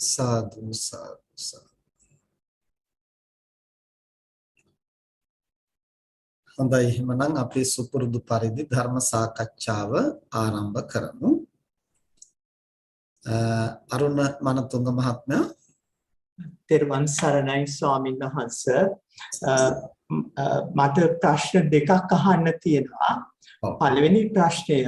සාදු සාදු සාදු. හොඳයි එහෙනම් අපි සුපුරුදු පරිදි ධර්ම සාකච්ඡාව ආරම්භ කරමු. අරුණ මනතුංග මහත්මයා තෙරුවන් සරණයි ස්වාමීන් වහන්සේ. මට ප්‍රශ්න දෙකක් අහන්න තියෙනවා. පළවෙනි ප්‍රශ්නය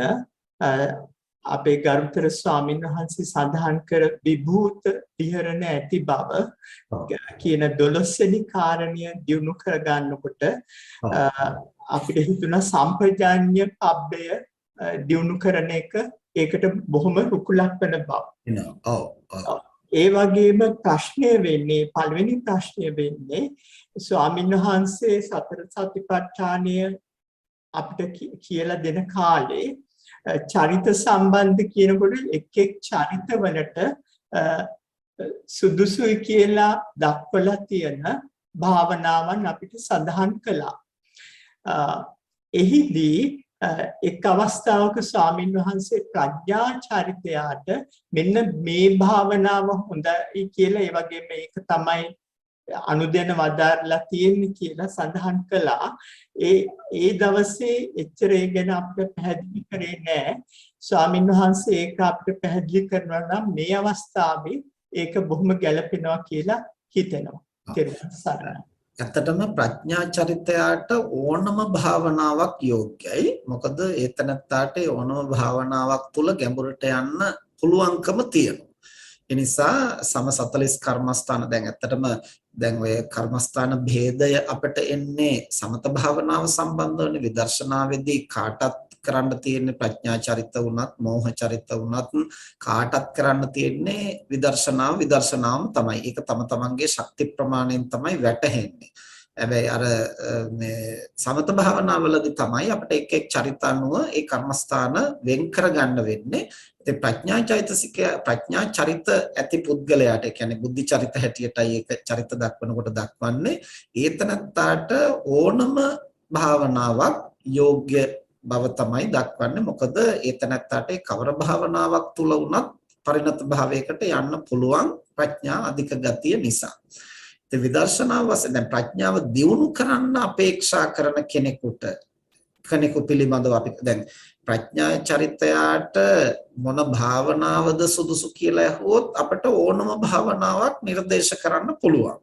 අපේ ගරුතර ස්වාමීන් වහන්සේ සඳහන් කර විභූත විහරණ ඇති බව කියන 12 වෙනි කාරණිය දිනු කර ගන්නකොට අපිට හිතුණා සම්පජාඤ්ඤ පබ්බය දිනු කරන එක ඒකට බොහොම රුකුලක් වෙන බව. ඒ වගේම ප්‍රශ්නය වෙන්නේ පළවෙනි ප්‍රශ්නය වෙන්නේ ස්වාමීන් වහන්සේ සතර සතිපට්ඨානය අපිට කියලා දෙන කාලේ චරිත සම්බන්ධ කියනකොට එක් චරිතවලට සුදුසුයි කියලා දක්වලා තියෙන භාවනාවන් අපිට සඳහන් කළා. එහිදී එක් අවස්ථාවක ස්වාමින් වහන්සේ ප්‍රඥා චරිතයාට මෙන්න මේ භාවනාව හොඳයි කියලා ඒ වගේම ඒක තමයි අනුදැන වදාරලා තියෙන්නේ කියලා සඳහන් කළා. ඒ දවසේ එච්චර ඒ ගැන අපිට පැහැදිලි කරේ නැහැ. ස්වාමින් වහන්සේ ඒක අපිට පැහැදිලි කරනවා නම් මේ අවස්ථාවේ ඒක බොහොම ගැළපෙනවා කියලා හිතෙනවා. තෙරුවන් සරණයි. ඇත්තටම ප්‍රඥා චරිතයට ඕනම භාවනාවක් යෝග්‍යයි. මොකද ඒතනත්තාට ඕනම භාවනාවක් තුල ගැඹුරට යන්න පුළුවන්කම තියෙනවා. ඒ නිසා සම 40 කර්මස්ථාන දැන් ඇත්තටම දැන් ඔය කර්මස්ථාන භේදය අපිට එන්නේ සමත භාවනාව සම්බන්ධවනේ විදර්ශනාවේදී කාටත් කරන්න තියෙන්නේ ප්‍රඥා චරිත වුණත් මෝහ චරිත වුණත් කාටත් කරන්න තියෙන්නේ විදර්ශනාවම තමයි. ඒක තම තමන්ගේ ශක්ති ප්‍රමාණයෙන් තමයි වැටහෙන්නේ. හැබැයි අර මේ සමත භාවනාවලදී තමයි අපිට එක් චරිත අනුව ඒ කර්මස්ථාන වෙන් කරගන්න වෙන්නේ. ඉතින් ප්‍රඥා චරිත ඇති පුද්ගලයාට ඒ කියන්නේ බුද්ධි චරිත හැටියටයි ඒක චරිත දක්වනකොට දක්වන්නේ ඒතනත්තාට ඕනම භාවනාවක් යෝග්‍ය බව තමයි දක්වන්නේ. මොකද ඒතනත්තාට කවර භාවනාවක් තුල වුණත් පරිණත භාවයකට යන්න පුළුවන් ප්‍රඥා අධික ගතිය නිසා. ඉතින් විදර්ශනාව වශයෙන් දැන් ප්‍රඥාව දියුණු කරන්න අපේක්ෂා කරන කෙනෙකු පිළිබඳව අපි දැන් ප්‍රඥා චරිතයට මොන භාවනාවද සුදුසු කියලා ඇහුවොත් අපිට ඕනම භාවනාවක් නිර්දේශ කරන්න පුළුවන්.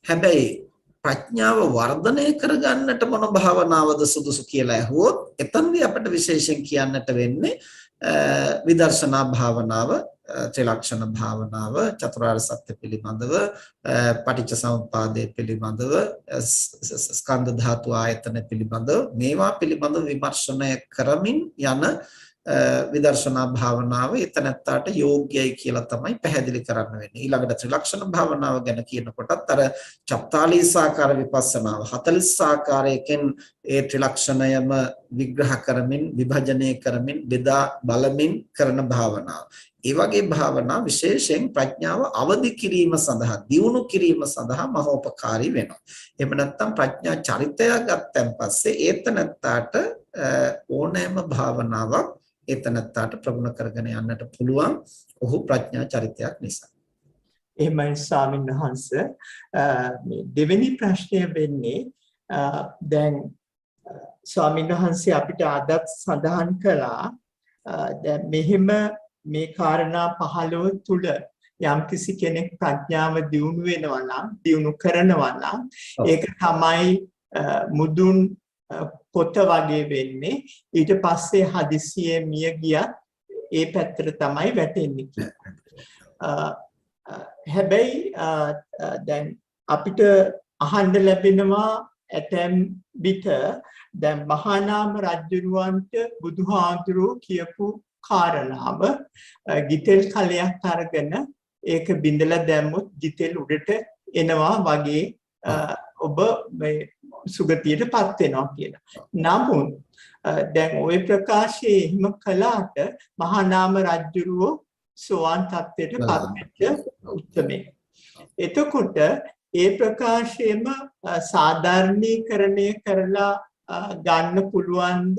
හැබැයි ප්‍රඥාව වර්ධනය කරගන්නට මොන භාවනාවද සුදුසු කියලා ඇහුවොත් එතනදී අපිට විශේෂයෙන් කියන්නට වෙන්නේ විදර්ශනා භාවනාව, ත්‍රිලක්ෂණ භාවනාව, චතුරාර්ය සත්‍ය පිළිබඳව, පටිච්ච සමුප්පාදය පිළිබඳව, ස්කන්ධ ධාතු ආයතන පිළිබඳව මේවා පිළිබඳව විමර්ශනය කරමින් යන විදර්ශනා භාවනාව එතනත්තාට යෝග්‍යයි කියලා තමයි පැහැදිලි කරන්න වෙන්නේ. ඊළඟට ත්‍රිලක්ෂණ භාවනාව ගැන කියනකොටත් අර 44 ආකාර විපස්සනාව 40 ආකාරයකින් ඒ ත්‍රිලක්ෂණයම විග්‍රහ කරමින් විභජනය කරමින් බෙදා බලමින් කරන භාවනාව. ඒ වගේ භාවනා විශේෂයෙන් ප්‍රඥාව අවදි කිරීම සඳහා දියුණු කිරීම සඳහා මහෝපකාරී වෙනවා. එහෙම නැත්නම් ප්‍රඥා චරිතය ගත්තන් පස්සේ ඒතනත්තාට ඕනෑම භාවනාවක් ඒතනත්තාට ප්‍රගුණ කරගෙන යන්නට පුළුවන්. ඔහු ප්‍රඥා චරිතයක් නිසා. එහෙමයි ස්වාමීන් වහන්සේ. මේ දෙවෙනි ප්‍රශ්නය වෙන්නේ දැන් ස්වාමීන් වහන්සේ අපිට අදත් සඳහන් කළා දැන් මෙහිම මේ කාරණා 15 තුල යම්කිසි කෙනෙක් ප්‍රඥාව දියුණු වෙනවා නම් දියුණු කරනවා නම් ඒක තමයි මුදුන් පොත වගේ වෙන්නේ. ඊට පස්සේ හදිසියෙ මිය ගියත් ඒ පැත්තට තමයි වැටෙන්නේ කියලා. හැබැයි දැන් අපිට අහන්න ලැබෙනවා ඇතැම් විට දැන් මහානාම රජුරවන්ට බුදුහාඳුරෝ කියපු කාරණාව ගිතෙල් කලයක් අරගෙන ඒක බිඳලා දැම්මොත් ගිතෙල් උඩට එනවා වගේ ඔබ මේ සුගතියටපත් වෙනවා කියලා. නමුත් දැන් ওই ප්‍රකාශයේ එහෙම කළාට මහානාම රජුරෝ සෝවාන් තත්ත්වයටපත් වෙච්ච උත්මේ. එතකොට ඒ ප්‍රකාශයෙන්ම සාධාරණීකරණය කරලා ගන්න පුළුවන්ද?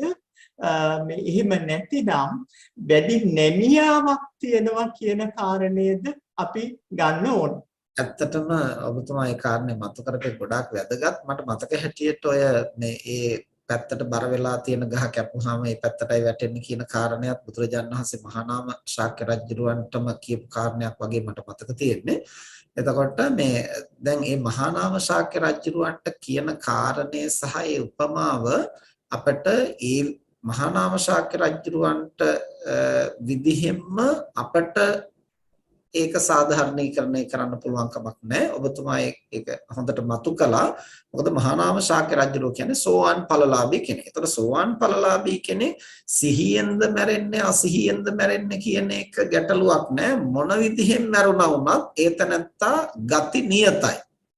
මේ එහෙම නැතිනම් වැඩි නැමියාවක් තියෙනවා කියන කාරණේද අපි ගන්න ඕන. ඇත්තටම ඔබතුමා ඒ කාරණේ මතු කරපේ ගොඩාක් වැදගත්. මට මතක හැටියට ඔය මේ ඒ පැත්තට බර වෙලා තියෙන ගහ කැපුවාම ඒ පැත්තටයි වැටෙන්නේ කියන කාරණයක් බුදුරජාණන් වහන්සේ මහානාම ශාක්‍ය රජුරවන්ටම කියපු කාරණයක් වගේ මට මතක තියෙන්නේ. එතකොට මේ දැන් මේ මහානාම ශාක්‍ය රජුරවන්ට කියන කාරණේ සහ ඒ උපමාව අපිට ඒ මහානාම ශාක්‍ය රජුරවන්ට විදිහෙන්ම අපිට ඒක සාධාරණීකරණය කරන්න පුළුවන් කමක් නැහැ. ඔබතුමා ඒක හොඳට මතු කළා. මොකද මහානාම ශාක්‍ය රජුරෝ කියන්නේ සෝවාන් ඵලලාභී කෙනෙක්. ඒතකොට සෝවාන් ඵලලාභී කෙනෙක් සිහියෙන්ද මැරෙන්නේ අසිහියෙන්ද මැරෙන්නේ කියන එක ගැටලුවක් නැහැ. මොන විදිහෙන් මැරුණා වුණත් ඒ තැනත්තා ගති නියතයි.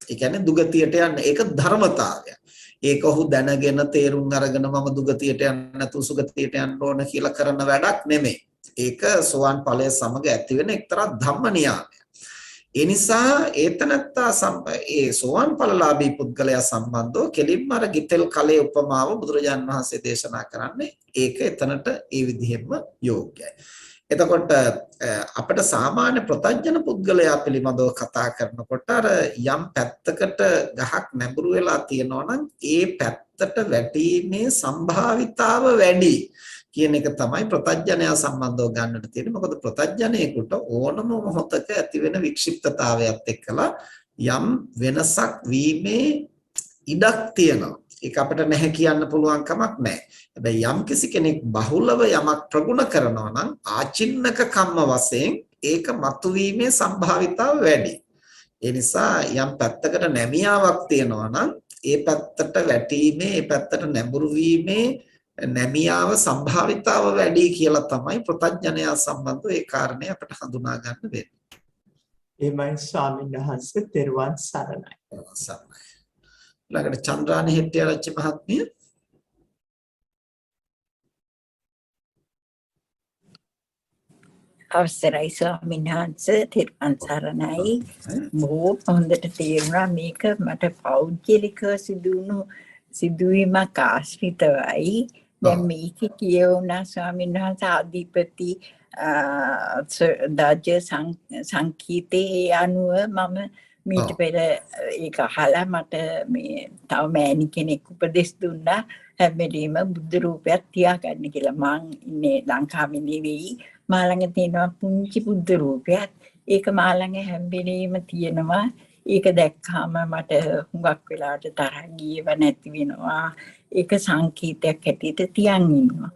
ඒ කියන්නේ දුගතියට යන්නේ. ඒක ධර්මතාවය. ඒක ඔහු දැනගෙන තේරුම් අරගෙන මම දුගතියට යන්නේ නැතුව සුගතියට යන්න ඕන කියලා කරන වැඩක් නෙමෙයි. ඒක සෝවාන් ඵලය සමග ඇති වෙන එක්තරා ධම්ම නියාමයක්. ඒ නිසා ඒතනත්තා ඒ සෝවාන් ඵලලාභී පුද්ගලයා සම්බන්ධව කෙලින්ම අර ගිතෙල් කලයේ උපමාව බුදුරජාන් වහන්සේ දේශනා කරන්නේ ඒක එතනට ඒ විදිහෙම යෝග්‍යයි. එතකොට අපිට සාමාන්‍ය ප්‍රත්‍යඥ පුද්ගලයා පිළිබඳව කතා කරනකොට අර යම් පැත්තකට ගහක් නැඹුරු වෙලා තියෙනවා නම් ඒ පැත්තට වැටීමේ සම්භාවිතාව වැඩි කියන එක තමයි ප්‍රත්‍යඥයා සම්බන්ධව ගන්නට තියෙන්නේ. මොකද ප්‍රත්‍යඥයෙකුට ඕනම මොහොතක ඇති වෙන වික්ෂිප්තතාවයත් එක්කලා යම් වෙනසක් වීමේ ඉඩක් තියෙනවා. ඒක අපිට නැහැ කියන්න පුළුවන් කමක් නැහැ. හැබැයි යම් කිසි කෙනෙක් බහුලව යමක් ප්‍රගුණ කරනවා නම් ආචින්නක කම්ම වශයෙන් ඒක මතුවීමේ සම්භාවිතාව වැඩි. ඒ නිසා යම් පැත්තකට නැමියාවක් තියෙනවා නම් ඒ පැත්තට වැටීමේ ඒ පැත්තට නැඹුරු වීමේ නැමියාව සම්භාවිතාව වැඩි කියලා තමයි ප්‍රත්‍යඥයා සම්බන්ධව ඒ කාරණේ අපිට හඳුනා ගන්න වෙන්නේ. එහෙමයි ස්වාමීන් වහන්සේ තෙරුවන් සරණයි. සරණයි. ළඟට චන්ද්‍රානි හෙට්ටිආරච්චි මහත්මිය. අවසරයි ස්වාමීන් වහන්සේ තෙරුවන් සරණයි. බොහොම හොඳට තේරුණා මේක මට පෞද්ගලිකව සිදුණු සිදුවීමක් ආශ්‍රිතවයි. දැන් මේක කියවුණා ස්වාමීන් වහන්සේ අධිපති දජ සංකීතේ අනුව මම මීට පෙර ඒක අහලා මට මේ තව මෑණි කෙනෙක් උපදෙස් දුන්නා හැම වෙලෙම බුද්ධ රූපයක් තියාගන්න කියලා. මං ඉන්නේ ලංකාවේ නෙවෙයි. මා ළඟ තියෙනවා පුංචි බුද්ධ රූපයක්. ඒක මා ළඟ හැම වෙලෙම තියෙනවා. ඒක දැක්කාම මට හුඟක් වෙලාවට තරහ ගියව නැති වෙනවා. ඒක සංකේතයක් හැටියට තියන් ඉන්නවා.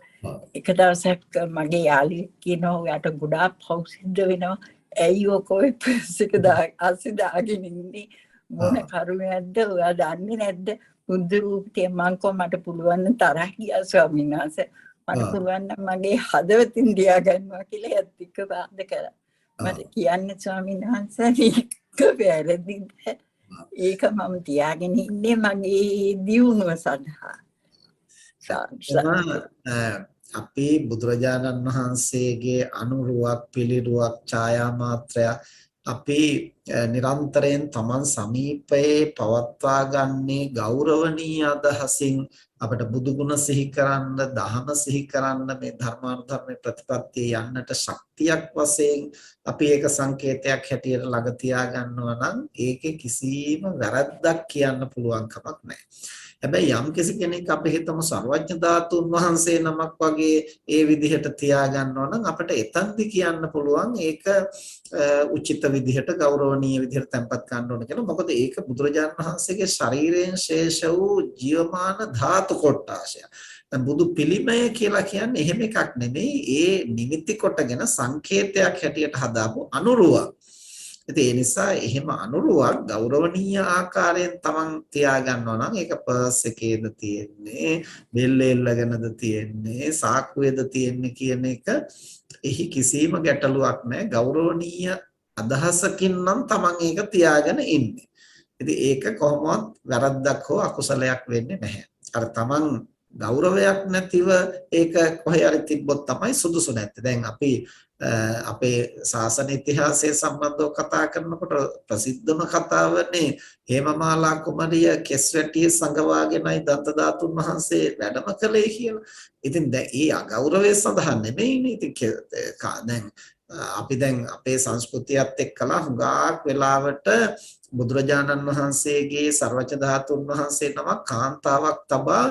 එක දවසක් මගේ යාළුවෙක් කියනවා ඔයාට ගොඩාක් පව් සිද්ධ වෙනවා. ඇයි ඔකෝ පස්සෙක දාගෙන ඉන්නේ මොන කරුණක්ද ඔයා දන්නේ නැද්ද? බුද්ධ රූපේ මං කො මට පුළුවන් තරහ ගියා ස්වාමීන් වහන්සේ. මට පුළුවන් නම් මගේ හදවතින් දියා ගන්නවා කියලා එයත් එක්ක වාද කරා. මට කියන්න ස්වාමීන් වහන්සේ ඒක වැරදිද? ඒක මම තියාගෙන ඉන්නේ මගේ දියුණුව සඳහා. අපේ බුදුරජාණන් වහන්සේගේ අනුරුවක් පිළිරුවක් ඡායා මාත්‍රයක් අපි නිරන්තරයෙන් තමන් සමීපයේ පවත්වා ගන්නේ ගෞරවනීය අදහසින් අපට බුදු ගුණ සිහි කරන්න, දහම සිහි කරන්න, මේ ධර්මානුධර්ම ප්‍රතිපත්තිය යන්නට ශක්තියක් වශයෙන් අපි ඒක සංකේතයක් හැටියට ළඟ තියා ගන්නවා නම් ඒකේ කිසිම වැරද්දක් කියන්න පුළුවන් කමක් නැහැ. හැබැයි යම් කෙනෙක් අපි හිතමු සර්වඥ ධාතුන් වහන්සේ නමක් වගේ ඒ විදිහට තියා ගන්නවා නම් අපිට එතනදි කියන්න පුළුවන් ඒක උචිත විදිහට ගෞරවනීය විදිහට තැන්පත් කරන්න ඕන කියලා. මොකද ඒක බුදුරජාණන් වහන්සේගේ ශරීරයෙන් ශේෂ වූ ජීවමාන ධාතු කොටාශය. දැන් බුදු පිළිමය කියලා කියන්නේ එහෙම එකක් නෙමෙයි. ඒ නිමිති කොටගෙන සංකේතයක් හැටියට හදාපු අනුරුවක්. ඉතින් ඒ නිසා එහෙම අනුරුවක් ගෞරවනීය ආකාරයෙන් තමන් තියා ගන්නවා නම් ඒක පර්ස් එකේද තියෙන්නේ, බෙල්ලේ එල්ලගෙනද තියෙන්නේ, සාක්කුවේද තියෙන්නේ කියන එක එහි කිසිම ගැටලුවක් නැහැ. ගෞරවනීය අදහසකින් නම් තමන් ඒක තියාගෙන ඉන්නේ. ඉතින් ඒක කොහොමවත් වැරද්දක් හෝ අකුසලයක් වෙන්නේ නැහැ. අර තමන් ගෞරවයක් නැතිව ඒක කොහේ හරි තිබ්බොත් තමයි සුදුසු නැත්තේ. දැන් අපි අපේ ශාසන ඉතිහාසය සම්බන්ධව කතා කරනකොට ප්‍රසිද්ධම කතාවනේ හේමමාලා කුමරිය කෙස්වැටියේ සංගවාගෙනයි දන්තධාතුන් වහන්සේ වැඩම කළේ කියලා. ඉතින් දැන් ඒ අගෞරවය සඳහා නෙමෙයිනේ. ඉතින් දැන් අපි දැන් අපේ සංස්කෘතියත් එක්කලා හුඟක් වෙලාවට බුදුරජාණන් වහන්සේගේ සර්වච ධාතුන් වහන්සේ නමක් කාන්තාවක් තබා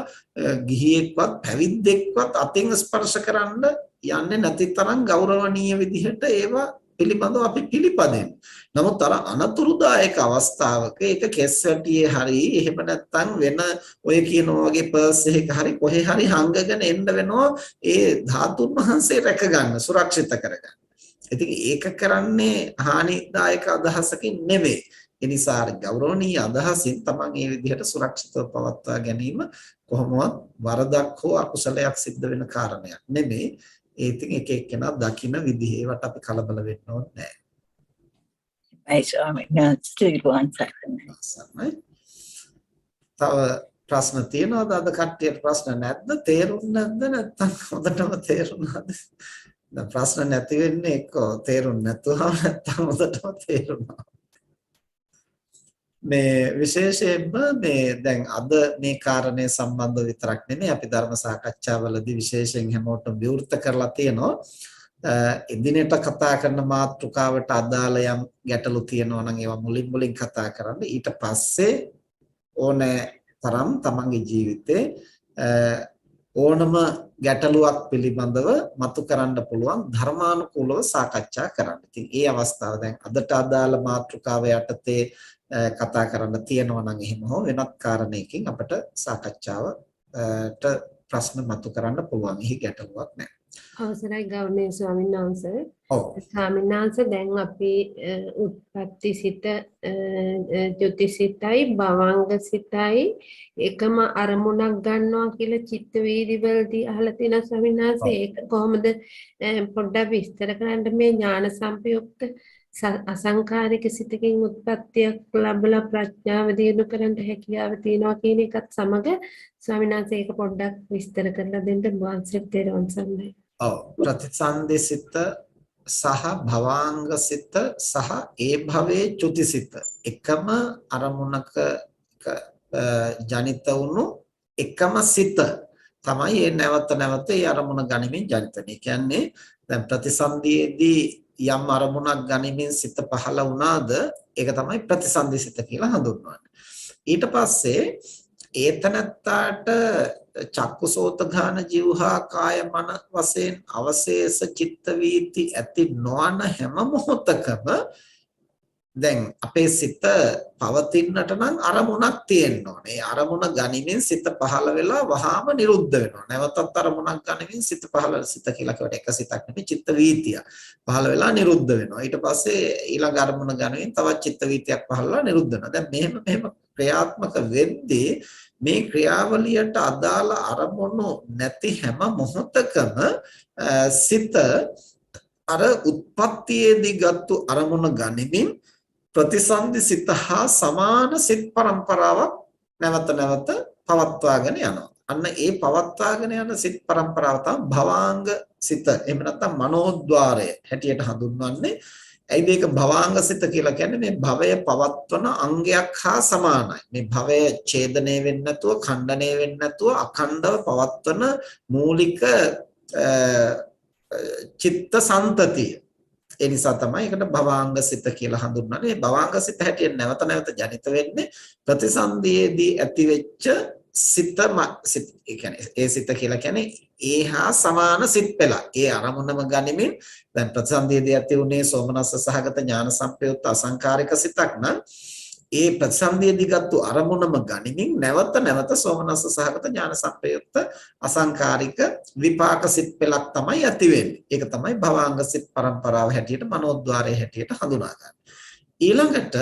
ගිහියෙක්වත් පැවිද්දෙක්වත් අතින් ස්පර්ශ කරන්න යන්නේ නැති තරම් ගෞරවනීය විදිහට ඒවා පිළිබඳව අපි පිළිපදින්න. නමුත් අර අනතුරුදායක අවස්ථාවක ඒක කෙස්වැටියේ හරි එහෙම නැත්නම් වෙන ඔය කියනවා වගේ පර්ස් එකක හරි කොහේ හරි හංගගෙන එන්න වෙනවා ඒ ධාතුන් වහන්සේ රැක ගන්න සුරක්ෂිත කරගන්න. ඉතින් ඒක කරන්නේ හානිදායක අදහසකින් නෙවෙයි. ඒ නිසා ගෞරවනීය අදහසින් තමන් මේ විදිහට සුරක්ෂිතව පවත්වා ගැනීම කොහොමවත් වරදක් හෝ අකුසලයක් සිද්ධ වෙන කාරණයක් නෙමෙයි. ඒ ඉතින් එක එක්කෙනා දකින්න විදිහේවට අපි කලබල වෙන්න ඕනේ නැහැ. ඒ ස්වාමීන් වහන්සේ තව ප්‍රශ්න තියෙනවද? අද කට්ටියට ප්‍රශ්න නැද්ද? තේරුන්නේ නැද්ද? නැත්නම් හොඳටම තේරුණාද? දැන් ප්‍රශ්න නැති වෙන්නේ එක්ක තේරුන්නේ නැතුව නැත්නම් හොඳටම තේරුණා. මේ විශේෂයෙන්ම මේ දැන් අද මේ කාරණේ සම්බන්ධව විතරක් නෙමෙයි අපි ධර්ම සාකච්ඡාවලදී විශේෂයෙන් හැමෝටම විවෘත කරලා තියෙනවා. එදිනෙට කතා කරන මාතෘකාවට අදාළ යම් ගැටලු තියෙනවා නම් ඒවා මුලින් කතා කරන්න. ඊට පස්සේ ඕනෑ තරම් තමන්ගේ ජීවිතේ ඕනම ගැටලුවක් පිළිබඳව මතු කරන්න පුළුවන් ධර්මානුකූලව සාකච්ඡා කරන්න. ඉතින් ඒ අවස්ථාව දැන් අදට අදාළ මාතෘකාව යටතේ කතා කරන්න තියෙනවා නම් එහෙම හෝ වෙනත් කාරණයකින් අපිට සාකච්ඡාවට ප්‍රශ්න මතු කරන්න පුළුවන්. එහි ගැටලුවක් නැහැ. අවසරයි ගෞරවනීය ස්වාමීන් වහන්සේ. ඔව්. ස්වාමීන් වහන්සේ දැන් අපි උත්පත්ති සිත ද්‍යුති සිතයි භවංග සිතයි එකම අරමුණක් ගන්නවා කියලා චිත්ත වීදිවලදී අහලා තියෙනවා ස්වාමීන් වහන්සේ. ඒක කොහොමද පොඩ්ඩක් විස්තර කරන්න මේ ඥාන සම්පයුක්ත අසංකාරික සිතකින් උත්පත්තියක් ලැබලා ප්‍රඥාව දිනු කරන්න හැකියාව තියෙනවා කියන එකත් සමග ස්වාමීන් වහන්සේ ඒක පොඩ්ඩක් විස්තර කරලා දෙන්න වහන්සේට තේරුම් ගන්නයි. ඔව් ප්‍රතිසන්දි සිත සහ භවාංග සිත සහ ඒ භවයේ චුති සිත එකම අරමුණක ජනිත වුණු එකම සිත තමයි ඒ නැවත නැවත ඒ අරමුණ ගනිමින් ජනිත වෙන්නේ. කියන්නේ දැන් ප්‍රතිසන්දියේදී යම් අරමුණක් ගනිමින් සිත පහළ වුණාද ඒක තමයි ප්‍රතිසන්දි සිත කියලා හඳුන්වන්නේ. ඊට පස්සේ ඒතනත්තාට චක්කුසෝත ගාන જીවහා කාය මන වශයෙන් අවශේෂ චිත්ත වීති ඇති නොවන හැම මොහොතකම දැන් අපේ සිත පවතින්නට නම් අරමුණක් තියෙන්න ඕනේ. ඒ අරමුණ ගනිමින් සිත පහළ වෙලා වහාම නිරුද්ධ වෙනවා. නැවතත් අරමුණක් ගනිමින් සිත පහළ සිත කියලා කියවට එක සිතක් නෙමෙයි චිත්ත වීතිය. පහළ වෙලා නිරුද්ධ වෙනවා. ඊට පස්සේ ඊළඟ අරමුණ ගනිමින් තවත් චිත්ත වීතියක් පහළලා නිරුද්ධ වෙනවා. දැන් මෙහෙම ක්‍රියාත්මක වෙද්දී මේ ක්‍රියාවලියට අදාළ අරමුණු නැති හැම මොහොතකම සිත අර උත්පත්තියේදී ගත්තු අරමුණ ගනිමින් ප්‍රතිසන්දි සිත හා සමාන සිත් පරම්පරාවක් නැවත නැවත පවත්වාගෙන යනවා. අන්න ඒ පවත්වාගෙන යන සිත් පරම්පරාව තමයි භවාංග සිත. එහෙම නැත්නම් මනෝද්වාරය හැටියට හඳුන්වන්නේ. ඇයි මේක භවාංග සිත කියලා කියන්නේ? මේ භවය පවත්වන අංගයක් හා සමානයි. මේ භවය ඡේදනය වෙන්නේ නැතුව, ඛණ්ඩනය වෙන්නේ නැතුව අඛණ්ඩව පවත්වන මූලික චිත්ත සම්තතිය. ඒ නිසා තමයි ඒකට භවාංග සිත කියලා හඳුන්වන්නේ. මේ භවාංග සිත හැටියට නැවත නැවත ජනිත වෙන්නේ ප්‍රතිසන්දියේදී ඇතිවෙච්ච ඒ කියන්නේ ඒ සිත කියලා කියන්නේ ඒහා සමාන සිත් පෙළ. ඒ අරමුණම ගනිමින් දැන් ප්‍රතිසන්දියේදී ඇති උනේ සෝමනස්ස සහගත ඥාන සම්පයුක්ත අසංකාරික සිතක් නම් ඒ ප්‍රතිසන්දියේදී ගත්තු අරමුණම ගනිමින් නැවත නැවත සෝමනස්ස සහගත ඥාන සම්පයුක්ත අසංකාරික විපාක සිත් පෙළක් තමයි ඇති වෙන්නේ. ඒක තමයි භවාංග සිත් පරම්පරාව හැටියට මනෝද්වාරයේ හැටියට හඳුනා ගන්න. ඊළඟට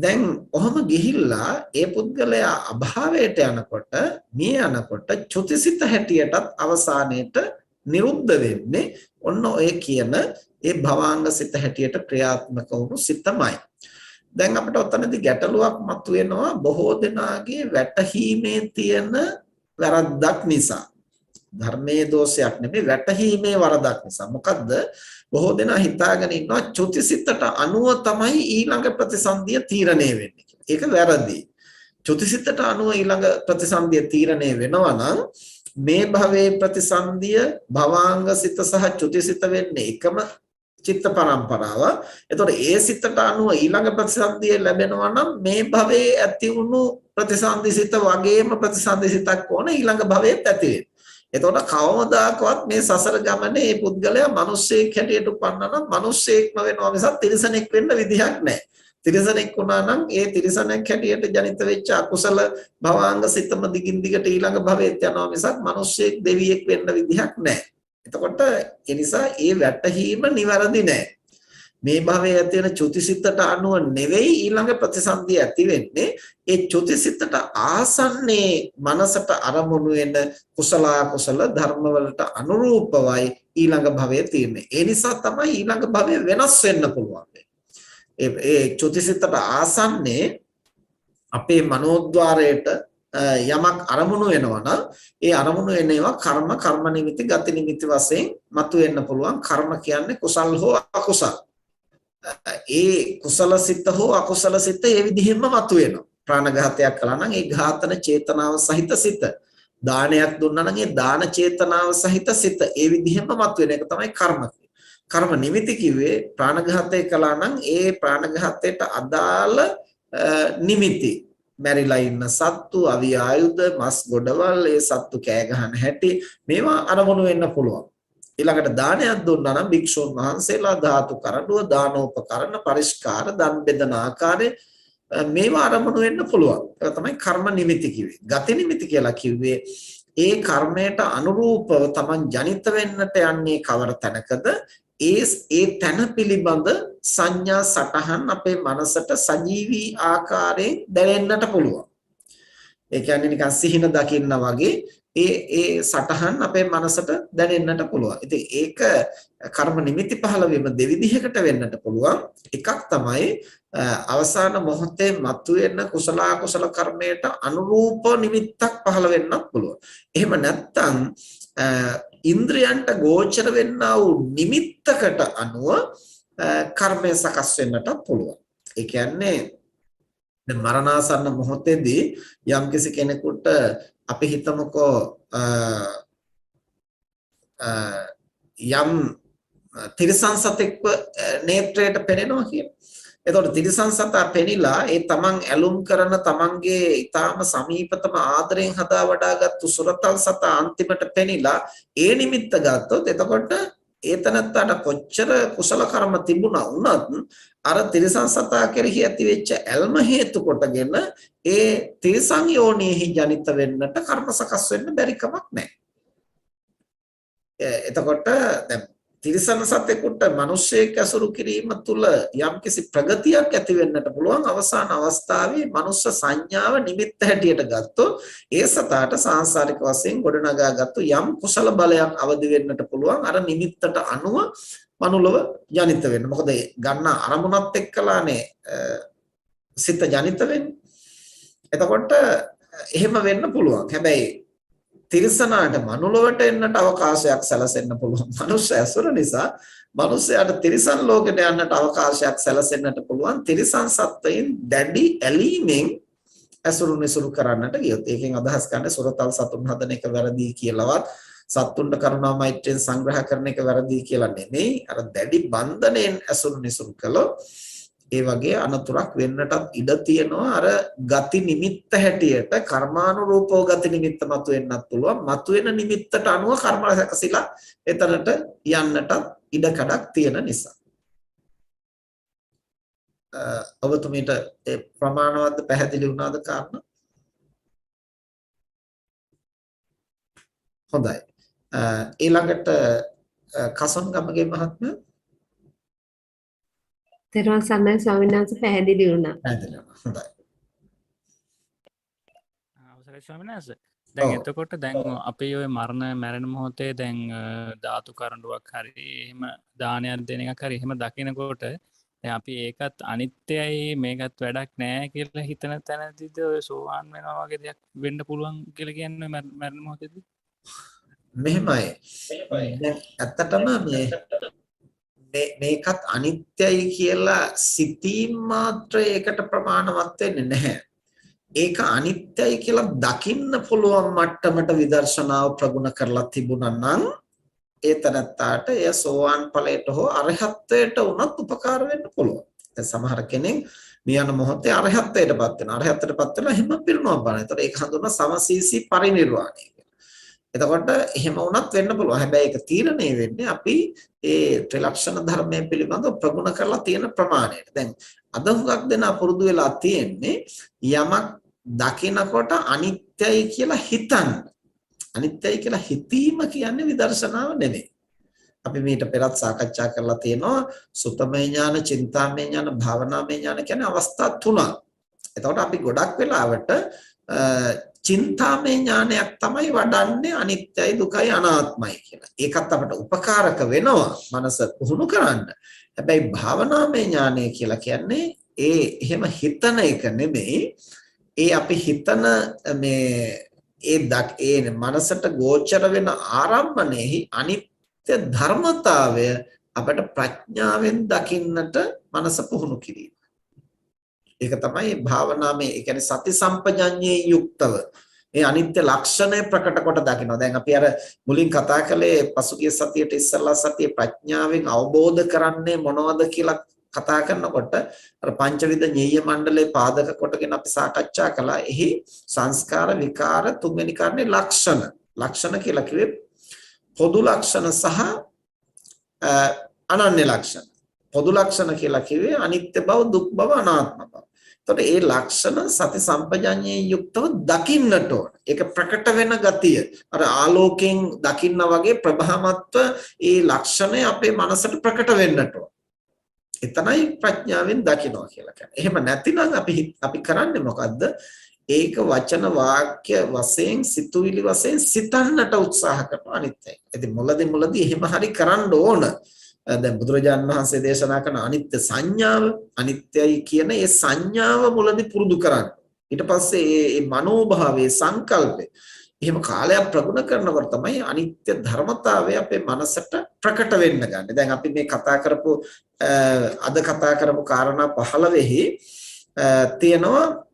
දැන් ඔහම ගිහිල්ලා ඒ පුද්ගලයා අභාවයට යනකොට මේ යනකොට චුතිසිත හැටියටත් අවසානයේට නිරුද්ධ වෙන්නේ ඔන්න ඔය කියන ඒ භවාංග සිත හැටියට ක්‍රියාත්මක වුණු සිතමයි. දැන් අපිට ඔතනදී ගැටලුවක් මතුවෙනවා බොහෝ දෙනාගේ වැටහීමේ තියෙන වැරද්දක් නිසා. ධර්මයේ දෝෂයක් නෙමෙයි වැටහීමේ වරදක් නිසා. මොකද්ද? බොහෝ දෙනා හිතාගෙන ඉන්නවා චුතිසිතට අනුව තමයි ඊළඟ ප්‍රතිසන්දිය තීරණය වෙන්නේ කියලා. ඒක වැරදි. චුතිසිතට අනුව ඊළඟ ප්‍රතිසන්දිය තීරණය වෙනවා නම් මේ භවයේ ප්‍රතිසන්දිය භවාංග සිත සහ චුතිසිත වෙන්නේ එකම චිත්ත පරම්පරාව. එතකොට ඒ සිතට අනුව ඊළඟ ප්‍රතිසන්දිය ලැබෙනවා නම් මේ භවයේ ඇති වුණු ප්‍රතිසන්දි සිත වගේම ප්‍රතිසන්දි සිතක් ඕන ඊළඟ භවයේත් ඇති වෙන්න. එතකොට කවමදාකවත් මේ සසර ගමනේ මේ පුද්ගලයා මිනිස්සෙක් හැටියට උපන්නා නම් මිනිස්සෙක්ම වෙනවා මිසක් තිරිසනෙක් වෙන්න විදිහක් නැහැ. තිරිසනෙක් වුණා නම් ඒ තිරිසනෙක් හැටියට ජනිත වෙච්ච අකුසල භවාංග සිතම දිගින් දිගට ඊළඟ භවයට යනවා මිසක් මිනිස්සෙක් දෙවියෙක් වෙන්න විදිහක් නැහැ. එතකොට ඒ නිසා ඒ වැටහීම නිවැරදි නැහැ. මේ භවයේ ඇති වෙන චුතිසිතට අනුව නෙවෙයි ඊළඟ ප්‍රතිසන්දිය ඇති වෙන්නේ. ඒ චුතිසිතට ආසන්නේ මනසට අරමුණු වෙන කුසල කුසල ධර්ම වලට අනුරූපවයි ඊළඟ භවයේ තියෙන්නේ. ඒ නිසා තමයි ඊළඟ භවය වෙනස් වෙන්න පුළුවන්. ඒ චුතිසිතට ආසන්නේ අපේ මනෝද්වාරයට යමක් අරමුණු වෙනවා නම් ඒ අරමුණු වෙන ඒවා කර්ම නිමිති ගති නිමිති වශයෙන් මතුවෙන්න පුළුවන්. කර්ම කියන්නේ කුසල් හෝ අකුසල්. ඒ කුසල සිත හෝ අකුසල සිත ඒ විදිහෙම මතුවෙනවා. ප්‍රාණඝාතයක් කළා නම් ඒ ඝාතන චේතනාව සහිත සිත. දානයක් දුන්නා නම් ඒ දාන චේතනාව සහිත සිත ඒ විදිහෙම මතුවෙන එක තමයි කර්ම. කර්ම නිමිති කිව්වේ ප්‍රාණඝාතය කළා නම් ඒ ප්‍රාණඝාතයට අදාළ නිමිති. මැරිලා ඉන්න සත්තු, අවි ආයුධ, මස් ගොඩවල්, ඒ සත්තු කෑ ගහන හැටි මේවා අරමුණු වෙන්න පුළුවන්. ඊළඟට දානයක් දුන්නා නම් භික්ෂුන් වහන්සේලා ධාතු කරඬුව, දානෝපකරණ, පරිස්කාර, දන් බෙදන ආකාරය මේවා අරමුණු වෙන්න පුළුවන්. ඒක තමයි කර්ම නිමිති කිව්වේ. ගති නිමිති කියලා කිව්වේ ඒ කර්මයට අනුරූපව Taman ජනිත වෙන්නට යන්නේ කවර තැනකද ඒ තැන පිළිබඳ සංඥා සටහන් අපේ මනසට සජීවී ආකාරයෙන් දැනෙන්නට පුළුවන්. ඒ කියන්නේ නිකන් සිහින දකින්න වගේ ඒ සටහන් අපේ මනසට දැනෙන්නට පුළුවන්. ඉතින් ඒක කර්ම නිමිති පහළ වීම දෙවිධයකට වෙන්නට පුළුවන්. එකක් තමයි අවසාන මොහොතේ මතුවෙන කුසල කුසල කර්මයට අනුරූප නිමිත්තක් පහළ වෙන්නත් පුළුවන්. එහෙම නැත්නම් ඉන්ද්‍රයන්ට ගෝචර වෙන්නා වූ නිමිත්තකට අනුව කර්මය සකස් වෙන්නට පුළුවන්. ඒ කියන්නේ මරණාසන්න මොහොතේදී යම්කිසි කෙනෙකුට අපි හිතමුකෝ යම් තිරිසන් සතෙක්ව නේත්‍රයට පෙනෙනවා කියලා. එතකොට තිරිසන් සතා පෙනිලා ඒ තමන් ඇලුම් කරන තමන්ගේ ඊටාම සමීපතම ආදරෙන් හදා වඩාගත්තු සුරතල් සතා අන්තිමට පෙනිලා ඒ නිමිත්ත ගත්තොත් එතකොට ඒතනත්තට කොච්චර කුසල කර්ම තිබුණා වුණත් අර තිරිසන් සතා කෙරෙහි ඇති වෙච්ච ඇල්ම හේතු කොටගෙන ඒ තිරිසන් යෝනියෙහි ජනිත වෙන්නට කර්ම සකස් වෙන්න බැරි කමක් නැහැ. එතකොට දැන් තිරිසන් සතෙකුට මිනිස්සෙක් ඇසුරු කිරීම තුළ යම්කිසි ප්‍රගතියක් ඇති වෙන්නට පුළුවන්. අවසාන අවස්ථාවේ මනුස්ස සංඥාව නිමිත්ත හැටියට ගත්තොත් ඒ සතාට සාංශාරික වශයෙන් ගොඩනගාගත්තු යම් කුසල බලයක් අවදි වෙන්නට පුළුවන්. අර නිමිත්තට අනුව මනුලව ජනිත වෙන්න. මොකද ගන්න අරමුණත් එක්කලානේ සිත ජනිත වෙන්නේ. එතකොට එහෙම වෙන්න පුළුවන්. හැබැයි තිරිසනාට මනුලවට එන්නට අවකාශයක් සැලසෙන්න පුළුවන්. මනුස්ස ඇසුර නිසා මනුස්සයාට තිරිසන් ලෝකෙට යන්නට අවකාශයක් සැලසෙන්නට පුළුවන්. තිරිසන් සත්වයින් දැඩි ඇලීමෙන් ඇසුරු නිසුරු කරන්නට ගියොත්. ඒකෙන් අදහස් ගන්න සොරතල් සතුන් හදන එක වැරදි කියලාවත් සත්තුන්ට කරුණා මෛත්‍රියෙන් සංග්‍රහ කරන එක වැරදි කියලා නෙමෙයි. අර දැඩි බන්ධණයෙන් ඇසුරු නිසුරු කළොත් ඒ වගේ අනතුරක් වෙන්නටත් ඉඩ තියෙනවා. අර ගති නිමිත්ත හැටියට කර්මානුරූපව ගති නිමිත්ත මතුවෙන්නත් පුළුවන්. මතුවෙන නිමිත්තට අනුව කර්ම රැකසිලා එතනට යන්නටත් ඉඩ කඩක් තියෙන නිසා. ඔබතුමීට ඒ ප්‍රමාණවත් පැහැදිලි වුණාද කාරණා? හොඳයි. ඊළඟට කසොන්ගමගේ මහත්මයා තෙරුවන් සරණයි ස්වාමීන් වහන්සේ පැහැදිලි වුණා. පැහැදිලි වුණා. හොඳයි. අවසරයි ස්වාමීන් වහන්සේ. දැන් එතකොට දැන් අපේ ඔය මැරෙන මොහොතේ දැන් ධාතු කරඬුවක් හරි එහෙම දානයක් දෙන එකක් හරි එහෙම දකිනකොට දැන් අපි ඒකත් අනිත්‍යයි මේකත් වැඩක් නෑ කියලා හිතන තැනදීද ඔය සෝවාන් වෙනවා වගේ දෙයක් වෙන්න පුළුවන් කියලා කියන්නේ මරණ මොහොතේදී? මෙහෙමයි. දැන් ඇත්තටම මේකත් අනිත්‍යයි කියලා සිතීම මාත්‍රයකට ප්‍රමාණවත් වෙන්නේ නැහැ. ඒක අනිත්‍යයි කියලා දකින්න පුළුවන් මට්ටමට විදර්ශනාව ප්‍රගුණ කරලා තිබුණා නම් ඒ තනත්තාට එය සෝවාන් ඵලයට හෝ අරහත්ත්වයට උනත් උපකාර වෙන්න පුළුවන්. දැන් සමහර කෙනෙක් මියන මොහොතේ අරහත්ත්වයටපත් වෙනවා. අරහත්ත්වයටපත් වෙලා එහෙම පිරුණුවම් පාන. ඒතකොට ඒක හඳුන්වන සමසීසී පරිනිර්වාණය කියලා. එතකොට එහෙම වුණත් වෙන්න පුළුවන්. හැබැයි ඒක තීරණය වෙන්නේ අපි ඒ ත්‍රිලක්ෂණ ධර්මයේ පිළිබඳව ප්‍රගුණ කරලා තියෙන ප්‍රමාණයට. දැන් අද හුඟක් දෙනා පුරුදු වෙලා තියෙන්නේ යමක් දකිනකොට අනිත්‍යයි කියලා හිතන්න. අනිත්‍යයි කියලා හිතීම කියන්නේ විදර්ශනාව නෙමෙයි. අපි මීට පෙරත් සාකච්ඡා කරලා තියෙනවා සුතමේ ඥාන, චින්තාමේ ඥාන, භාවනාමේ ඥාන කියන්නේ අවස්ථා තුනක්. එතකොට අපි ගොඩක් වෙලාවට චින්තාමේ ඥානයක් තමයි වඩන්නේ අනිත්‍යයි, දුකයි, අනාත්මයි කියලා. ඒකත් අපට උපකාරක වෙනවා මනස පුහුණු කරන්න. හැබැයි භාවනාමය ඥානය කියලා කියන්නේ එහෙම හිතන එක නෙමෙයි. ඒ අපි හිතන ඒ මනසට ගෝචර වෙන ආරම්භණයෙහි අනිත්‍ය ධර්මතාවය අපට ප්‍රඥාවෙන් දකින්නට මනස පුහුණු කිරීම. ඒක තමයි භාවනාවේ ඒ කියන්නේ සති සම්පජඤ්ඤේ යුක්තව මේ අනිත්‍ය ලක්ෂණය ප්‍රකට කොට දකිනවා. දැන් අපි අර මුලින් කතා කළේ පසුගිය සතියේට ඉස්සෙල්ලා සතියේ ප්‍රඥාවෙන් අවබෝධ කරන්නේ මොනවද කියලා කතා කරනකොට අර පංචවිධ ඤෙය්‍ය මණ්ඩලේ පාදක කොටගෙන අපි සාකච්ඡා කළා. එහි සංස්කාර විකාර තුන්වෙනි කාරණේ ලක්ෂණ. ලක්ෂණ කියලා කිව්වේ පොදු ලක්ෂණ සහ අනන්‍ය ලක්ෂණ. පොදු ලක්ෂණ කියලා කිව්වේ අනිත්‍ය බව, දුක් බව, අනාත්ම බව. එතකොට මේ ලක්ෂණ සති සම්පජඤ්ඤයෙන් යුක්තව දකින්නට ඕන. ඒක ප්‍රකට වෙන ගතිය. අර ආලෝකයෙන් දකින්න වගේ ප්‍රභාමත්ව මේ ලක්ෂණය අපේ මනසට ප්‍රකට වෙන්නට ඕන. එතනයි ප්‍රඥාවෙන් දකිනවා කියලා කියන්නේ. එහෙම නැතිනම් අපි කරන්නේ මොකද්ද? ඒක වචන වාක්‍ය වශයෙන් සිතුවිලි වශයෙන් සිතන්නට උත්සාහ කරනවා අනිත්‍යයි. ඉතින් මුලදී එහෙම හරි කරන්න ඕන. දැන් බුදුරජාණන් වහන්සේ දේශනා කරන අනිත්‍ය සංඥාව, අනිත්‍යයි කියන ඒ සංඥාව මුලදී පුරුදු කරන්න. ඊට පස්සේ මේ මනෝභාවයේ සංකල්පේ එහෙම කාලයක් ප්‍රගුණ කරනකොට තමයි අනිත්‍ය ධර්මතාවය අපේ මනසට ප්‍රකට වෙන්න ගන්න. දැන් අපි මේ අද කතා කරපු කාරණා 15 තියෙනවා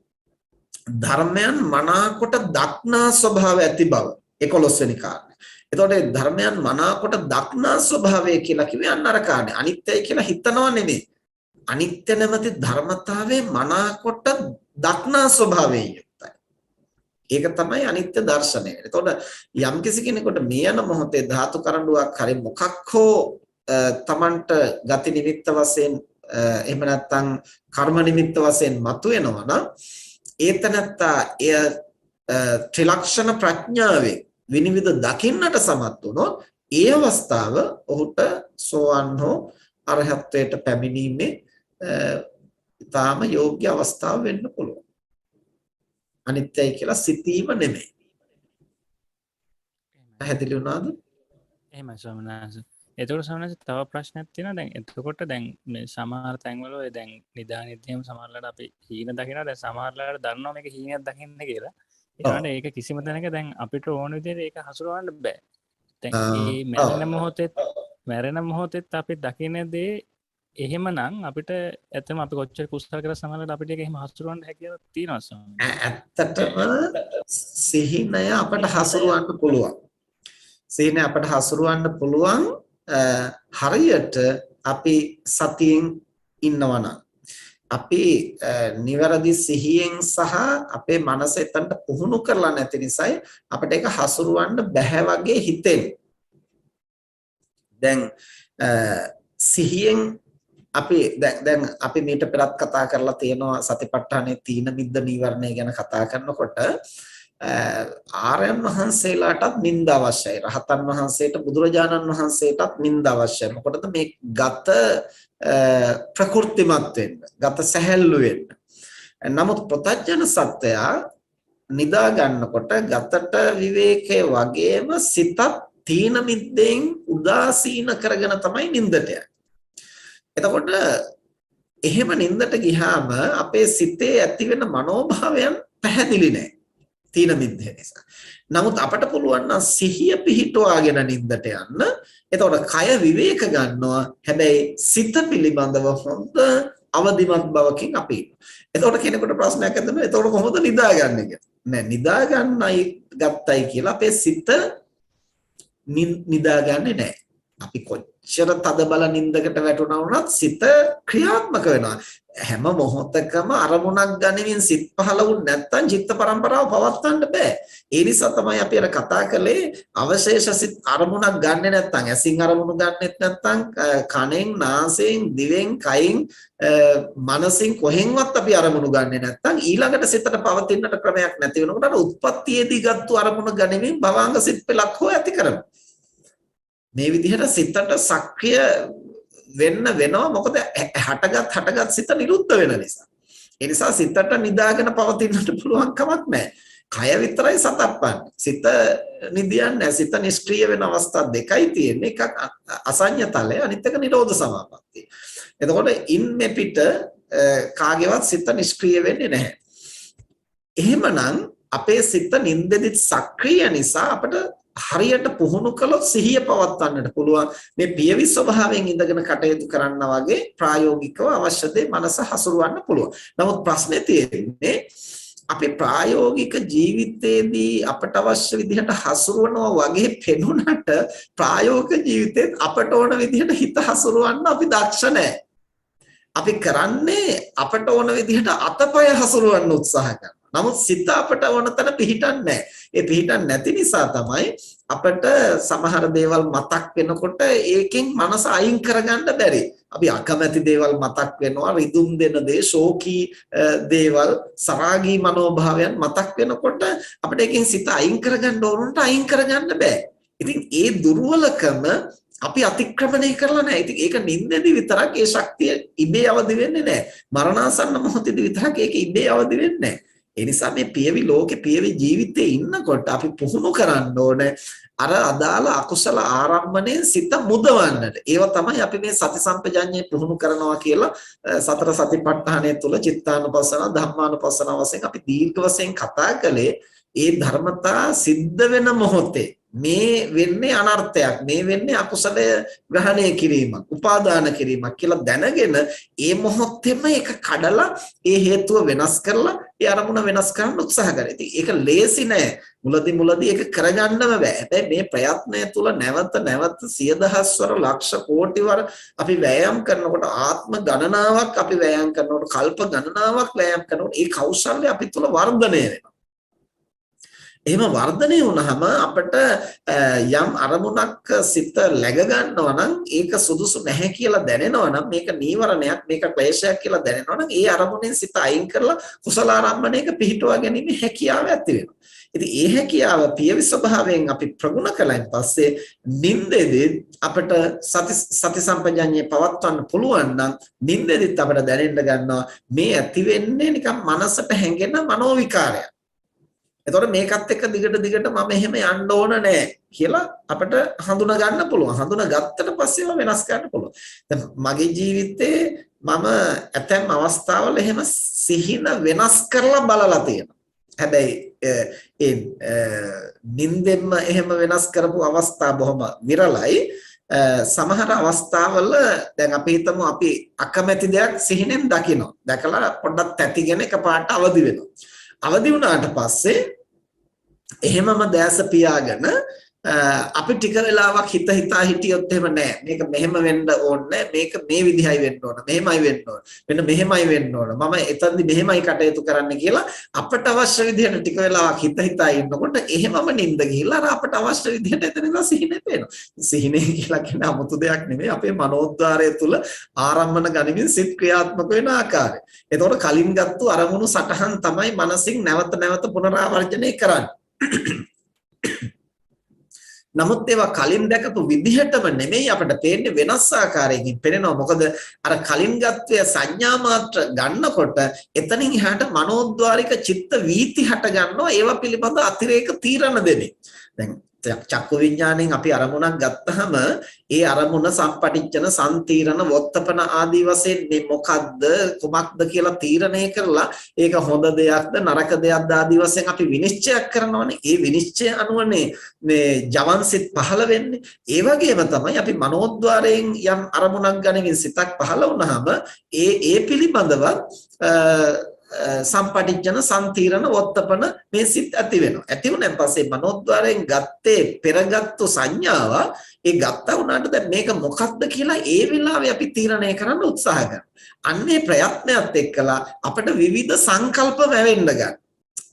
ධර්මයන් මනාකොට දක්නා ස්වභාවය ඇති බව 11 වෙනි කාරණේ. එතකොට මේ ධර්මයන් මනාකොට දක්නා ස්වභාවය කියලා කිව්වේ අන්න අර කාරණේ. අනිත්‍යයි කියලා හිතනව නෙමෙයි. අනිත්‍ය නැමැති ධර්මතාවයේ මනාකොට දක්නා ස්වභාවයෙන් යුක්තයි. ඒක තමයි අනිත්‍ය දර්ශනය. එතකොට යම් කිසි කෙනෙකුට මේ යන මොහොතේ ධාතු කරඬුවක් හරි මොකක් හෝ තමන්ට ගති නිමිත්ත වශයෙන් එහෙම නැත්නම් කර්ම නිමිත්ත වශයෙන් මතුවෙනවා නම් ඒතනත්තා එය ත්‍රිලක්ෂණ ප්‍රඥාවේ විනිවිද දකින්නට සමත් වුණොත් ඒ අවස්ථාව ඔහුට සෝවන් හෝ අරහත්ත්වයට පැමිණීමේ ඊටාම යෝග්‍ය අවස්ථාව වෙන්න පුළුවන්. අනිත්‍යයි කියලා සිතීම නෙමෙයි. පැහැදිලි වුණාද? එහෙමයි ස්වාමීන් වහන්සේ. එතකොට ස්වාමීන් වහන්සේ තව ප්‍රශ්නයක් තියෙනවා. දැන් එතකොට දැන් මේ සමහර තැන්වල ඔය දැන් නිදානෙදිම සමහරලාට අපි හීන දකිනවා. දැන් සමහරලාට දන්නවා මේක හීනයක් දකින්න කියලා. ඒකට ඒක කිසිම තැනක දැන් අපිට ඕන විදිහට ඒක හසුරවන්න බෑ. දැන් මේ මැරෙන මොහොතෙත් අපි දකින දේ එහෙමනම් අපිට ඇත්තම අපි කොච්චර කුසල කරලා සමහරවිට අපිට ඒක එහෙම හසුරවන්න හැකියාවක් තියෙනවා ස්වාමීන් වහන්සේ. ඇත්තටම සිහිනය අපට හසුරවන්න පුළුවන්. සිහිනය අපට හසුරවන්න පුළුවන් හරියට අපි සතියෙන් ඉන්නවනම්. අපි නිවැරදි සිහියෙන් සහ අපේ මනස එතනට පුහුණු කරලා නැති නිසායි අපිට ඒක හසුරවන්න බැහැ වගේ හිතෙන්නේ. දැන් සිහියෙන් දැන් අපි මීට පෙරත් කතා කරලා තියෙනවා සතිපට්ඨානයේ තීන මිද්ද නීවරණය ගැන කතා කරනකොට ආර්යයන් වහන්සේලාටත් නිନ୍ଦ අවශ්‍යයි. රහතන් වහන්සේට බුදුරජාණන් වහන්සේටත් නිନ୍ଦ අවශ්‍යයි. මොකටද මේ ගත ප්‍රකෘතිමත් වෙන්න, ගත සැහැල්ලු වෙන්න. නමුත් ප්‍රත්‍යඥ සත්‍යය නිදා ගන්නකොට ගතට විවේකයේ වගේම සිතත් තීන මිද්දෙන් උදාසීන කරගෙන තමයි නින්දට යන්නේ. එතකොට එහෙම නින්දට ගියාම අපේ සිතේ ඇති වෙන මනෝභාවයන් පැහැදිලි නැහැ. තීන මිද්දේ නිසා. නමුත් අපට පුළුවන් නම් සිහිය පිහිටුවාගෙන නින්දට යන්න. එතකොට කය විවේක ගන්නවා. හැබැයි සිත පිළිබඳව හොඳ අවදිමත් බවකින් අපි ඉන්නවා. එතකොට කෙනෙකුට ප්‍රශ්නයක් ඇතිවෙනවා. එතකොට කොහොමද නිදාගන්නේ කියලා. නෑ නිදා ගන්නයි ගත්තයි කියලා අපේ සිත නිදාගන්නේ නැහැ. අපි කොච්චර තද බල නින්දකට වැටුණා වුණත් සිත ක්‍රියාත්මක වෙනවා. හැම මොහොතකම අරමුණක් ගනිමින් සිත් පහළ වුණ නැත්නම් චිත්ත පරම්පරාව පවත්වන්න බෑ. ඒ නිසා තමයි අපි අර කතා කළේ අවශේෂ සිත් අරමුණක් ගන්නෙ නැත්නම් ඇසින් අරමුණු ගන්නෙත් නැත්නම් කනෙන් නාසයෙන් දිවෙන් කයින් මනසින් කොහෙන්වත් අපි අරමුණු ගන්නෙ නැත්නම් ඊළඟට සිතට පවතින්නට ක්‍රමයක් නැති වෙනකොට අර උත්පත්තියේදී ගත්තු අරමුණ ගනිමින් භවංග සිත් පෙළක් හෝ ඇති කරනවා. මේ විදිහට සිතට සක්‍රිය වෙන්න වෙනවා. මොකද හටගත් සිත නිරුද්ධ වෙන නිසා. ඒ නිසා සිතට නිදාගෙන පවතින්නට පුළුවන් කමක් නැහැ. කය විතරයි සතප්පන්නේ. සිත නිදියන්නේ නැහැ. සිත නිෂ්ක්‍රීය වෙන අවස්ථා දෙකයි තියෙන්නේ. එකක් අසඤ්ඤ තලය, අනිත් එක නිරෝධ සමාපත්තිය. එතකොට ඉන්නේ පිට කාගේවත් සිත නිෂ්ක්‍රීය වෙන්නේ නැහැ. එහෙමනම් අපේ සිත නින්දෙදිත් සක්‍රීය නිසා අපිට හරියට පුහුණු කළොත් සිහිය පවත්වන්නට පුළුවන්. මේ පියවි ස්වභාවයෙන් ඉඳගෙන කටයුතු කරන්න වගේ ප්‍රායෝගිකව අවශ්‍ය දේ මනස හසුරවන්න පුළුවන්. නමුත් ප්‍රශ්නේ තියෙන්නේ අපි ප්‍රායෝගික ජීවිතයේදී අපට අවශ්‍ය විදිහට හසුරවනවා වගේ පෙනුනට ප්‍රායෝගික ජීවිතේත් අපට ඕන විදිහට හිත හසුරවන්න අපි දක්ෂ නැහැ. අපි කරන්නේ අපට ඕන විදිහට අතපය හසුරවන්න උත්සාහ කරනවා. නමුත් සිත අපට ඕන තැන පිහිටන්නේ නැහැ. ඒ පිහිටන්නේ නැති නිසා තමයි අපට සමහර දේවල් මතක් වෙනකොට ඒකෙන් මනස අයින් කරගන්න බැරි. අපි අකමැති දේවල් මතක් වෙනවා, රිදුම් දෙන දේ, ශෝකී දේවල්, සරාගී මනෝභාවයන් මතක් වෙනකොට අපිට ඒකෙන් සිත අයින් කරගන්න ඕනට අයින් කරගන්න බෑ. ඉතින් ඒ දුර්වලකම අපි අතික්‍රමණය කරලා නැහැ. ඉතින් ඒක නිින්දේදී විතරක් ඒ ශක්තිය ඉබේ අවදි වෙන්නේ නැහැ. මරණාසන්න මොහොතේදී විතරක් ඒක ඉබේ අවදි වෙන්නේ නැහැ. ඒ නිසා මේ පියවි ලෝකේ පියවි ජීවිතේ ඉන්නකොට අපි පුහුණු කරන්න ඕනේ අර අදාළ අකුසල ආරම්භණයෙන් සිත මුදවන්නට. ඒව තමයි අපි මේ සති සම්පජඤ්ඤය පුහුණු කරනවා කියලා සතර සතිපට්ඨානය තුල චිත්තානුපස්සන, ධම්මානුපස්සන වශයෙන් අපි දීර්ඝ වශයෙන් කතා කළේ. ඒ ධර්මතා සිද්ධ වෙන මොහොතේ මේ වෙන්නේ අනර්ථයක්, මේ වෙන්නේ අකුසලය ග්‍රහණය කිරීමක්, උපාදාන කිරීමක් කියලා දැනගෙන ඒ මොහොතේම ඒක කඩලා ඒ හේතුව වෙනස් කරලා ඒ අරමුණ වෙනස් කරන්න උත්සාහ කරනවා. ඉතින් ඒක ලේසි නෑ. මුලදී ඒක කරගන්නම බෑ. හැබැයි මේ ප්‍රයත්නය තුළ නැවත සිය දහස්වර ලක්ෂ කෝටිවර අපි වෑයම් කරනකොට, ආත්ම ගණනාවක් අපි වෑයම් කරනකොට, කල්ප ගණනාවක් වෑයම් කරනකොට ඒ කෞශල්‍ය අපි තුළ වර්ධනය වෙනවා. එහෙම වර්ධනය වුණාම අපිට යම් අරමුණක් සිත läග ගන්නවා නම් ඒක සුදුසු නැහැ කියලා දැනෙනවා නම්, මේක නීවරණයක්, මේක ක්ලේශයක් කියලා දැනෙනවා නම් ඒ අරමුණෙන් සිත අයින් කරලා කුසල ආරම්භණයක පිහිටුවා ගැනීම හැකියාව ඇති වෙනවා. ඉතින් ඒ හැකියාව පියවි ස්වභාවයෙන් අපි ප්‍රගුණ කළාන් පස්සේ නින්දේදී අපිට සති සම්පජඤ්ඤය පවත්වන්න පුළුවන් නම් නින්දේදීත් අපිට දැනෙන්න ගන්නවා මේ ඇති වෙන්නේ නිකන් මනසට හැඟෙන මනෝවිකාරයක්. එතකොට මේකත් එක්ක දිගට මම එහෙම යන්න ඕන නෑ කියලා අපිට හඳුනා ගන්න පුළුවන්. හඳුනා ගත්තට පස්සේම වෙනස් කරන්න පුළුවන්. දැන් මගේ ජීවිතේ මම ඇතැම් අවස්ථාවල එහෙම සිහින වෙනස් කරලා බලලා තියෙනවා. හැබැයි ඒ නින්දෙන්ම එහෙම වෙනස් කරපු අවස්ථා බොහොම විරලයි. සමහර අවස්ථාවල දැන් අපි හිතමු අපි අකමැති දෙයක් සිහිනෙන් දකිනවා. දැකලා පොඩ්ඩක් තැතිගෙන එකපාරට අවදි වෙනවා. අවදි වුණාට පස්සේ එහෙමම දැස පියාගෙන අපි ටික වෙලාවක් හිතා හිටියොත් එහෙම නෑ, මේක මෙහෙම වෙන්න ඕනේ, මේක මේ විදිහයි වෙන්න ඕන, මෙහෙමයි වෙන්න ඕන, මෙන්න මෙහෙමයි වෙන්න ඕන, මම එතනදි මෙහෙමයි කටයුතු කරන්න කියලා අපට අවශ්‍ය විදිහට ටික වෙලාවක් හිතා ඉන්නකොට එහෙමම නිින්ද ගිහිල්ලා අර අපට අවශ්‍ය විදිහට එතනදා සිහිනේ පේනවා. සිහිනේ කියලා කියන්නේ 아무තු දෙයක් නෙමෙයි, අපේ මනෝද්වාරය තුල ආරම්භන ගනිමින් සිත් ක්‍රියාත්මක වෙන ආකාරය. එතකොට කලින් ගත්තු අරමුණු සටහන් තමයි මනසින් නැවත පුනරාවර්ජනය කරන්නේ. නමුත් ඒවා කලින් දැකපු විදිහටම නෙමෙයි අපිට පේන්නේ, වෙනස් ආකාරයකින් පේනවා. මොකද අර කලින් ගත්තේ සංඥා මාත්‍ර ගන්නකොට එතනින් එහාට මනෝද්වාරික චිත්ත වීති හට ගන්නවා. ඒවා පිළිබඳ අතිරේක තීරණ දෙන්නේ. දැන් චක්කු විඥාණයෙන් අපි අරමුණක් ගත්තාම ඒ අරමුණ සම්පටිච්ඡන සම්තිරණ වොත්තපන ආදී වශයෙන් මේ මොකද්ද කුමක්ද කියලා තීරණය කරලා ඒක හොඳ දෙයක්ද නරක දෙයක්ද ආදී වශයෙන් අපි විනිශ්චයක් කරනවානේ. ඒ විනිශ්චය අනුවනේ මේ ජවන්සිත පහළ වෙන්නේ. ඒ වගේම තමයි අපි මනෝද්වාරයෙන් යම් අරමුණක් ගනිමින් සිතක් පහළ වුණාම ඒ පිළිබඳව සම්පටිච්ඡන සම්තිරණ වොත්තපන මේ සිත් ඇති වෙනවා. ඇති වුණාන් පස්සේ මනෝද්වාරයෙන් ගත්තේ පෙරගත්තු සංඥාව ඒ ගත්තා වුණාට දැන් මේක මොකක්ද කියලා ඒ වෙලාවේ අපි තීරණය කරන්න උත්සාහ කරනවා. අන්නේ ප්‍රයත්නයත් එක්කලා අපිට විවිධ සංකල්ප වැවෙන්න ගන්නවා.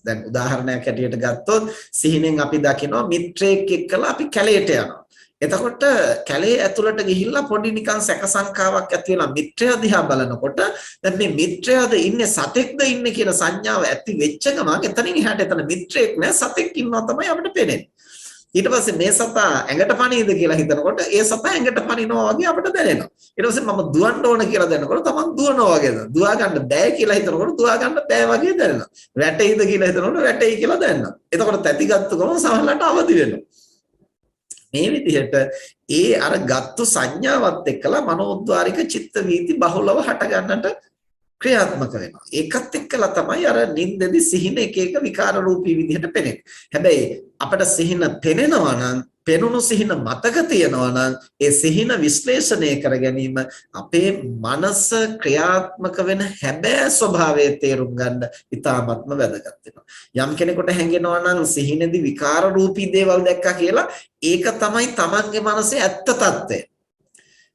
දැන් උදාහරණයක් ඇටියට ගත්තොත් සිහිනෙන් අපි දකිනවා මිත්‍රයෙක් එක්කලා අපි කැලේට යනවා. එතකොට කැලේ ඇතුළට ගිහිල්ලා පොඩි නිකන් සැක සංකාවක් ඇති වෙලා මිත්‍රයා දිහා බලනකොට දැන් මේ මිත්‍රයාද ඉන්නේ සතෙක්ද ඉන්නේ කියන සංඥාව ඇති වෙච්ච ගමන් එතනින් එහාට එතන මිත්‍රයෙක් නෑ සතෙක් ඉන්නවා තමයි අපිට පේන්නේ. ඊට පස්සේ මේ සතා ඇඟට පණීද කියලා හිතනකොට ඒ සතා ඇඟට පණිනවා වගේ අපිට දැනෙනවා. ඊට පස්සේ මම දුවන්න ඕන කියලා දැනනකොට තමන් දුවනවා වගේ දැනෙනවා. දුවා ගන්න බෑ කියලා හිතනකොට දුවා ගන්න බෑ වගේ දැනෙනවා. වැටෙයිද කියලා හිතනකොට වැටෙයි කියලා දැනෙනවා. එතකොට තැතිගත්තු ගමන් සමහරවිට අවදි වෙනවා. මේ විදිහට ඒ අර ගත්තු සංඥාවත් එක්කලා මනෝද්වාරික චිත්ත වීති බහුලව හට ගන්නට ක්‍රියාත්මක වෙනවා. ඒකත් එක්කලා තමයි අර නින්දෙදි සිහින එක එක විකාර රූපී විදිහට පෙනෙන්නේ. හැබැයි අපිට සිහින පෙනෙනවා නම් පෙනුණු සිහින මතක තියනවා නම් ඒ සිහින විශ්ලේෂණය කර ගැනීම අපේ මනස ක්‍රියාත්මක වෙන හැබෑ ස්වභාවය තේරුම් ගන්න ඉතාමත්ම වැදගත් වෙනවා. යම් කෙනෙකුට හැඟෙනවා නම් සිහිනේදී විකාර රූපී දේවල් දැක්කා කියලා ඒක තමයි තමන්ගේ මනසේ ඇත්ත తත්වය.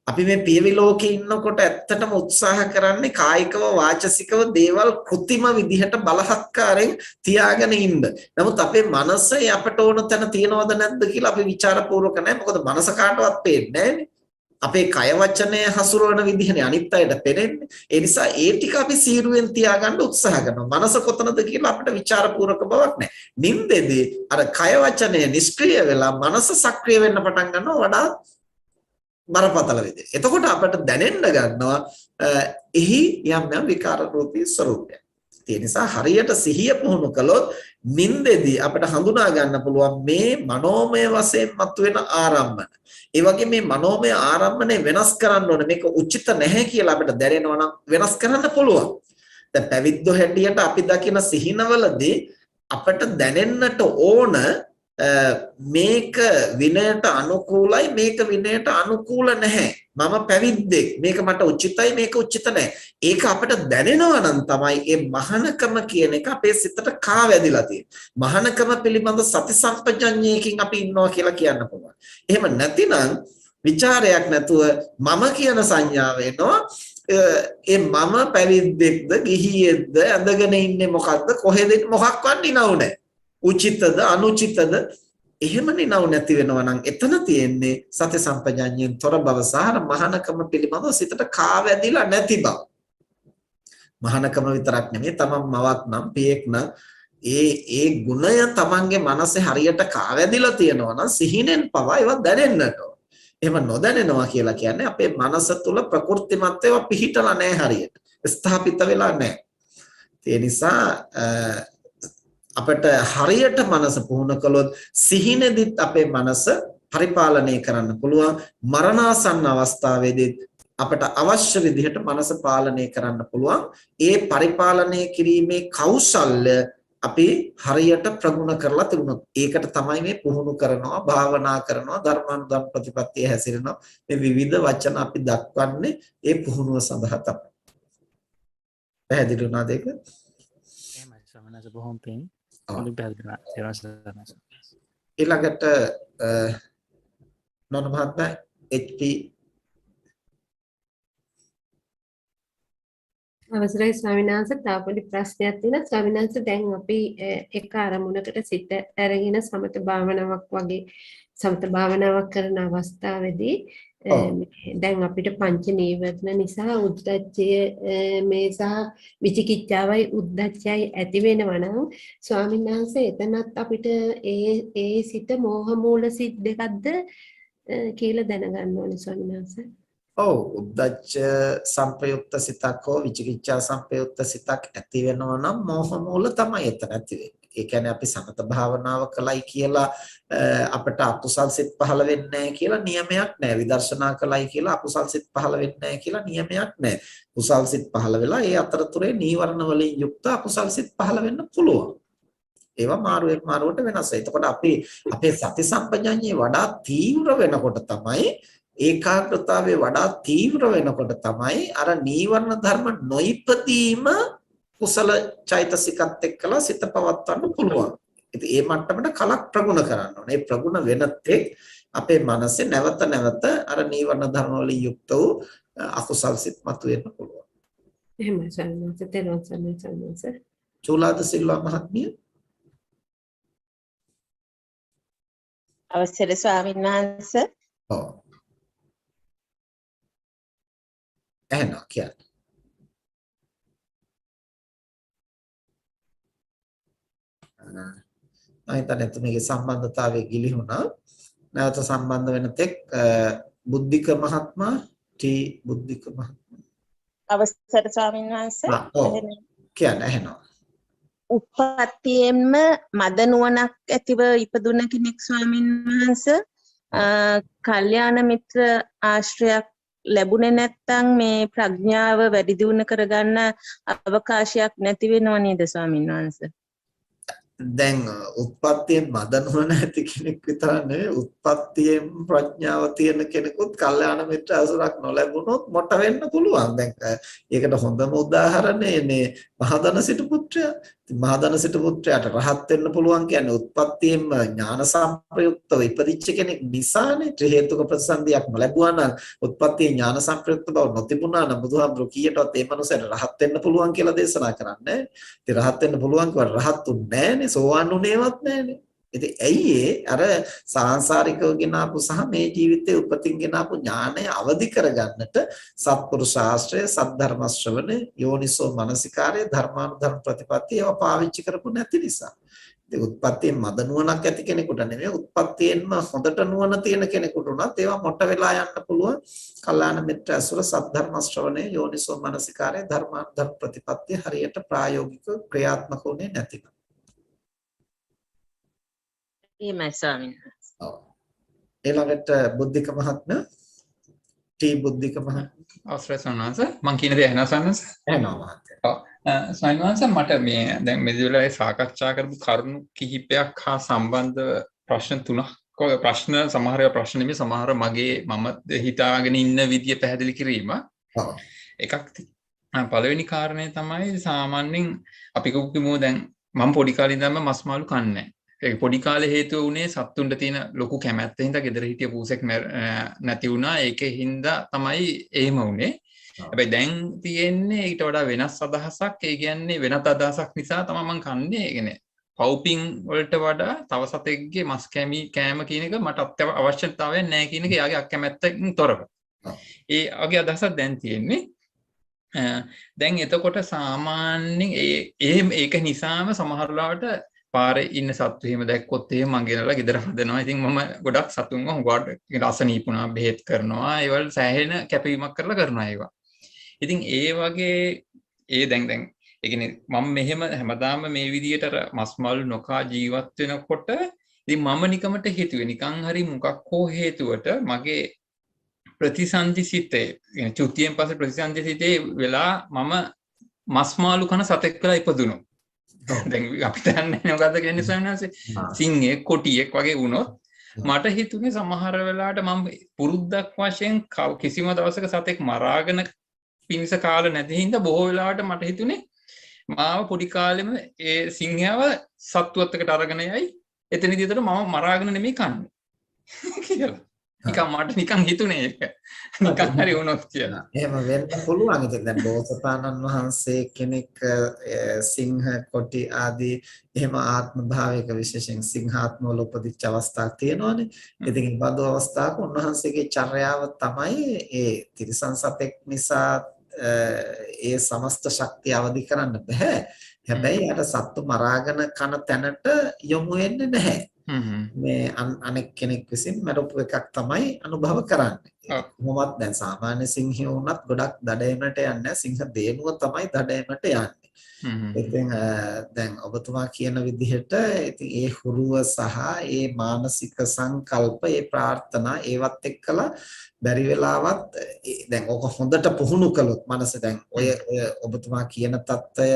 අපි මේ පියවි ලෝකේ ඉන්නකොට ඇත්තටම උත්සාහ කරන්නේ කායිකව වාචසිකව දේවල් කෘතිම විදිහට බලහත්කාරයෙන් තියාගෙන ඉන්න. නමුත් අපේ මනසේ අපට ඕන තැන තියනවද නැද්ද කියලා අපි ਵਿਚාරපූර්වක නැහැ. මොකද මනස කාටවත් පේන්නේ නැහැනේ. අපේ කය වචනය හසුරවන විදිහනේ අනිත් අයට පේන්නේ. ඒ නිසා ඒ ටික අපි සීරුවෙන් තියාගන්න උත්සාහ කරනවා. මනස කොතනද කියලා අපිට ਵਿਚාරපූර්වක බවක් නැහැ. නින්දේදී අර කය වචනය නිෂ්ක්‍රිය වෙලා මනස සක්‍රිය වෙන්න පටන් ගන්නවා වඩා බරපතල විදිහට. එතකොට අපට දැනෙන්න ගන්නවා එහි යම් යම් විකාර රූපී ස්වરૂපය. ඒ නිසා හරියට සිහිය පුහුණු කළොත් නින්දෙදී අපිට හඳුනා ගන්න පුළුවන් මේ මනෝමය වශයෙන් මතුවෙන ආරම්භන. ඒ වගේ මේ මනෝමය ආරම්භනේ වෙනස් කරන්න ඕනේ. මේක උචිත නැහැ කියලා අපිට දැනෙනවා නම් වෙනස් කරන්න පුළුවන්. දැන් පැවිද්දෝ හැටියට අපි දකින සිහිනවලදී අපිට දැනෙන්නට ඕන මේක විනයට අනුකූලයි මේක විනයට අනුකූල නැහැ. මම පැවිද්දෙක්. මේක මට උචිතයි මේක උචිත නැහැ. ඒක අපිට දැනෙනවා නම් තමයි මේ මහානකම කියන එක අපේ සිතට කාවැදිලා තියෙන්නේ. මහානකම පිළිබඳ සති සම්පජඤ්ඤයකින් අපි ඉන්නවා කියලා කියන්න පුළුවන්. එහෙම නැතිනම් ਵਿਚාරයක් නැතුව මම කියන සංඥාව එනවා. ඒ මම පැවිද්දෙක්ද ගිහියෙක්ද ඇඳගෙන ඉන්නේ මොකක්ද කොහෙද මොකක්වත් නිනව නැහැ. උචිතද අනුචිතද එහෙම නිනව නැති වෙනවා නම් එතන තියෙන්නේ සති සම්පජාඤ්ඤයෙන් තොර බව සහ මහානකම පිළිබඳව සිතට කාවැදිලා නැති බව. මහානකම විතරක් නෙමෙයි තමන් මවක් නම් පියෙක් නම් ඒ ගුණය තමන්ගේ මනසේ හරියට කාවැදිලා තියෙනවා නම් සිහිනෙන් පවා ඒවා දැනෙන්නට ඕන. එහෙම නොදැනෙනවා කියලා කියන්නේ අපේ මනස තුල ප්‍රකෘතිමත් ඒවා පිහිටලා නැහැ හරියට. ස්ථාපිත වෙලා නැහැ. ඒ නිසා අපට හරියට මනස පුහුණු කළොත් සිහිනෙදිත් අපේ මනස පරිපාලනය කරන්න පුළුවන්. මරණාසන්න අවස්ථාවේදී අපට අවශ්‍ය විදිහට මනස පාලනය කරන්න පුළුවන්. ඒ පරිපාලනය කිරීමේ කෞශල්‍ය අපි හරියට ප්‍රගුණ කරලා තිබුණොත් ඒකට තමයි මේ පුහුණු කරනවා, භාවනා කරනවා, ධර්මානුධර්ම ප්‍රතිපත්තිය හැසිරෙනවා. මේ විවිධ වචන අපි දක්වන්නේ ඒ පුහුණුව සඳහා තමයි. පැහැදිලි වුණාද ඒක? එහෙමයි සමනස බොහොම පිං. හොඳින් පැහැදිලි වුණා. ඊළඟට නොන මහත්මයා HP අවසරයි ස්වාමීන් වහන්සේ තව පොඩි ප්‍රශ්නයක් තියෙනවා. ස්වාමීන් වහන්සේ දැන් අපි එක අරමුණකට සිත අරගෙන සමත භාවනාවක් කරන අවස්ථාවේදී දැන් අපිට පංච නීවරණ නිසා උද්ධච්චය මේ සහ විචිකිච්ඡාවයි උද්ධච්චයයි ඇති වෙනවා නම් ස්වාමීන් වහන්සේ එතනත් අපිට ඒ සිත මෝහ මූල සිත් දෙකක්ද කියලා දැනගන්න ඕනේ ස්වාමීන් වහන්සේ. ඔව් උද්ධච්ච සංපයුක්ත සිතක් හෝ විචිකිච්ඡා සංපයුක්ත සිතක් ඇති වෙනවා නම් මෝහ මූල තමයි එතන ඇති වෙන්නේ. ඒ කියන්නේ අපි සමත භාවනාව කළයි කියලා අපිට අකුසල් සිත් පහළ වෙන්නේ නැහැ කියලා නියමයක් නැහැ. විදර්ශනා කළයි කියලා අකුසල් සිත් පහළ වෙන්නේ නැහැ කියලා නියමයක් නැහැ. කුසල් සිත් පහළ වෙලා ඒ අතරතුරේ නීවරණ වලින් යුක්ත අකුසල් සිත් පහළ වෙන්න පුළුවන්. ඒවා මාරුවෙන් මාරුවට වෙනස් වෙයි. එතකොට අපේ සති සම්පජඤ්ඤේ වඩා තීව්‍ර වෙනකොට තමයි ඒකාග්‍රතාවයේ වඩා තීව්‍ර වෙනකොට තමයි අර නීවරණ ධර්ම නොයිපදීම කුසල චෛතසිකත් එක්කලා සිත පවත්වන්න පුළුවන්. ඉතින් ඒ මට්ටමට කලක් ප්‍රගුණ කරන්න ඕනේ. ඒ ප්‍රගුණ වෙනතෙක් අපේ මනසේ නැවත නැවත අර නීවරණ ධර්ම වලින් යුක්ත වූ අකුසල් සිත් මතුවෙන්න පුළුවන්. එහෙමයි සන්නස තේරුම් සන්නස. චූලාද සිල්වා මහත්මිය. අවසර ස්වාමීන් වහන්සේ. ඔව්. එහෙනම් කියන්නේ. අයිතන තුමගේ සම්බන්ධතාවය ගිලිහුණා. නැවත සම්බන්ධ වෙන තෙක් බුද්ධික මහත්මයා බුද්ධික මහත්මයා. අවසර ස්වාමීන් වහන්සේ. කියන්න ඇහෙනවා. උප්පත්තියෙන්ම මද නුවණක් ඇතිව ඉපදුන කෙනෙක් ස්වාමීන් වහන්සේ කල්යාණ මිත්‍ර ආශ්‍රයක් ලැබුණේ නැත්නම් මේ ප්‍රඥාව වැඩි දියුණු කරගන්න අවකාශයක් නැති වෙනව නේද ස්වාමීන් වහන්සේ? දැන් උත්පත්තියෙන් මද නුවණ ඇති කෙනෙක් විතර නෙවෙයි උත්පත්තියෙන් ප්‍රඥාව තියෙන කෙනෙකුත් කල්යාණ මිත්‍ර අසුරක් නොලැබුණොත් මොට වෙන්න පුළුවන්. දැන් ඒකට හොඳම උදාහරණය මේ මහදන සිටු පුත්‍රයා. මහදන සිටු පුත්‍රයාට රහත් වෙන්න පුළුවන් කියන්නේ උත්පත්තියෙන්ම ඥාන සම්ප්‍රයුක්තව ඉපදිච්ච කෙනෙක් නිසානේ. ත්‍රි හේතුක ප්‍රතිසන්දියක් නොලැබුවා නම් උත්පත්තියේ ඥාන සම්ප්‍රයුක්ත බව නොතිබුණා නම් බුදුහාමුදුරු කීයටවත් ඒ මනුස්සයට රහත් වෙන්න පුළුවන් කියලා දේශනා කරන්නේ. ඉතින් රහත් වෙන්න පුළුවන් කිව්වට රහත් උන්නේ නැහනේ. සෝවාන් උනේවත් නැහනේ. ඉතින් ඇයි අර සාංශාරිකව ගෙනාපු සහ මේ ජීවිතයේ උපතින් ගෙනාපු ඥානය අවදි කරගන්නට සත්පුරුෂ ආශ්‍රය සද්ධර්ම ශ්‍රවණය යෝනිසෝ මනසිකාරය ධර්මානුධර්ම ප්‍රතිපත්තිය ඒවා පාවිච්චි කරපු නැති නිසා. ඉතින් උත්පත්තියෙන් මද නුවණක් ඇති කෙනෙකුට නෙමෙයි උත්පත්තියෙන්ම හොඳට නුවණ තියෙන කෙනෙකුට උනත් ඒවා මොට වෙලා යන්න පුළුවන්. කල්යාණ මිත්‍ර අසුර සද්ධර්ම ශ්‍රවණය යෝනිසෝ මනසිකාරය ධර්මානුධර්ම ප්‍රතිපත්තිය හරියට ප්‍රායෝගිකව ක්‍රියාත්මක වුණේ නැතිනම්. එහෙමයි ස්වාමීන් වහන්සේ. ඔව්. ඊළඟට බුද්ධික මහත්මයා බුද්ධික මහත්මයා අවසරයි සන්නස මම කියන දේ ඇහෙනවා සන්නස එහෙනම් මහත්මයා. ඔව් සන්නස මට මේ දැන් මේ වෙලාවේ සාකච්ඡා කරපු කරුණු කිහිපයක් හා සම්බන්ධ ප්‍රශ්න තුනක් ප්‍රශ්න සමහර ඒවා ප්‍රශ්න නෙමෙයි සමහර මම හිතාගෙන ඉන්න විදිය පැහැදිලි කිරීම. ඔව්. එකක් පළවෙනි කාරණේ තමයි සාමාන්‍යයෙන් අපි කිව්වෝ දැන් මම පොඩි කාලේ ඉඳන්ම මස් මාළු කන්නේ නැහැ. ඒ පොඩි කාලේ හේතුව උනේ සත්තුන්ට තියෙන ලොකු කැමැත්ත හින්දා ගෙදර හිටිය පූසෙක් නැති වුණා. ඒකේ හින්දා තමයි එහෙම උනේ. හැබැයි දැන් තියෙන්නේ ඊට වඩා වෙනස් අදහසක්. ඒ කියන්නේ වෙනත් අදහසක් නිසා තමයි මම කන්නේ. ඒ කියන්නේ පවුපින් වලට වඩා තව සතෙක්ගේ මස් කෑම කියන එක මට අවශ්‍යතාවයක් නැහැ කියන එක යාගේ අකමැත්තකින් තොරව. ඒ වගේ අදහසක් දැන් තියෙන්නේ. දැන් එතකොට සාමාන්‍යයෙන් ඒක නිසාම සමහර ලාවට පාරේ ඉන්න සත්තු එහෙම දැක්කොත් එහෙම මං ගෙනලා ගෙදර හදනවා. ඉතින් මම ගොඩක් සතුන්ව හුඟක් අසනීපුණා බෙහෙත් කරනවා. ඒවල සෑහෙන කැපවීමක් කරලා කරනවා ඒවා. ඉතින් ඒ වගේ දැන් ඒ කියන්නේ මම මෙහෙම හැමදාම මේ විදියට මස් මාළු නොකා ජීවත් වෙනකොට ඉතින් මම නිකමට හිතුවේ නිකන් හරි මොකක් හෝ හේතුවට මගේ ප්‍රතිසන්දි සිතේ يعني චුතියෙන් පස්සේ ප්‍රතිසන්දි සිතේ වෙලා මම මස් මාළු කන සතෙක් වෙලා ඉපදුණා. දැන් අපිට දන්නේ මොකද්ද කියන්නේ ස්වාමීන් සිංහෙක් කොටියෙක් වගේ වුණොත් මට හිතුනේ සමහර වෙලාවට මම පුරුද්දක් වශයෙන් කිසිම දවසක සතෙක් මරාගෙන පිනිස කාලා නැති හින්දා බොහෝ වෙලාවට මට හිතුනේ මාව පොඩි කාලෙම ඒ සිංහයව සත්තුවත් එක්ක අරගෙන යයි එතනදී විතර මම මරාගෙන නෙමෙයි කන්නේ කියලා. නිකන් මට නිකන් හිතුනේ ඒක. නිකන් හරි වුණොත් කියලා. එහෙම වෙන්න පුළුවන්. ඉතින් දැන් බෝසතාණන් වහන්සේ කෙනෙක් සිංහ කොටි ආදී එහෙම ආත්ම භාවයක විශේෂයෙන් සිංහාත්මවල උපදිච්ච අවස්ථාවක් තියෙනවානේ. ඉතින් මේ බඳු අවස්ථාවක උන්වහන්සේගේ චර්යාව තමයි ඒ තිරිසන් සතෙක් නිසා ඒ සමස්ත ශක්තිය අවදි කරන්න බෑ. හැබැයි අර සත්තු මරාගෙන කන තැනට යොමු වෙන්නේ නැහැ. මේ අනෙක් කෙනෙක් විසින් මරපු එකක් තමයි අනුභව කරන්නේ. කොහොමත් දැන් සාමාන්‍ය සිංහයෝ වුණත් ගොඩක් දඩයමට යන්නේ සිංහ දේනුව තමයි දඩයමට යන්නේ. ඉතින් දැන් ඔබතුමා කියන විදිහට ඉතින් ඒ හුරුව සහ ඒ මානසික සංකල්ප ඒ ප්‍රාර්ථනා ඒවත් එක්කලා බැරි වෙලාවත් දැන් ඕක හොඳට පුහුණු කළොත් මනස දැන් ඔය ඔබතුමා කියන தত্ত্বය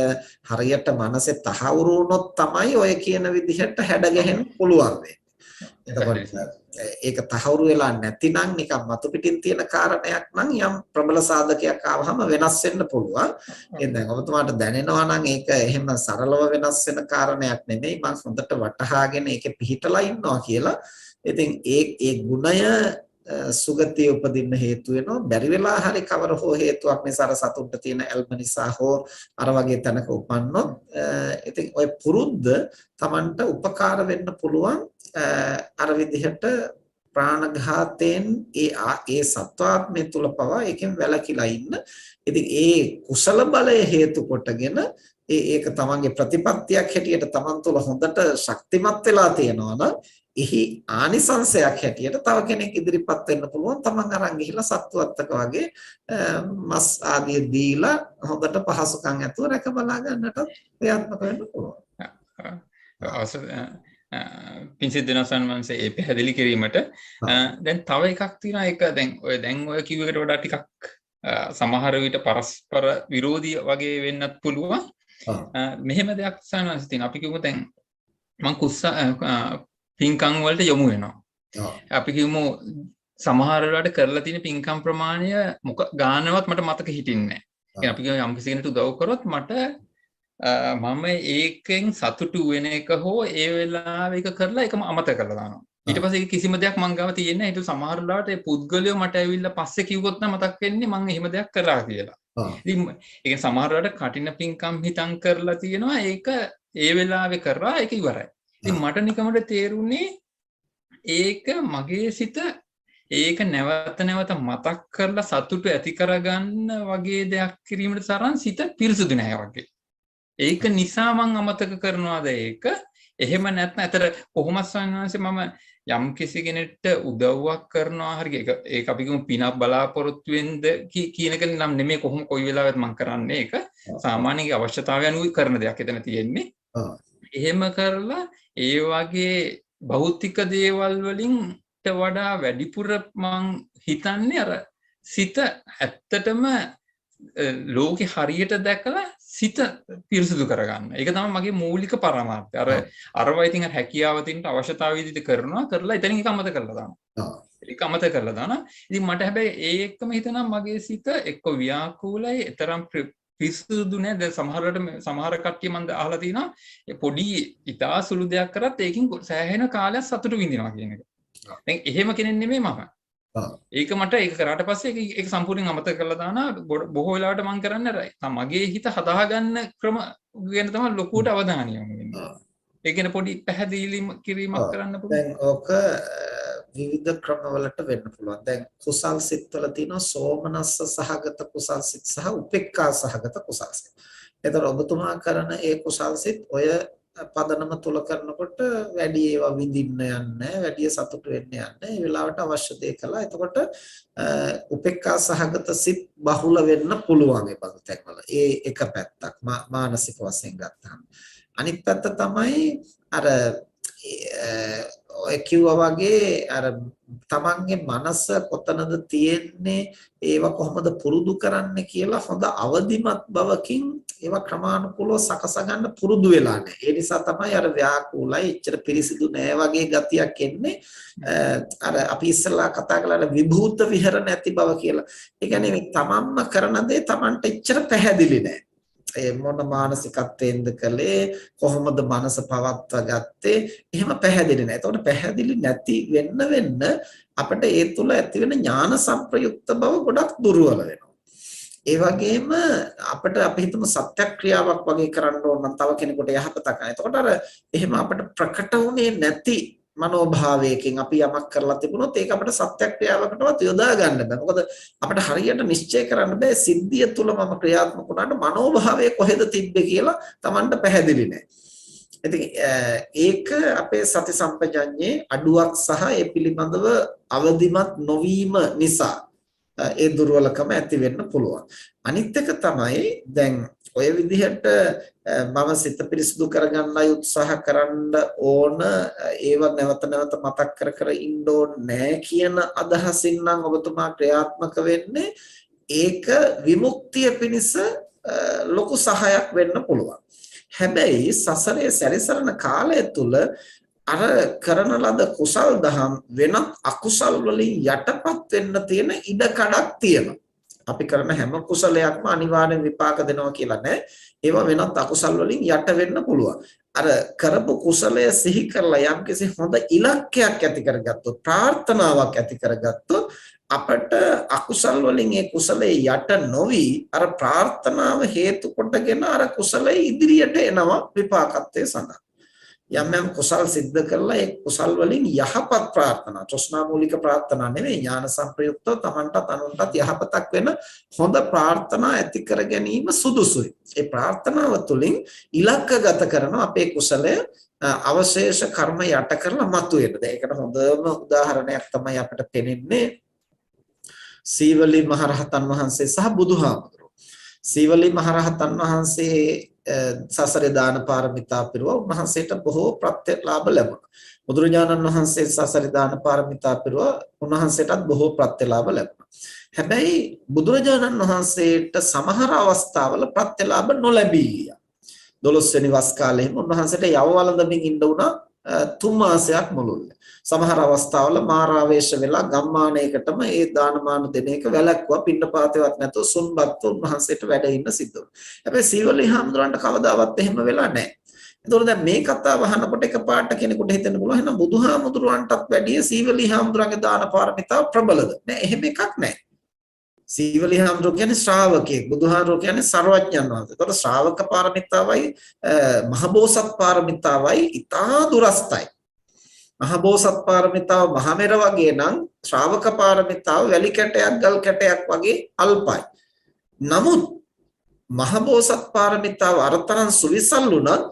හරියට මනසේ තහවුරු වුණොත් තමයි ඔය කියන විදිහට හැඩ ගැහෙන්න පුළුවන් වෙන්නේ. එතකොට ඒක තහවුරු වෙලා නැතිනම් නිකන් මතු පිටින් තියෙන කාරණයක් නම් යම් ප්‍රබල සාධකයක් ආවහම වෙනස් වෙන්න පුළුවන්. එහෙනම් දැන් ඔබතුමාට දැනෙනවා නම් ඒක එහෙම සරලව වෙනස් වෙන කාරණයක් නෙමෙයි. මම හොඳට වටහාගෙන ඒකේ පිහිටලා ඉන්නවා කියලා. ඉතින් ඒ ගුණය සුගතිය උපදින්න හේතු වෙනවා. බැරි වෙලා හරි කවර හෝ හේතුවක් නිසා අර සතුන්ට තියෙන ඇල්ම නිසා හෝ අර වගේ තැනක උපන්නොත් ඉතින් ওই පුරුද්ද Tamanට උපකාර වෙන්න පුළුවන්. අර විදිහට ප්‍රාණඝාතයෙන් ඒ සත්වාත්මය තුල පවා එකෙන් වැළකීලා ඉන්න. ඉතින් ඒ කුසල බලය හේතු කොටගෙන ඒක තමන්ගේ ප්‍රතිපත්තියක් හැටියට තමන් තුළ හොඳට ශක්තිමත් වෙලා තියෙනවා නම් එහි ආනිසංශයක් හැටියට තව කෙනෙක් ඉදිරිපත් වෙන්න පුළුවන්. තමන් අරන් ගිහිලා සත්වත්තක වගේ මස් ආදිය දීලා හොඳට පහසුකම් ඇතුව රැක බලා ගන්නට ප්‍රයත්න වෙන්න පුළුවන්. පින්සිත් දෙනසන් වහන්සේ ඒ පැහැදිලි කිරීමට දැන් තව එකක් තියෙනවා. ඒක දැන් ඔය කිව්ව එකට වඩා ටිකක් සමහර විට පරස්පර විරෝධී වගේ වෙන්නත් පුළුවන්. මෙහෙම දෙයක් සාමාන්‍යයෙන් තියෙනවා. අපි කිව්ව දැන් මං පින්කම් වලට යොමු වෙනවා. අපි කිව්වෝ සමහර වෙලාවට කරලා තියෙන පින්කම් ප්‍රමාණය ගානවත් මට මතක හිටින්නේ නැහැ. අපි කිව්ව යම් කිසි කෙනෙකුට උදව් කරොත් මට මම ඒකෙන් සතුටු වෙන එක හෝ ඒ වෙලාවෙ එක කරලා ඒකම අමතක කරලා දානවා. ඊට පස්සේ කිසිම දෙයක් මං ගාව තියෙන්නේ නැහැ. ඒක සමහර වෙලාවට ඒ පුද්ගලයෝ මට ඇවිල්ලා පස්සේ කිව්වොත් නම් මතක් වෙන්නේ මං එහෙම දෙයක් කරා කියලා. ඉතින් ඒක සමහර වෙලාවට කටින පින්කම් හිතන් කරලා තියෙනවා. ඒක ඒ වෙලාවේ කරා ඒක ඉවරයි. ඉතින් මට නිකමට තේරුනේ ඒක මගේ සිත ඒක නැවත නැවත මතක් කරලා සතුටු ඇති කරගන්න වගේ දෙයක් කිරීමට තරම් සිත පිරිසුදු නැහැ වගේ. ඒක නිසා මං අමතක කරනවාද ඒක? එහෙම නැත්නම් අතර කොහොමද සංඥාන්සේ මම යම් කිසි කෙනෙක්ට උදව්වක් කරනවා හරි ඒක අපි කියමු පිනක් බලාපොරොත්තු වෙන්න කියන එක නම් නෙමෙයි කොහොම කොයි වෙලාවෙත් මං කරන්නේ ඒක සාමාන්‍යයෙන් අවශ්‍යතාවය අනුව කරන දෙයක් එතන තියෙන්නේ. එහෙම කරලා ඒ වගේ භෞතික දේවල් වලින්ට වඩා වැඩිපුර මං හිතන්නේ අර සිත ඇත්තටම ලෝකේ හරියට දැකලා සිත පිරිසුදු කරගන්න. ඒක තමයි මගේ මූලික පරමාර්ථය. අරවා ඉතින් හැකියාව තියෙන අවශ්‍යතාවය විදිහට කරලා එතනින් ඒක අමතක කරලා දානවා. ඒක අමතක කරලා දානවා. ඉතින් මට හැබැයි ඒ එක්කම හිතනවා මගේ සිත එක්ක ව්‍යාකූලයි, තරම් පිරිසුදු නෑ. දැන් සමහර කට්ටිය මම අහලා තිනවා පොඩි ඉතා සුළු දෙයක් කරත් ඒකින් සෑහෙන කාලයක් සතුටු විඳිනවා කියන එක. දැන් එහෙම කෙනෙක් නෙමෙයි මම. ඒක මට ඒක කරාට පස්සේ ඒක සම්පූර්ණයෙන් අමතක කරලා දානවා. බොහෝ වෙලාවට මම කරන්නේ මගේ හිත හදාගන්න ක්‍රම ගැන තමයි ලොකුවට අවධානය යොමු වෙන්නේ. ඒ කියන්නේ පොඩි පැහැදිලි කිරීමක් කරන්න පුළුවන්. දැන් ඕක විවිධ ක්‍රමවලට වෙන්න පුළුවන්. දැන් කුසල් සිත්වල තියෙනවා සෝමනස්ස සහගත කුසල් සිත් සහ උපේක්ඛා සහගත කුසල් සිත්. එතකොට ඔබතුමා කරන ඒ කුසල් සිත් ඔය පදනම තුල කරනකොට වැඩි ඒවා විඳින්න යන්නේ වැඩි සතුට වෙන්න යන්නේ ඒ වෙලාවට අවශ්‍ය දේ කළා. එතකොට උපේක්ඛා සහගත සිත් බහුල වෙන්න පුළුවන් ඒ බඳුතැන්වල. ඒ එක පැත්තක් මානසික වශයෙන් ගත්තාම. අනිත් පැත්ත තමයි අර ඔය කිව්වා වගේ අර තමන්ගේ මනස කොතනද තියෙන්නේ ඒව කොහොමද පුරුදු කරන්නේ කියලා හොඳ අවදිමත් බවකින් ඒව ක්‍රමානුකූලව සකස ගන්න පුරුදු වෙලා නැහැ. ඒ නිසා තමයි අර ව්‍යාකූලයි එච්චර පිරිසිදු නෑ වගේ ගතියක් එන්නේ. අර අපි ඉස්සෙල්ලා කතා කළා විභූත විහරණ නැති බව කියලා. ඒ කියන්නේ තමන්ම කරන දේ තමන්ට එච්චර පැහැදිලි නෑ. ඒ මොන මානසිකත්වයෙන්ද කළේ කොහොමද මනස පවත්වා ගත්තේ එහෙම පැහැදිලි නැහැ. ඒතකොට පැහැදිලි නැති වෙන්න අපිට ඒ තුල ඇති වෙන ඥාන සංප්‍රයුක්ත බව ගොඩක් දුර්වල වෙනවා. ඒ වගේම අපිට අපි හිතමු සත්‍යක්‍රියාවක් වගේ කරන්න ඕන නම් තව කෙනෙකුට යහපතක්. එතකොට අර එහෙම අපිට ප්‍රකට වුණේ නැති මනෝභාවයකින් අපි යමක් කරලා තිබුණොත් ඒක අපිට සත්‍යක්‍රියාවකටවත් යොදා ගන්න බෑ. මොකද අපිට හරියට නිශ්චය කරන්න බෑ සිද්ධිය තුල මම ක්‍රියාත්මක වුණාට මනෝභාවය කොහෙද තිබ්බේ කියලා Tamanට පැහැදිලි නෑ. ඉතින් ඒක අපේ සති සම්පජඤ්ඤේ අඩුවක් සහ ඒ පිළිබඳව අවදිමත් නොවීම නිසා ඒ දුර්වලකම ඇති වෙන්න පුළුවන්. අනිත් එක තමයි දැන් ඔය විදිහට මම සිත පිරිසිදු කරගන්නයි උත්සාහ කරන්න ඕන ඒව නැවත නැවත මතක් කර කර ඉන්න ඕනේ නැහැ කියන අදහසින් නම් ඔබතුමා ක්‍රියාත්මක වෙන්නේ ඒක විමුක්තිය පිණිස ලොකු සහයක් වෙන්න පුළුවන්. හැබැයි සසරේ සැරිසරන කාලය තුල අර කරන ලද කුසල් දහම් වෙනත් අකුසල් වලින් යටපත් වෙන්න තියෙන ඉඩ කඩක් තියෙනවා. අපි කරන හැම කුසලයක්ම අනිවාර්යෙන් විපාක දෙනවා කියලා නෑ. ඒවා වෙනත් අකුසල් වලින් යට වෙන්න පුළුවන්. අර කරපු කුසලය සිහි කරලා යම්කිසි හොඳ ඉලක්කයක් ඇති කරගත්තොත්, ප්‍රාර්ථනාවක් ඇති කරගත්තොත් අපට අකුසල් වලින් ඒ කුසලයේ යට නොවි අර ප්‍රාර්ථනාව හේතු කොටගෙන අර කුසලයේ ඉදිරියට එනවා විපාකත්වයේ සඳහා. යම් යම් කුසල් සිද්ධ කරලා ඒ කුසල් වලින් යහපත් ප්‍රාර්ථනා, තෘෂ්ණා මූලික ප්‍රාර්ථනා නෙවෙයි, ඥාන සංප්‍රයුක්තව තමන්ටත් අනුන්ටත් යහපතක් වෙන හොඳ ප්‍රාර්ථනා ඇති කර ගැනීම සුදුසුයි. ඒ ප්‍රාර්ථනාව තුළින් ඉලක්කගත කරන අපේ කුසලය අවශේෂ කර්ම යට කරලා මතුවෙන්න. ඒකට හොඳම උදාහරණයක් තමයි අපිට පෙනෙන්නේ සීවලී මහරහතන් වහන්සේ සහ බුදුහාමුදුරුවෝ. සීවලී මහරහතන් වහන්සේ සසරේ දාන පාරමිතා පිරුවා. උන්වහන්සේට බොහෝ ප්‍රත්‍යලාභ ලැබුණා. බුදුරජාණන් වහන්සේ සසරේ දාන පාරමිතා පිරුවා. උන්වහන්සේටත් බොහෝ ප්‍රත්‍යලාභ ලැබුණා. හැබැයි බුදුරජාණන් වහන්සේට සමහර අවස්ථාවල ප්‍රත්‍යලාභ නොලැබී ගියා. 12 වෙනි වස් කාලේ උන්වහන්සේට යව වළඳමින් ඉන්න උනා 3 මාසයක් මුළුල්ලේ. සමහර අවස්ථාවල මාරාවේශ වෙලා ගම්මානයකටම ඒ දානමාන දෙන එක වැළැක්වුවා. පින්නපාතේවත් නැතුව සුන්බත්ව උන්වහන්සේට වැඩ ඉන්න සිද්ධ වුණා. හැබැයි සීවලී හාමුදුරන්ට කවදාවත් එහෙම වෙලා නැහැ. ඒතකොට දැන් මේ කතාව අහනකොට එකපාරට කෙනෙකුට හිතෙන්න පුළුවන් එහෙනම් බුදුහාමුදුරන්ටත් වැඩිය සීවලී හාමුදුරන්ගේ දාන පාරමිතාව ප්‍රබලද? නෑ, එහෙම එකක් නෑ. සීවලී හාමුදුරුවෝ කියන්නේ ශ්‍රාවකයෙක්, බුදුහාමුදුරුවෝ කියන්නේ සර්වඥයන් වහන්සේ. ඒතකොට ශ්‍රාවක පාරමිතාවයි මහබෝසත් පාරමිතාවයි ඉතා දුරස්තයි. මහබෝසත් පාරමිතාව මහමෙර වගේ නම් ශ්‍රාවක පාරමිතාව වැලි කැටයක් ගල් කැටයක් වගේ අල්පයි. නමුත් මහබෝසත් පාරමිතාව අරතරන් සුවිසල් වුණත්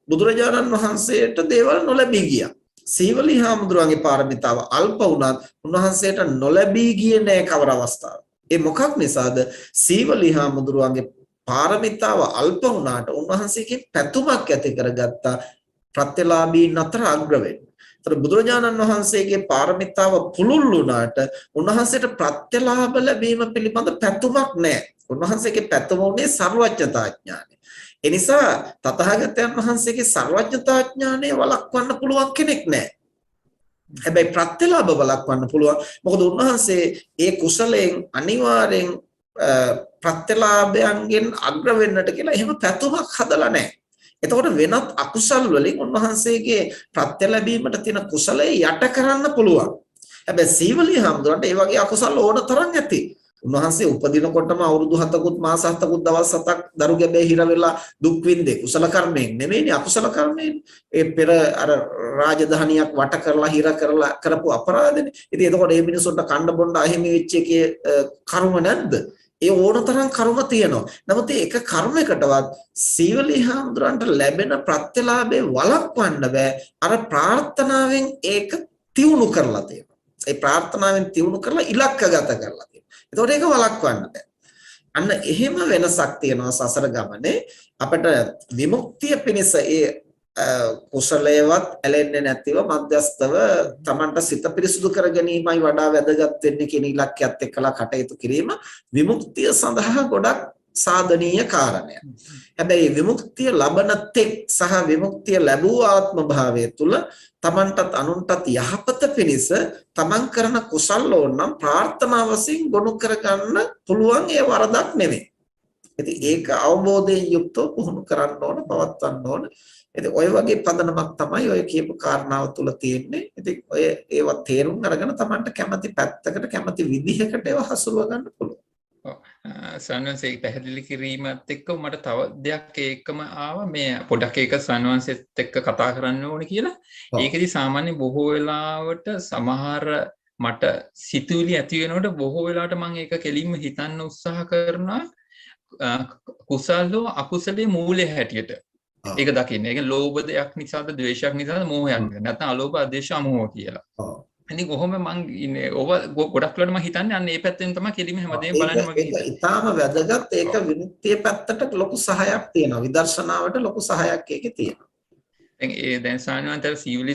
බුදුරජාණන් වහන්සේට දේවල් නොලැබී ගියා. සීවලී හාමුදුරුවන්ගේ පාරමිතාව අල්ප වුණත් උන්වහන්සේට නොලැබී ගියේ නැහැ කවර අවස්ථාවක. ඒ මොකක් නිසාද? සීවලී හාමුදුරුවන්ගේ පාරමිතාව අල්ප වුණාට උන්වහන්සේගේ පැතුමක් ඇති කරගත්තා ප්‍රත්‍යලාභීන් අතර අග්‍ර වෙන්න. ඒතර බුදුරජාණන් වහන්සේගේ පාරමිතාව පුළුල් වුණාට උන්වහන්සේට ප්‍රත්‍යලාභ ලැබීම පිළිබඳ පැතුමක් නැහැ. උන්වහන්සේගේ පැතුම උනේ සර්වඥතා ඥානය. ඒ නිසා තථාගතයන් වහන්සේගේ සර්වඥතා ඥානය වළක්වන්න පුළුවන් කෙනෙක් නැහැ. හැබැයි ප්‍රත්‍යලාභ වළක්වන්න පුළුවන්. මොකද උන්වහන්සේ ඒ කුසලයෙන් අනිවාර්යෙන් ප්‍රත්‍යලාභයන්ගෙන් අග්‍ර වෙන්නට කියලා එහෙම පැතුමක් හදලා නැහැ. එතකොට වෙනත් අකුසල් වලින් උන්වහන්සේගේ ප්‍රත්‍ය ලැබීමට තියෙන කුසලයේ යට කරන්න පුළුවන්. හැබැයි සීවලී හාමුදුරන්ට ඒ වගේ අකුසල් ඕන තරම් ඇති. උන්වහන්සේ උපදිනකොටම අවුරුදු 7කුත් මාස 7කුත් දවස් 7ක් දරු ගැබේ හිර වෙලා දුක් විඳේ. කුසල කර්මයෙන් නෙමෙයිනේ, අකුසල කර්මයෙන්. ඒ පෙර අර රාජධානියක් වට කරලා හිර කරලා කරපු අපරාධනේ. ඉතින් එතකොට මේ මිනිසුන්ට කණ්ඩ බොණ්ඩ අහිමි වෙච්ච එකේ කර්ම නැද්ද? ඒ ඕනතරම් කර්ම තියෙනවා. නමුත් ඒක කර්මයකටවත් සීවලී හාමුදුරන්ට ලැබෙන ප්‍රත්‍යලාභේ වළක්වන්න බෑ. අර ප්‍රාර්ථනාවෙන් ඒක තියුණු කරලා තියෙනවා. ඒ ප්‍රාර්ථනාවෙන් තියුණු කරලා ඉලක්කගත කරලා තියෙනවා. ඒතකොට ඒක වළක්වන්න බෑ. අන්න එහෙම වෙනසක් තියෙනවා සසර ගමනේ. අපිට විමුක්තිය පිණිස ඒ කුසලයේවත් ඇලෙන්නේ නැතිව මධ්‍යස්තව තමන්ට සිත පිරිසුදු කර ගැනීමයි වඩා වැදගත් වෙන්නේ කියන ඉලක්කයත් එක්කලා කටයුතු කිරීම විමුක්තිය සඳහා ගොඩක් සාධනීය කාරණයක්. හැබැයි විමුක්තිය ලබන තෙක් සහ විමුක්තිය ලැබූ ආත්ම භාවය තුළ තමන්ටත් අනුන්ටත් යහපත පිණිස තමන් කරන කුසල් ඕනම් ප්‍රාර්ථනා වශයෙන් ගොනු කරගන්න පුළුවන්. ඒ වරදක් නෙමෙයි. ඉතින් ඒක අවබෝධයෙන් යුක්තව පුහුණු කරන්න ඕන, පවත්වන්න ඕන. ඉතින් ඔය වගේ පදනමක් තමයි ඔය කියපු කාරණාව තුළ තියෙන්නේ. ඉතින් ඔය ඒවා තේරුම් අරගෙන තමන්ට කැමති පැත්තකට කැමති විදිහකට ඒවා හසුරුව ගන්න පුළුවන්. සන්වන්සේ පැහැදිලි කිරීමත් එක්ක මට තව දෙයක් ඒකම ආවා. මේ පොඩක් ඒක සන්වන්සෙත් එක්ක කතා කරන්න ඕනේ කියලා. ඒකෙදි සාමාන්‍ය බොහෝ වෙලාවට සමහර මට සිතුවිලි ඇති වෙනකොට බොහෝ වෙලාවට මම ඒක කෙලින්ම හිතන්න උත්සාහ කරනවා කුසලෝ අකුසලේ මූලයේ හැටියට. ඒක දකින්න. ඒක ලෝභ දෙයක් නිසාද, ද්වේෂයක් නිසාද, මෝහයක් නිසාද, නැත්නම් අලෝභ, අද්වේෂ, අමෝහ කියලා. ඉතින් කොහොම මං ඉන්නේ ඔබ ගොඩක් වෙලාවට මම හිතන්නේ අන්න ඒ පැත්තෙන් තමයි කෙලිම හැමදේම බලන්නේ මගේ ඒක හිත. ඊටාම වැදගත්. ඒක විමුක්තිය පැත්තට ලොකු සහයක් තියෙනවා. විදර්ශනාවට ලොකු සහයක් ඒකේ තියෙනවා. දැන් සාමාන්‍යයෙන් සීවලි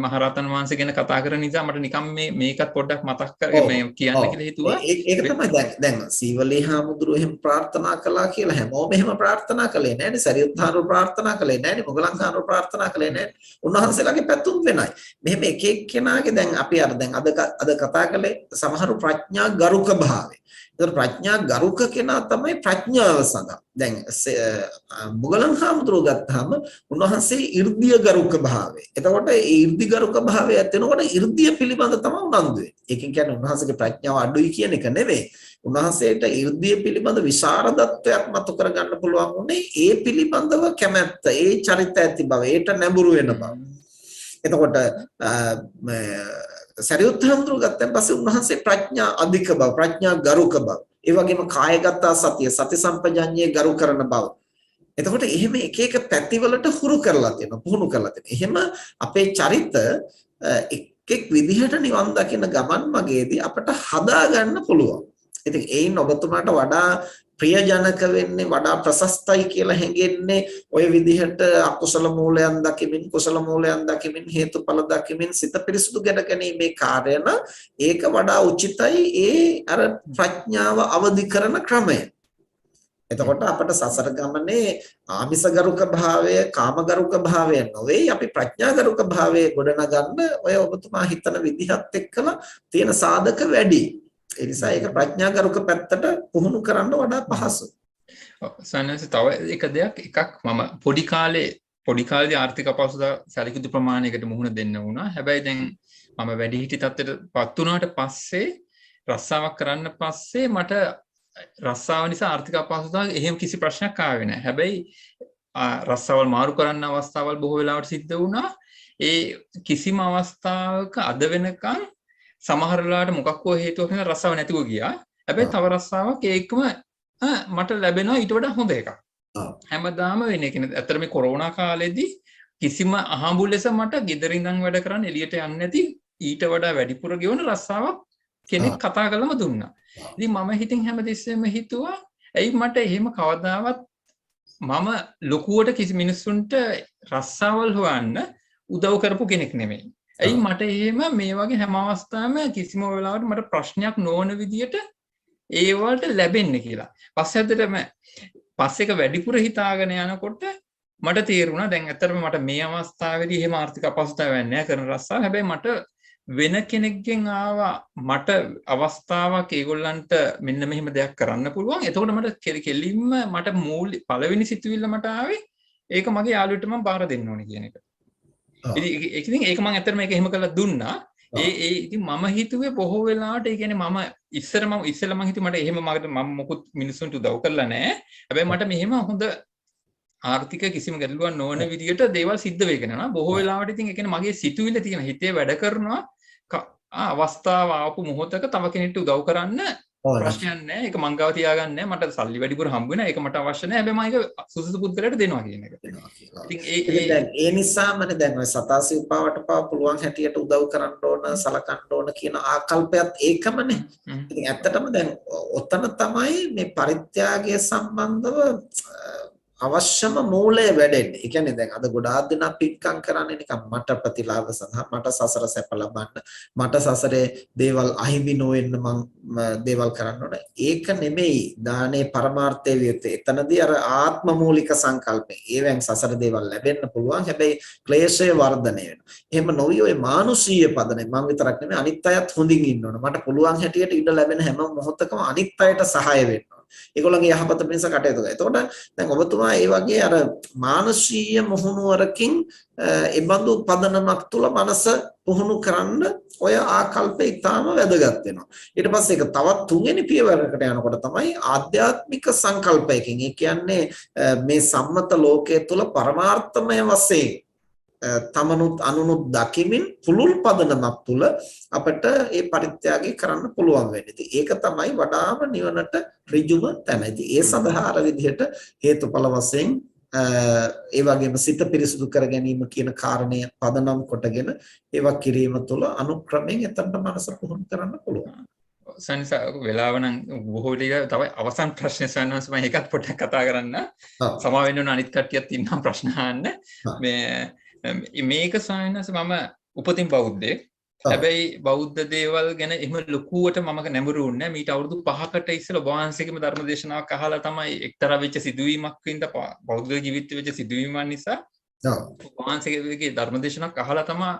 මහරහතන් වහන්සේ ගැන කතා කරන නිසා මට නිකන් මේකත් පොඩ්ඩක් මතක් කරගෙන මේ කියන්න කියලා හිතුවා. ඒක තමයි දැන් සීවලී හාමුදුරුවෝ එහෙම ප්‍රාර්ථනා කළා කියලා හැමෝම එහෙම ප්‍රාර්ථනා කළේ නෑනේ. සරියුත් හාමුදුරුවෝ ප්‍රාර්ථනා කළේ නෑනේ. මොගලන් හාමුදුරුවෝ ප්‍රාර්ථනා කළේ නෑනේ. උන්වහන්සේලාගේ පැතුම් වෙනයි. මෙහෙම එක එක්කෙනාගේ දැන් අපි දැන් අද කතා කළේ සමහරු ප්‍රඥා ගරුක භාවය. ඒතර ප්‍රඥා ගරුක කෙනා තමයි ප්‍රඥාව සඳහා. දැන් මොගලන් හාමුදුරුවෝ ගත්තාම උන්වහන්සේ 이르දිය ගරුක භාවය. එතකොට ඒ 이르දි ගරුක භාවය ඇත්තෙනකොට 이르දිය පිළිබඳ තමයි උනන්දු වෙන්නේ. ඒකෙන් කියන්නේ උන්වහන්සේගේ ප්‍රඥාව අඩුයි කියන එක නෙවෙයි. උන්වහන්සේට 이르දිය පිළිබඳ විශාරදත්වයක් මතු කරගන්න පුළුවන් උනේ ඒ පිළිබඳව කැමැත්ත, ඒ චරිත ඇති බව, ඒට නැඹුරු වෙන බව. එතකොට සරියුත් හාමුදුරුවෝ ගත්තන් පස්සේ උන්වහන්සේ ප්‍රඥා අධික බව, ප්‍රඥා ගරුක බව, ඒ වගේම කායගත සතිය, සති සම්පජඤ්ඤයේ ගරු කරන බව. එතකොට එහෙම එක එක පැතිවලට හුරු කරලා තියෙනවා, පුහුණු කරලා තියෙනවා. එහෙම අපේ චරිත එක් විදිහට නිවන් දකින ගමන් මගේදී අපට හදා ගන්න පුළුවන්. ඉතින් ඒයින් ඔබතුමාට වඩා ප්‍රියජනක වෙන්නේ, වඩා ප්‍රශස්තයි කියලා හැඟෙන්නේ ওই විදිහට අකුසල මූලයන් දකිමින්, කුසල මූලයන් දකිමින්, හේතුඵල දකිමින් සිත පිරිසුදු ගැනීමේ කාර්යය නම් ඒක වඩා උචිතයි ඒ අර ප්‍රඥාව අවදි කරන ක්‍රමය. එතකොට අපට සසර ගමනේ ආමිසගරුක භාවය, කාමගරුක භාවය නොවේ, අපි ප්‍රඥාගරුක භාවය ගොඩනගන්න ඔය ඔබතුමා හිතන විදිහත් එක්කලා තියෙන සාධක වැඩි. ඒ නිසා ඒක ප්‍රඥාගරුක පැත්තට පුහුණු කරන්න වඩා පහසුයි. සන්නස තව එක දෙයක් මම පොඩි කාලේ ආර්ථික අපහසුතා සැලකිලි ප්‍රමාණයකට මුහුණ දෙන්න වුණා. හැබැයි දැන් මම වැඩිහිටි තත්ත්වයටපත් වුණාට පස්සේ රස්සාවක් කරන්න පස්සේ මට රස්සාව නිසා ආර්ථික අපහසුතාවක එහෙම කිසි ප්‍රශ්නයක් ආවේ නැහැ. හැබැයි රස්සාවල් මාරු කරන්න අවස්ථාවල් බොහෝ වෙලාවට සිද්ධ වුණා. ඒ කිසිම අවස්ථාවක අද වෙනකන් සමහර වෙලාවට මොකක් හෝ හේතුවක් නිසා රස්සාව නැතිව ගියා. හැබැයි තව රස්සාවක් ඒකම මට ලැබෙනවා ඊට වඩා හොඳ එකක්. හැමදාම වෙන එක නේ. ඇත්තට මේ කොරෝනා කාලෙදී කිසිම අහඹු ලෙස මට ගෙදර ඉඳන් වැඩ කරන්න එළියට යන්නේ නැති ඊට වඩා වැඩිපුර ගෙවන රස්සාවක් කෙනෙක් කතා කරලම දුන්නා. ඉතින් මම හිතින් හැමතිස්සෙම හිතුවා ඇයි මට එහෙම කවදාවත් මම ලොකුවට කිසි මිනිස්සුන්ට රස්සාවල් හොයන්න උදව් කරපු කෙනෙක් නෙමෙයි. ඇයි මට එහෙම මේ වගේ හැම අවස්ථාවෙම කිසිම වෙලාවකට මට ප්‍රශ්නයක් නොවන විදියට ඒ වලට ලැබෙන්නේ කියලා. පස්සේක වැඩිපුර හිතාගෙන යනකොට මට තේරුණා දැන් ඇත්තටම මට මේ අවස්ථාවේදී එහෙම ආර්ථික අපහසුතාවයක් නැහැ කරන රස්සාව. හැබැයි මට වෙන කෙනෙක්ගෙන් ආවා මට අවස්ථාවක් ඒගොල්ලන්ට මෙන්න මෙහෙම දෙයක් කරන්න පුළුවන්. එතකොට මට කෙලින්ම මට පළවෙනි සිතුවිල්ල මට ආවේ ඒක මගේ යාළුවෙට මම බාර දෙන්න ඕනේ කියන එක. ඉතින් ඒක මම ඇත්තටම මේක එහෙම කරලා දුන්නා. ඉතින් මම හිතුවේ බොහෝ වෙලාවට ඒ කියන්නේ මම ඉස්සෙල්ලා මම හිතුවේ මට එහෙම මම මොකුත් මිනිස්සුන්ට උදව් කරලා නැහැ. හැබැයි මට මෙහෙම හොඳ ආර්ථික කිසිම ගැටලුවක් නොවන විදිහට දේවල් සිද්ධ වෙගෙන යනවා. බොහෝ වෙලාවට ඉතින් ඒ කියන්නේ මගේ සිතුවිල්ල තියෙන හිතේ වැඩ කරනවා. අවස්ථාව ආපු මොහොතක තව කෙනෙක්ට උදව් කරන්න ප්‍රශ්නයක් නැහැ. ඒක මං ගාව තියාගන්න නැහැ. මට සල්ලි වැඩිපුර හම්බ වෙනවා. ඒක මට අවශ්‍ය නැහැ. හැබැයි මම ඒක සුසුසු පුද්ගලයාට දෙනවා කියන එක. ඉතින් ඒ නිසාමනේ දැන් ඔය සතාසි උපාවට පාව පුළුවන් හැටියට උදව් කරන්න ඕන, සලකන්න ඕන කියන ආකල්පයත් ඒකමනේ. ඉතින් ඇත්තටම දැන් ඔතන තමයි මේ පරිත්‍යාගය සම්බන්ධව අවශ්‍යම මූලය වැඩෙන්නේ. ඒ කියන්නේ දැන් අද ගොඩාක් දෙනා පිටකම් කරන්නේ නිකන් මට ප්‍රතිලාභ සඳහා, මට සසර සැප ලබන්න, මට සසරේ දේවල් අහිමි නොවෙන්න මං දේවල් කරන්න ඕන. ඒක නෙමෙයි දානේ පරමාර්ථය වියතේ. එතනදී අර ආත්ම මූලික සංකල්පය. ඒවෙන් සසර දේවල් ලැබෙන්න පුළුවන්. හැබැයි ක්ලේශය වර්ධනය වෙනවා. එහෙම නොවි ඔය මානුෂීය පදනේ මං විතරක් නෙමෙයි අනිත් අයත් හොඳින් ඉන්න ඕන. මට පුළුවන් හැටියට ඉඩ ලැබෙන හැම මොහොතකම අනිත් අයට සහාය වෙන්න ඕන. ඒගොල්ලන්ගේ යහපත පිණිස කටයුතු කරනවා. එතකොට දැන් ඔබතුමා ඒ වගේ අර මානසික මුහුණුවරකින් ඒ බඳු පදනමක් තුල මනස පුහුණු කරන්න ඔය ආකල්පය ඉතාම වැදගත් වෙනවා. ඊට පස්සේ ඒක තවත් තුන්වෙනි පියවරකට යනකොට තමයි ආධ්‍යාත්මික සංකල්පයකින්. ඒ කියන්නේ මේ සම්මත ලෝකයේ තුල පරමාර්ථමය වශයෙන් තමනුත් අනුනුත් දකිමින් පුළුල් පදනමක් තුල අපිට මේ පරිත්‍යාගය කරන්න පුළුවන් වෙන්නේ. ඉතින් ඒක තමයි වඩාම නිවනට ඍජුම තැන. ඉතින් ඒ සඳහා අර විදිහට හේතුඵල වශයෙන් ඒ වගේම සිත පිරිසුදු කර ගැනීම කියන කාරණය පදනම් කොටගෙන ඒවා කිරීම තුළ අනුක්‍රමයෙන් එතනට මනස පුහුණු කරන්න පුළුවන්. සනිස වෙලාව නම් බොහෝ ටික තව අවසන් ප්‍රශ්නේ සවන්නස් මම ඒකත් පොඩ්ඩක් කතා කරන්න. සමා වෙන්න ඕන අනිත් කට්ටියත් ඉන්නම් ප්‍රශ්න අහන්න. මේක සවන්නස් මම උපතින් බෞද්ධයෙක්. හැබැයි බෞද්ධ දේවල් ගැන එහෙම ලොකුවට මම නැඹුරු වුණේ මීට අවුරුදු 5කට ඉස්සෙල්ලා වහන්සේගේම ධර්ම දේශනාවක් අහලා තමයි එක්තරා වෙච්ච සිදුවීමක් වින්ද බෞද්ධ ජීවිතේ වෙච්ච සිදුවීමක් නිසා වහන්සේගේ ධර්ම දේශනාවක් අහලා තමයි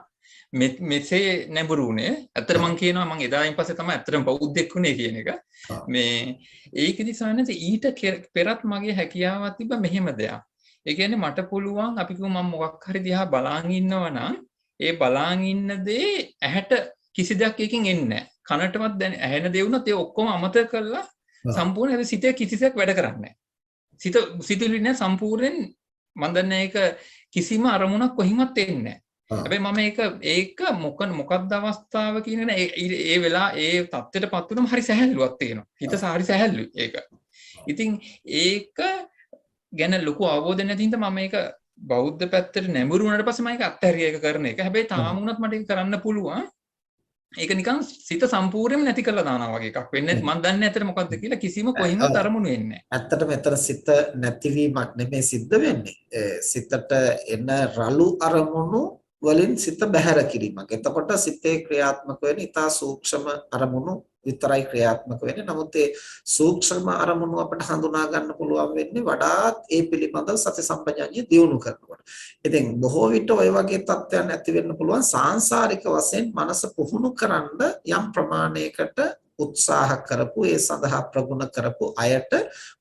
මෙසේ නැඹුරු වුණේ. ඇත්තට මම කියනවා මම එදායින් පස්සේ තමයි ඇත්තටම බෞද්ධෙක් වුණේ කියන එක. මේ ඒකෙදි සානස ඊට පෙරත් මගේ හැකියාවක් තිබ්බ මෙහෙම දෙයක්. ඒ කියන්නේ මට පුළුවන් අපි කිව්ව මම මොකක් හරි දිහා බලාගෙන ඉන්නවා නම් ඒ බලාගෙන ඉන්න දේ ඇහැට කිසි දෙයක් එකකින් එන්නේ නැහැ. කනටවත් දැන ඇහෙන දේ වුණත් ඒ ඔක්කොම අමතක කරලා සම්පූර්ණ හැබැයි සිතේ කිසිසේක් වැඩ කරන්නේ නැහැ. සිතුවිලි නෑ සම්පූර්ණයෙන් මම දන්නේ ඒක කිසිම අරමුණක් කොහිමත් එන්නේ නැහැ. හැබැයි මම ඒක මොකක්ද අවස්ථාව කියන ඒ වෙලා ඒ தත්ත්වයටපත් වුණම හරි සැහැල්ලුවක් තියෙනවා. හිත හරි සැහැල්ලුයි ඒක. ඉතින් ඒක ගැන ලොකු අවබෝධයක් නැති හින්දා මම මේක බෞද්ධ පැත්තට නැඹුරු වුණාට පස්සේ මම ඒක අත්හැරිය ඒක කරන එක. හැබැයි තාම වුණත් මට ඒක කරන්න පුළුවන්. ඒක නිකන් සිත සම්පූර්ණයෙන්ම නැති කරලා දානවා වගේ එකක් වෙන්නේ. මම දන්නේ නැතර මොකද්ද කියලා කිසිම කොහින්වත් අරමුණු එන්නේ නැහැ. ඇත්තටම මෙතන සිත නැතිවීමක් නෙමෙයි සිද්ධ වෙන්නේ. සිතට එන රළු අරමුණු වලින් සිත බැහැර කිරීමක්. එතකොට සිතේ ක්‍රියාත්මක වෙන ඉතා සූක්ෂම අරමුණු විතරයි ක්‍රියාත්මක වෙන්නේ. නමුත් ඒ සූක්ෂම අරමුණු අපිට හඳුනා ගන්න පුළුවන් වෙන්නේ වඩාත් ඒ පිළිබඳව සති සම්පජාඤ්ඤය දියුණු කරනකොට. ඉතින් බොහෝ විට ওই වගේ තත්ත්වයන් ඇති වෙන්න පුළුවන් සාංශාරික වශයෙන් මනස පුහුණු කරන්න යම් ප්‍රමාණයකට උත්සාහ කරපු ඒ සඳහා ප්‍රගුණ කරපු අයට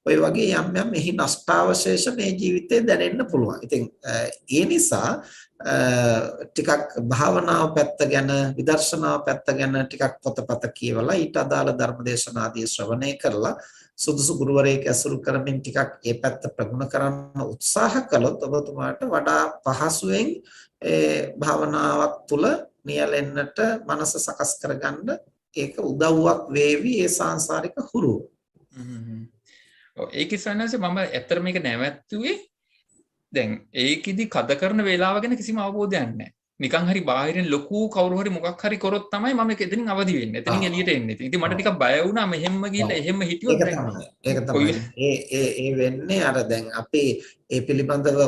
ওই වගේ යම් එහි නෂ්ටාවශේෂ මේ ජීවිතේ දැනෙන්න පුළුවන්. ඉතින් ඒ නිසා ටිකක් භාවනාව පැත්ත ගැන විදර්ශනාව පැත්ත ගැන ටිකක් පොතපත කියවලා ඊට අදාළ ධර්මදේශනා ආදී ශ්‍රවණය කරලා සුදුසු ගුරුවරයෙක් ඇසුරු කරමින් ටිකක් ඒ පැත්ත ප්‍රගුණ කරන්න උත්සාහ කළොත් ඔබතුමාට වඩා පහසුවෙන් ඒ භාවනාවක් තුළ නියැලෙන්නට මනස සකස් කරගන්න ඒක උදව්වක් වේවි ඒ සාංශාරික හුරුව. ඒක ඉස්සන්නසේ මම ඇත්තට මේක නැවැත්තුවේ දැන් ඒකෙදි කද කරන වේලාව ගැන කිසිම අවබෝධයක් නැහැ. නිකන් හරි බාහිරින් ලොකු කවුරු හරි මොකක් හරි කරොත් තමයි මම එතනින් අවදි වෙන්නේ. එතනින් එළියට එන්නේ. ඉතින් මට ටිකක් බය වුණා මෙහෙම ගිහලා එහෙම හිටියොත් ඒක තමයි. ඒ වෙන්නේ අර දැන් අපි ඒ පිළිබඳව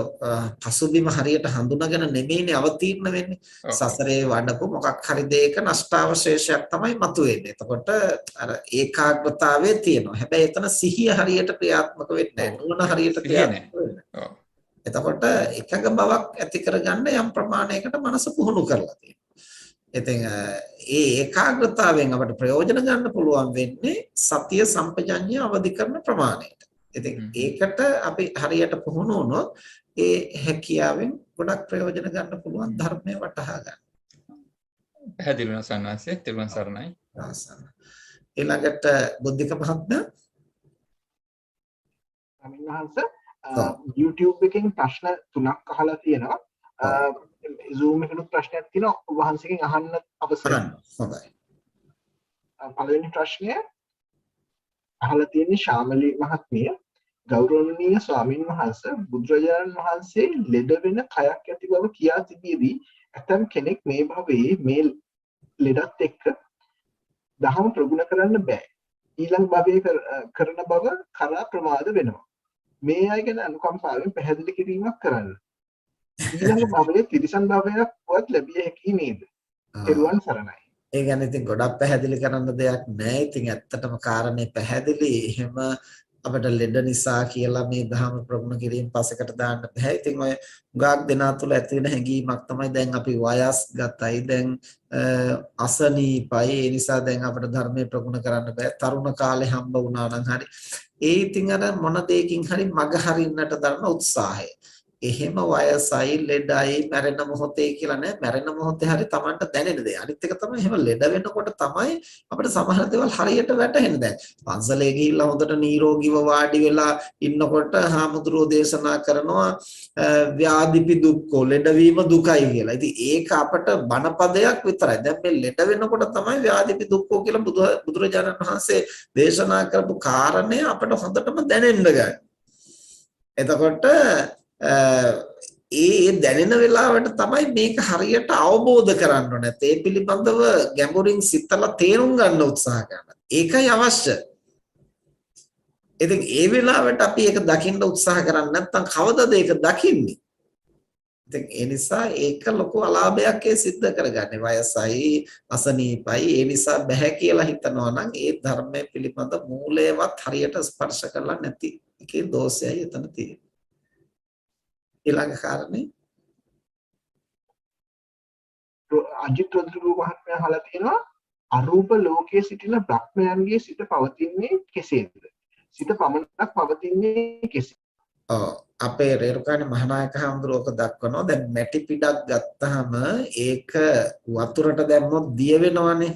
පසුබිම හරියට හඳුනාගෙන නෙමෙයිනේ අවතීර්ණ වෙන්නේ. සසරේ වඩපු මොකක් හරි දෙයක නෂ්ටාවශේෂයක් තමයි මතුවෙන්නේ. එතකොට අර ඒකාග්‍රතාවයේ තියෙනවා. හැබැයි එතන සිහිය හරියට ක්‍රියාත්මක වෙන්නේ නැහැ. නුවණ හරියට ක්‍රියාත්මක වෙන්නේ නැහැ. එතකොට එකඟ බවක් ඇති කරගන්න යම් ප්‍රමාණයකට මනස පුහුණු කරලා තියෙනවා. ඉතින් ඒ ඒකාග්‍රතාවයෙන් අපට ප්‍රයෝජන ගන්න පුළුවන් වෙන්නේ සතිය සම්පජඤ්ඤය අවදි කරන ප්‍රමාණයට. ඉතින් ඒකට අපි හරියට පුහුණු වුණොත් ඒ හැකියාවෙන් ගොඩක් ප්‍රයෝජන ගන්න පුළුවන් ධර්මය වටහා ගන්න. පැහැදිලි වෙනවා සන්නාසය. තිරුවන් සරණයි. ඊළඟට බුද්ධික මහත්මයා අමින්වහන්සේ YouTube එකෙන් ප්‍රශ්න 3ක් අහලා තියෙනවා. Zoom එකේ ප්‍රශ්නයක් තියෙනවා වහන්සේගෙන් අහන්න අවසරයි. හොඳයි. පළවෙනි ප්‍රශ්නය අහලා තියෙන්නේ ශාමලී මහත්මිය. ගෞරවනීය ස්වාමින් වහන්සේ බුදුරජාණන් වහන්සේ ලෙඩ වෙන කයක් ඇති බව කියා තිබීදී ඇතම් කෙනෙක් මේ භවයේ මේ ලෙඩත් එක්ක දහම ප්‍රගුණ කරන්න බෑ. ඊළඟ භවයේ කරන බව කරා ප්‍රමාද වෙනවා. මේ අය ගැන අනුකම්පාවෙන් පැහැදිලි කිරීමක් කරන්න. ඊළඟ භවයේ තිරිසන් භවයක් වත් ලැබිය හැකි නේද? පෙරුවන් සරණයි. ඒ ගැන ඉතින් ගොඩක් පැහැදිලි කරන්න දෙයක් නැහැ. ඉතින් ඇත්තටම කාරණේ පැහැදිලි. එහෙම අපිට ලෙඩ නිසා කියලා මේ ධර්ම ප්‍රගුණ කිරීම පසෙකට දාන්න බෑ. ඉතින් ඔය ගාක් දෙනා තුළ ඇති වෙන හැඟීමක් තමයි දැන් අපි වයස් ගතයි, දැන් අසනීපයි. ඒ නිසා දැන් අපිට ධර්මයේ ප්‍රගුණ කරන්න බෑ. තරුණ කාලේ හම්බ වුණා නම් හරි. ඒ ඉතින් අර මොන දෙයකින් හරි මග හරින්නට දරන උත්සාහය. එහෙම වයසයි ලෙඩයි මැරෙන මොහොතේ කියලා නෑ. මැරෙන මොහොතේ හරි Tamanට දැනෙන දේ. අනිත් එක තමයි එහෙම ලෙඩ වෙනකොට තමයි අපිට සමහර දේවල් හරියට වැටහෙන්නේ. දැන් පන්සලේ ගිහිල්ලා හොඳට නිරෝගීව වාඩි වෙලා ඉන්නකොට හාමුදුරුවෝ දේශනා කරනවා ව්‍යාධිපි දුක්ඛෝ ලෙඩවීම දුකයි කියලා. ඉතින් ඒක අපට බණපදයක් විතරයි. දැන් මේ ලෙඩ වෙනකොට තමයි ව්‍යාධිපි දුක්ඛෝ කියලා බුදුරජාණන් වහන්සේ දේශනා කරපු කාරණය අපට හොඳටම දැනෙන්න ගන්න. එතකොට ඒ දැනෙන වෙලාවට තමයි මේක හරියට අවබෝධ කරගන්න ඕනේ. ඒ පිළිබඳව ගැඹුරින් සිතලා තේරුම් ගන්න උත්සාහ කරනවා. ඒකයි අවශ්‍ය. ඉතින් ඒ වෙලාවට අපි ඒක දකින්න උත්සාහ කරන්නේ නැත්නම් කවදද ඒක දකින්නේ? ඉතින් ඒ නිසා ඒක ලොකු අලාභයක් සිද්ධ කරගන්නේ. වයසයි අසනීපයි ඒ නිසා බෑ කියලා හිතනවා නම් ඒ ධර්මයේ පිළිබඳ මූලයවත් හරියට ස්පර්ශ කරලා නැති එකේ දෝෂයයි එතන තියෙන්නේ. ඊළඟ කාරණේ අජිත් රොද්රිගෝ මහත්මයා අහලා තියෙනවා අරූප ලෝකයේ සිටින බ්‍රහ්මයන්ගේ සිත පවතින්නේ කෙසේද? සිත පමණක් පවතින්නේ කෙසේ? අපේ රේරුකාණේ මහානායක හඳුරෝක දක්වනවා. දැන් මැටි පිටක් ගත්තාම ඒක වතුරට දැම්මොත් දිය වෙනවනේ.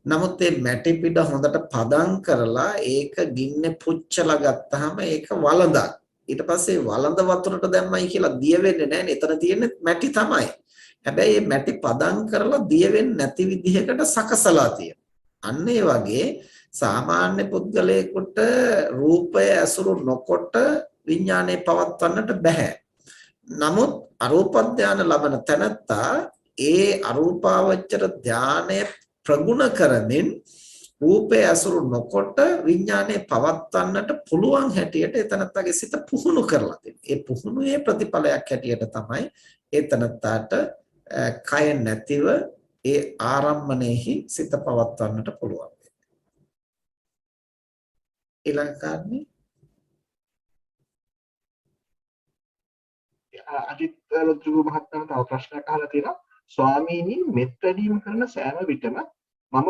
නමුත් මේ මැටි පිට හොඳට පදම් කරලා ඒක ගින්නේ පුච්චලා ගත්තාම ඒක වළඳක්. ඊට පස්සේ වළඳ වතුරට දැම්මයි කියලා දිය වෙන්නේ නැහැ. එතන තියෙන්නේ මැටි තමයි. හැබැයි මේ මැටි පදම් කරලා දිය වෙන්නේ නැති විදිහකට සකසලා තියෙනවා. අන්න ඒ වගේ සාමාන්‍ය පුද්ගලයෙකුට රූපය ඇසුරු නොකොට විඥානය පවත්වන්නට බෑ. නමුත් අරූප ධානය ලබන තැනත්තා ඒ අරූපාවචර ධානය ප්‍රගුණ කරමින් රූපය ඇසුරු නොකොට විඥානය පවත්වන්නට පුළුවන් හැටියට එතනත්තගේ සිත පුහුණු කරලා තියෙනවා. ඒ පුහුණුවේ ප්‍රතිඵලයක් හැටියට තමයි එතනත්තට කය නැතිව ඒ ආරම්මණයෙහි සිත පවත්වන්නට පුළුවන්. ඊළඟ කාරණේ අජිත් රොද්රිගෝ මහත්මයාට තව ප්‍රශ්නයක් අහලා තියෙනවා. ස්වාමීනි මෙත් වැඩීම කරන සෑම විටම මම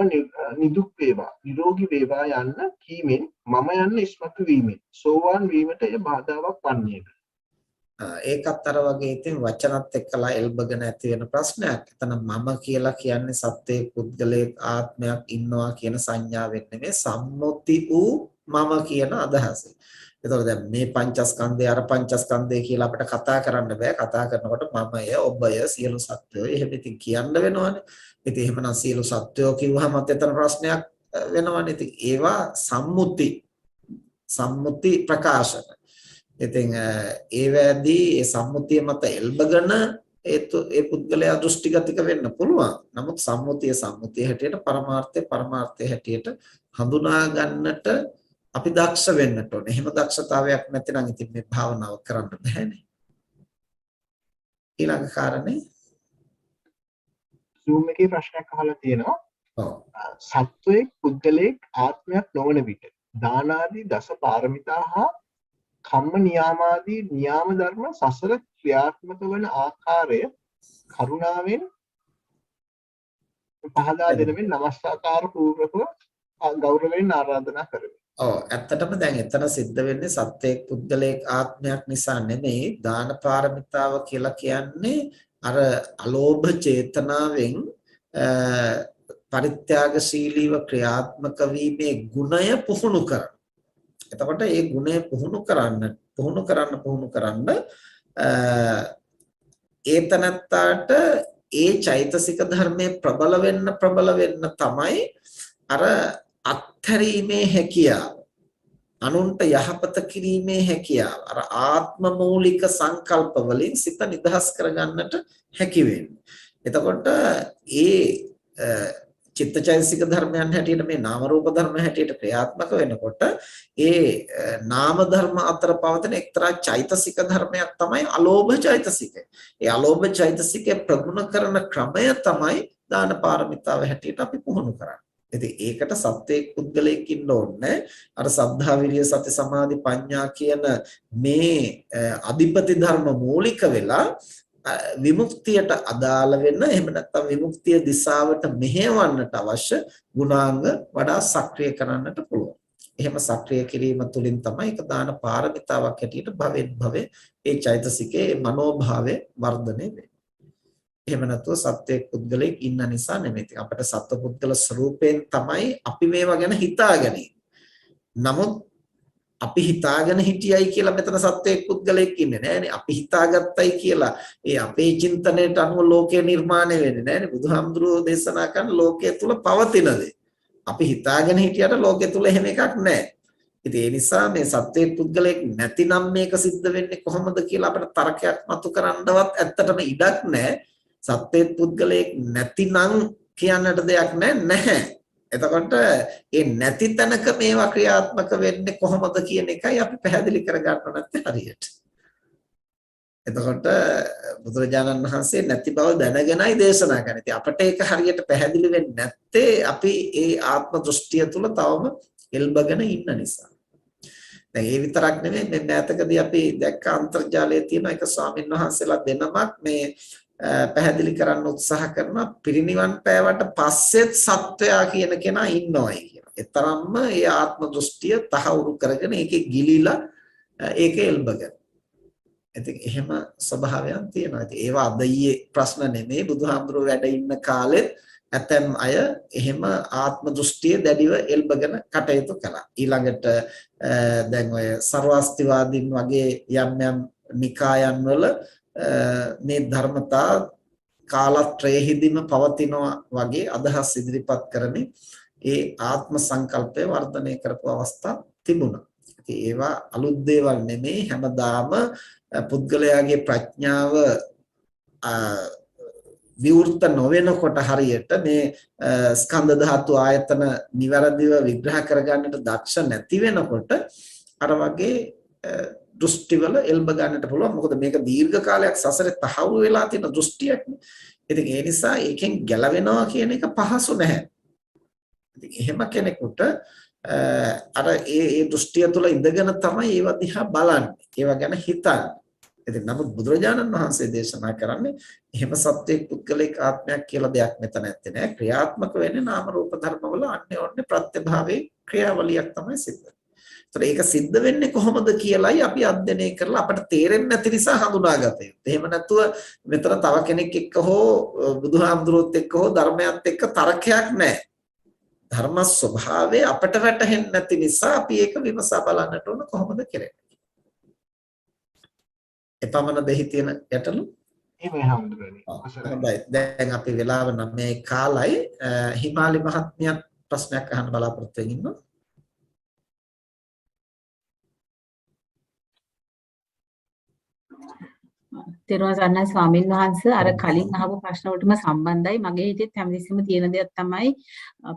නිදුක් වේවා නිරෝගී වේවා යන්න කීමෙන් මම යන්න ඉස්මතු වීමෙන් සෝවාන් වීමට එය බාධාවක් වන්නේද? ඒකත් අර වගේ ඉතින් වචනත් එක්කලා එල්බගෙන ඇති වෙන ප්‍රශ්නයක්. එතන මම කියලා කියන්නේ සත්‍යයේ පුද්ගලයෙක් ආත්මයක් ඉන්නවා කියන සංඥාවෙන් නෙමෙයි සම්මුති වූ මම කියන අදහසෙන්. එතකොට දැන් මේ පංචස්කන්ධය අර පංචස්කන්ධය කියලා අපිට කතා කරන්න බෑ. කතා කරනකොට මමය, ඔබය, සියලු සත්වයෝ එහෙම ඉතින් කියන්න වෙනවනේ. ඉතින් එහෙමනම් සියලු සත්වයෝ කිව්වහම එතන ප්‍රශ්නයක් වෙනවනේ. ඉතින් ඒවා සම්මුති ප්‍රකාශන. ඉතින් ඒවැදී ඒ සම්මුතිය මත එල්බගෙන ඒ පුද්ගලයා දෘෂ්ටිගතික වෙන්න පුළුවන්. නමුත් සම්මුතිය හැටියට පරමාර්ථය හැටියට හඳුනා ගන්නට අපි දක්ෂ වෙන්නට ඕනේ. එහෙම දක්ෂතාවයක් නැතිනම් ඉතින් මේ භාවනාව කරන්න බෑනේ. ඊළඟ කාරණේ Zoom එකේ ප්‍රශ්නයක් අහලා තියෙනවා. සත්වයේ පුද්ගලයෙක් ආත්මයක් නොවන විට දාන ආදී දස පාරමිතා හා කම්ම නියාමාදී නියාම ධර්ම සසර ක්‍රියාත්මක වන ආකාරය කරුණාවෙන් පහදා දෙනමින් නමස්කාර පූර්වකව ගෞරවයෙන් ආරාධනා කරමි. ඇත්තටම දැන් එතන සිද්ධ වෙන්නේ සත්‍යයක් පුද්ගලයෙක් ආත්මයක් නිසා නෙමෙයි දාන පාරමිතාව කියලා කියන්නේ අර අලෝභ චේතනාවෙන් පරිත්‍යාගශීලීව ක්‍රියාත්මක වීමේ ගුණය පුහුණු කරන. එතකොට ඒ ගුණය පුහුණු කරන්න ඒතනත්තාට ඒ චෛතසික ධර්මයේ ප්‍රබල වෙන්න තමයි අර අත්හැරීමේ හැකියාව අනුන්ට යහපත කිරීමේ හැකියාව අර ආත්ම මූලික සංකල්ප වලින් සිත නිදහස් කරගන්නට හැකි වෙන්නේ. එතකොට ඒ චිත්තචෛතසික ධර්මයන් හැටියට මේ නාම රූප ධර්ම හැටියට ක්‍රියාත්මක වෙනකොට ඒ නාම ධර්ම අතර පවතින එක්තරා චෛතසික ධර්මයක් තමයි අලෝභ චෛතසිකය. ඒ අලෝභ චෛතසිකය ප්‍රගුණ කරන ක්‍රමය තමයි දාන පාරමිතාව හැටියට අපි පුහුණු කරන්නේ. ඉතින් ඒකට සත්‍යයක් පුද්ගලයෙක් ඉන්න ඕනේ. අර සද්ධා විරිය සති සමාධි ප්‍රඥා කියන මේ අධිපති ධර්ම මූලික වෙලා විමුක්තියට අදාළ වෙන එහෙම නැත්නම් විමුක්තිය දිශාවට මෙහෙවන්නට අවශ්‍ය ගුණාංග වඩා සක්‍රිය කරන්නට පුළුවන්. එහෙම සක්‍රිය කිරීම තුළින් තමයි ඒක දාන පාරමිතාවක් හැටියට භවෙන් භවෙ ඒ චෛතසිකේ මනෝභාවය වර්ධනය වෙන්නේ. එහෙම නැත්නම් සත්‍යයක් පුද්ගලයෙක් ඉන්න නිසා නෙමෙයි. අපිට සත්ව පුද්ගල ස්වરૂපයෙන් තමයි අපි මේවා ගැන හිතාගන්නේ. නමුත් අපි හිතාගෙන හිටියයි කියලා මෙතන සත්‍යයක් පුද්ගලයෙක් ඉන්නේ නෑනේ. අපි හිතාගත්තයි කියලා ඒ අපේ චින්තනයට අනුව ලෝකය නිර්මාණය වෙන්නේ නෑනේ. බුදුහාමුදුරුවෝ දේශනා කරන ලෝකයේ තුල පවතින දේ. අපි හිතාගෙන හිටියට ලෝකයේ තුල එහෙම එකක් නෑ. ඉතින් ඒ නිසා මේ සත්වයේ පුද්ගලයෙක් නැතිනම් මේක සිද්ධ වෙන්නේ කොහොමද කියලා අපිට තර්කයක් මතු කරන්නවත් ඇත්තටම ඉඩක් නැහැ. සත්වයේ පුද්ගලයෙක් නැතිනම් කියන්නට දෙයක් නැහැ. එතකොට ඒ නැති තැනක මේවා ක්‍රියාත්මක වෙන්නේ කොහොමද කියන එකයි අපි පැහැදිලි කරගන්න නැත්තේ හරියට. එතකොට බුදුරජාණන් වහන්සේ නැති බව දැනගෙනයි දේශනා කරන්නේ. ඉතින් අපිට ඒක හරියට පැහැදිලි වෙන්නේ නැත්තේ අපි ඒ ආත්ම දෘෂ්ටිය තුල තවම එල්බගෙන ඉන්න නිසා. දැන් ඒ විතරක් නෙමෙයි මේ මෑතකදී අපි දැක්ක අන්තර්ජාලයේ තියෙන එක ස්වාමීන් වහන්සේලා දෙනමක් මේ පැහැදිලි කරන්න උත්සාහ කරනවා පිරිනිවන් පෑවට පස්සෙත් සත්වයා කියන කෙනා ඉන්නවයි කියලා. ඒ තරම්ම ඒ ආත්ම දෘෂ්ටිය තහවුරු කරගෙන ඒකේ ගිලිලා ඒකේ එල්බගෙන. ඉතින් එහෙම ස්වභාවයන් තියෙනවා. ඉතින් ඒවා අද ඊයේ ප්‍රශ්න නෙමෙයි බුදුහාමුදුරුවෝ වැඩ ඉන්න කාලෙත් ඇතැම් අය එහෙම ආත්ම දෘෂ්ටිය දැඩිව එල්බගෙන කටයුතු කළා. ඊළඟට දැන් ඔය සර්වාස්තිවාදීන් වගේ යම් නිකායන් වල මේ ධර්මතා කාලත්‍රයේදීම පවතිනවා වගේ අදහස් ඉදිරිපත් කරමින් ඒ ආත්ම සංකල්පය වර්ධනය කරපු අවස්ථා තිබුණා. ඉතින් ඒවා අලුත් දේවල් නෙමෙයි හැමදාම පුද්ගලයාගේ ප්‍රඥාව විවෘත නොවෙනකොට හරියට මේ ස්කන්ධ ධාතු ආයතන નિවරදිව විග්‍රහ කරගන්නට දක්ෂ නැති වෙනකොට අර වගේ දෘෂ්ටිවල එල්බ ගන්නට පුළුවන්. මොකද මේක දීර්ඝ කාලයක් සසරේ තහවුරු වෙලා තියෙන දෘෂ්ටියක් නේ. ඉතින් ඒ නිසා ඒකෙන් ගැලවෙනවා කියන එක පහසු නැහැ. ඉතින් එහෙම කෙනෙකුට අර ඒ දෘෂ්ටිය තුළ ඉඳගෙන තමයි ඒව දිහා බලන්නේ. ඒව ගැන හිතන්නේ. ඉතින් නමුත් බුදුරජාණන් වහන්සේ දේශනා කරන්නේ එහෙම සත්‍යයක් පුද්ගලික ආත්මයක් කියලා දෙයක් මෙතන නැත්තේ නෑ. ක්‍රියාත්මක වෙන්නේ නාම රූප ධර්මවල අන්‍යෝන්‍ය ප්‍රත්‍යභාවයේ ක්‍රියාවලියක් තමයි සිද්ධ වෙන්නේ. ඒතර ඒක සිද්ධ වෙන්නේ කොහොමද කියලායි අපි අධ්‍යයනය කරලා අපට තේරෙන්නේ නැති නිසා හඳුනාගත යුත්තේ. එහෙම නැතුව මෙතන තව කෙනෙක් එක්ක හෝ බුදුහාමුදුරුවොත් එක්ක හෝ ධර්මයත් එක්ක තර්කයක් නැහැ. ධර්ම ස්වභාවය අපට වැටහෙන්නේ නැති නිසා අපි ඒක විමසා බලන්නට ඕන කොහොමද කරන්නේ. එපමණ දෙහි තියෙන ගැටලු එහෙමයි හඳුනන්නේ. හොඳයි. දැන් අපි වෙලාව 9:15යි හිමාලි මහත්මියක් ප්‍රශ්නයක් අහන්න බලාපොරොත්තු වෙමින් ඉන්නවා. තෙරුවන් සරණයි ස්වාමින් වහන්සේ අර කලින් අහපු ප්‍රශ්න වලටම සම්බන්ධයි මගේ හිතේ හැමතිස්සෙම තියෙන දෙයක් තමයි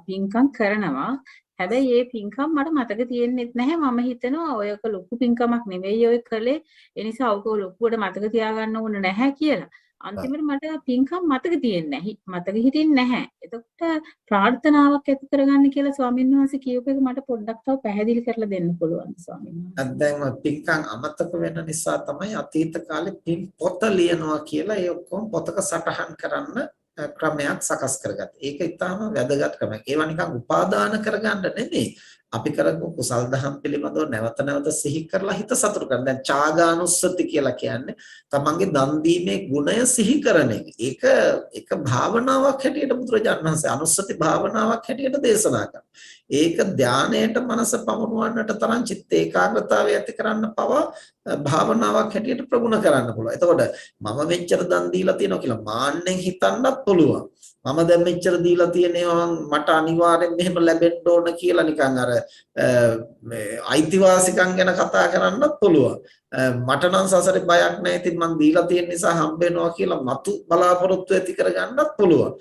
පින්කම් කරනවා හැබැයි මේ පින්කම් මට මතක තියෙන්නේ නැහැ මම හිතනවා ඔයක ලොකු පින්කමක් නෙවෙයි ඔය කළේ ඒ නිසා ඔක ලොකුවට මතක තියාගන්න ඕන නැහැ කියලා අන්තිමට මට පින්කම් මතක තියෙන්නේ නැහැ මතක හිටින්නේ නැහැ එතකොට ප්‍රාර්ථනාවක් ඇති කරගන්න කියලා ස්වාමින් වහන්සේ කියූප එක මට පොඩ්ඩක් තව පැහැදිලි කරලා දෙන්න පුළුවන් ස්වාමින් වහන්සේ දැන් පින්කම් අමතක වෙන නිසා තමයි අතීත කාලේ පින් පොත ලියනවා කියලා ඒ ඔක්කොම පොතක සටහන් කරන්න ක්‍රමයක් සකස් කරගත්තා. ඒක ඊටාම වැදගත් ක්‍රමයක්. ඒවා නිකන් උපාදාන කරගන්න නෙමෙයි. අපි කරපු කුසල් දහම් පිළිබඳව නැවත නැවත සිහි කරලා හිත සතුටු කරගන්න. දැන් චාගානුස්සති කියලා කියන්නේ තමන්ගේ දන් දීමේ ගුණය සිහි කරන එක. ඒක භාවනාවක් හැටියට බුදුරජාණන් වහන්සේ අනුස්සති භාවනාවක් හැටියට දේශනා කරනවා. ඒක ධානයට මනස පමුණුවන්නට තරම් චිත්ත ඒකාග්‍රතාවය ඇති කරන්න පවා භාවනාවක් හැටියට ප්‍රගුණ කරන්න පුළුවන්. එතකොට මම මෙච්චර දන් දීලා තියෙනවා කියලා මාන්නෙන් හිතන්නත් පුළුවන්. මම දැන් මෙච්චර දීලා තියෙනවා මට අනිවාර්යෙන් මෙහෙම ලැබෙන්න ඕන කියලා නිකන් අර අයිතිවාසිකම් ගැන කතා කරන්නත් පුළුවන්. මට නම් සසරේ බයක් නැහැ ඉතින් මං දීලා තියෙන නිසා හම්බ වෙනවා කියලා මතු බලාපොරොත්තු ඇති කරගන්නත් පුළුවන්.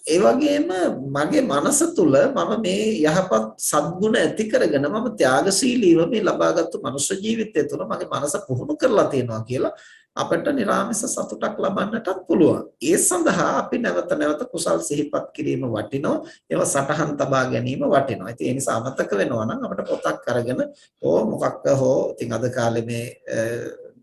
ඒ වගේම මගේ මනස තුල මම මේ යහපත් සද්ගුණ ඇති කරගෙන මම ත්‍යාගශීලීව මේ ලබාගත්තු මනුෂ්‍ය ජීවිතය තුළ මගේ මනස පුහුණු කරලා තියෙනවා කියලා අපිට නිරාමිස සතුටක් ලබන්නටත් පුළුවන්. ඒ සඳහා අපි නැවත නැවත කුසල් සිහිපත් කිරීම වටිනවා. ඒව සටහන් තබා ගැනීම වටිනවා. ඉතින් ඒ නිසා අමතක වෙනවා නම් අපිට පොතක් අරගෙන මොකක්ක හෝ ඉතින් අද කාලේ මේ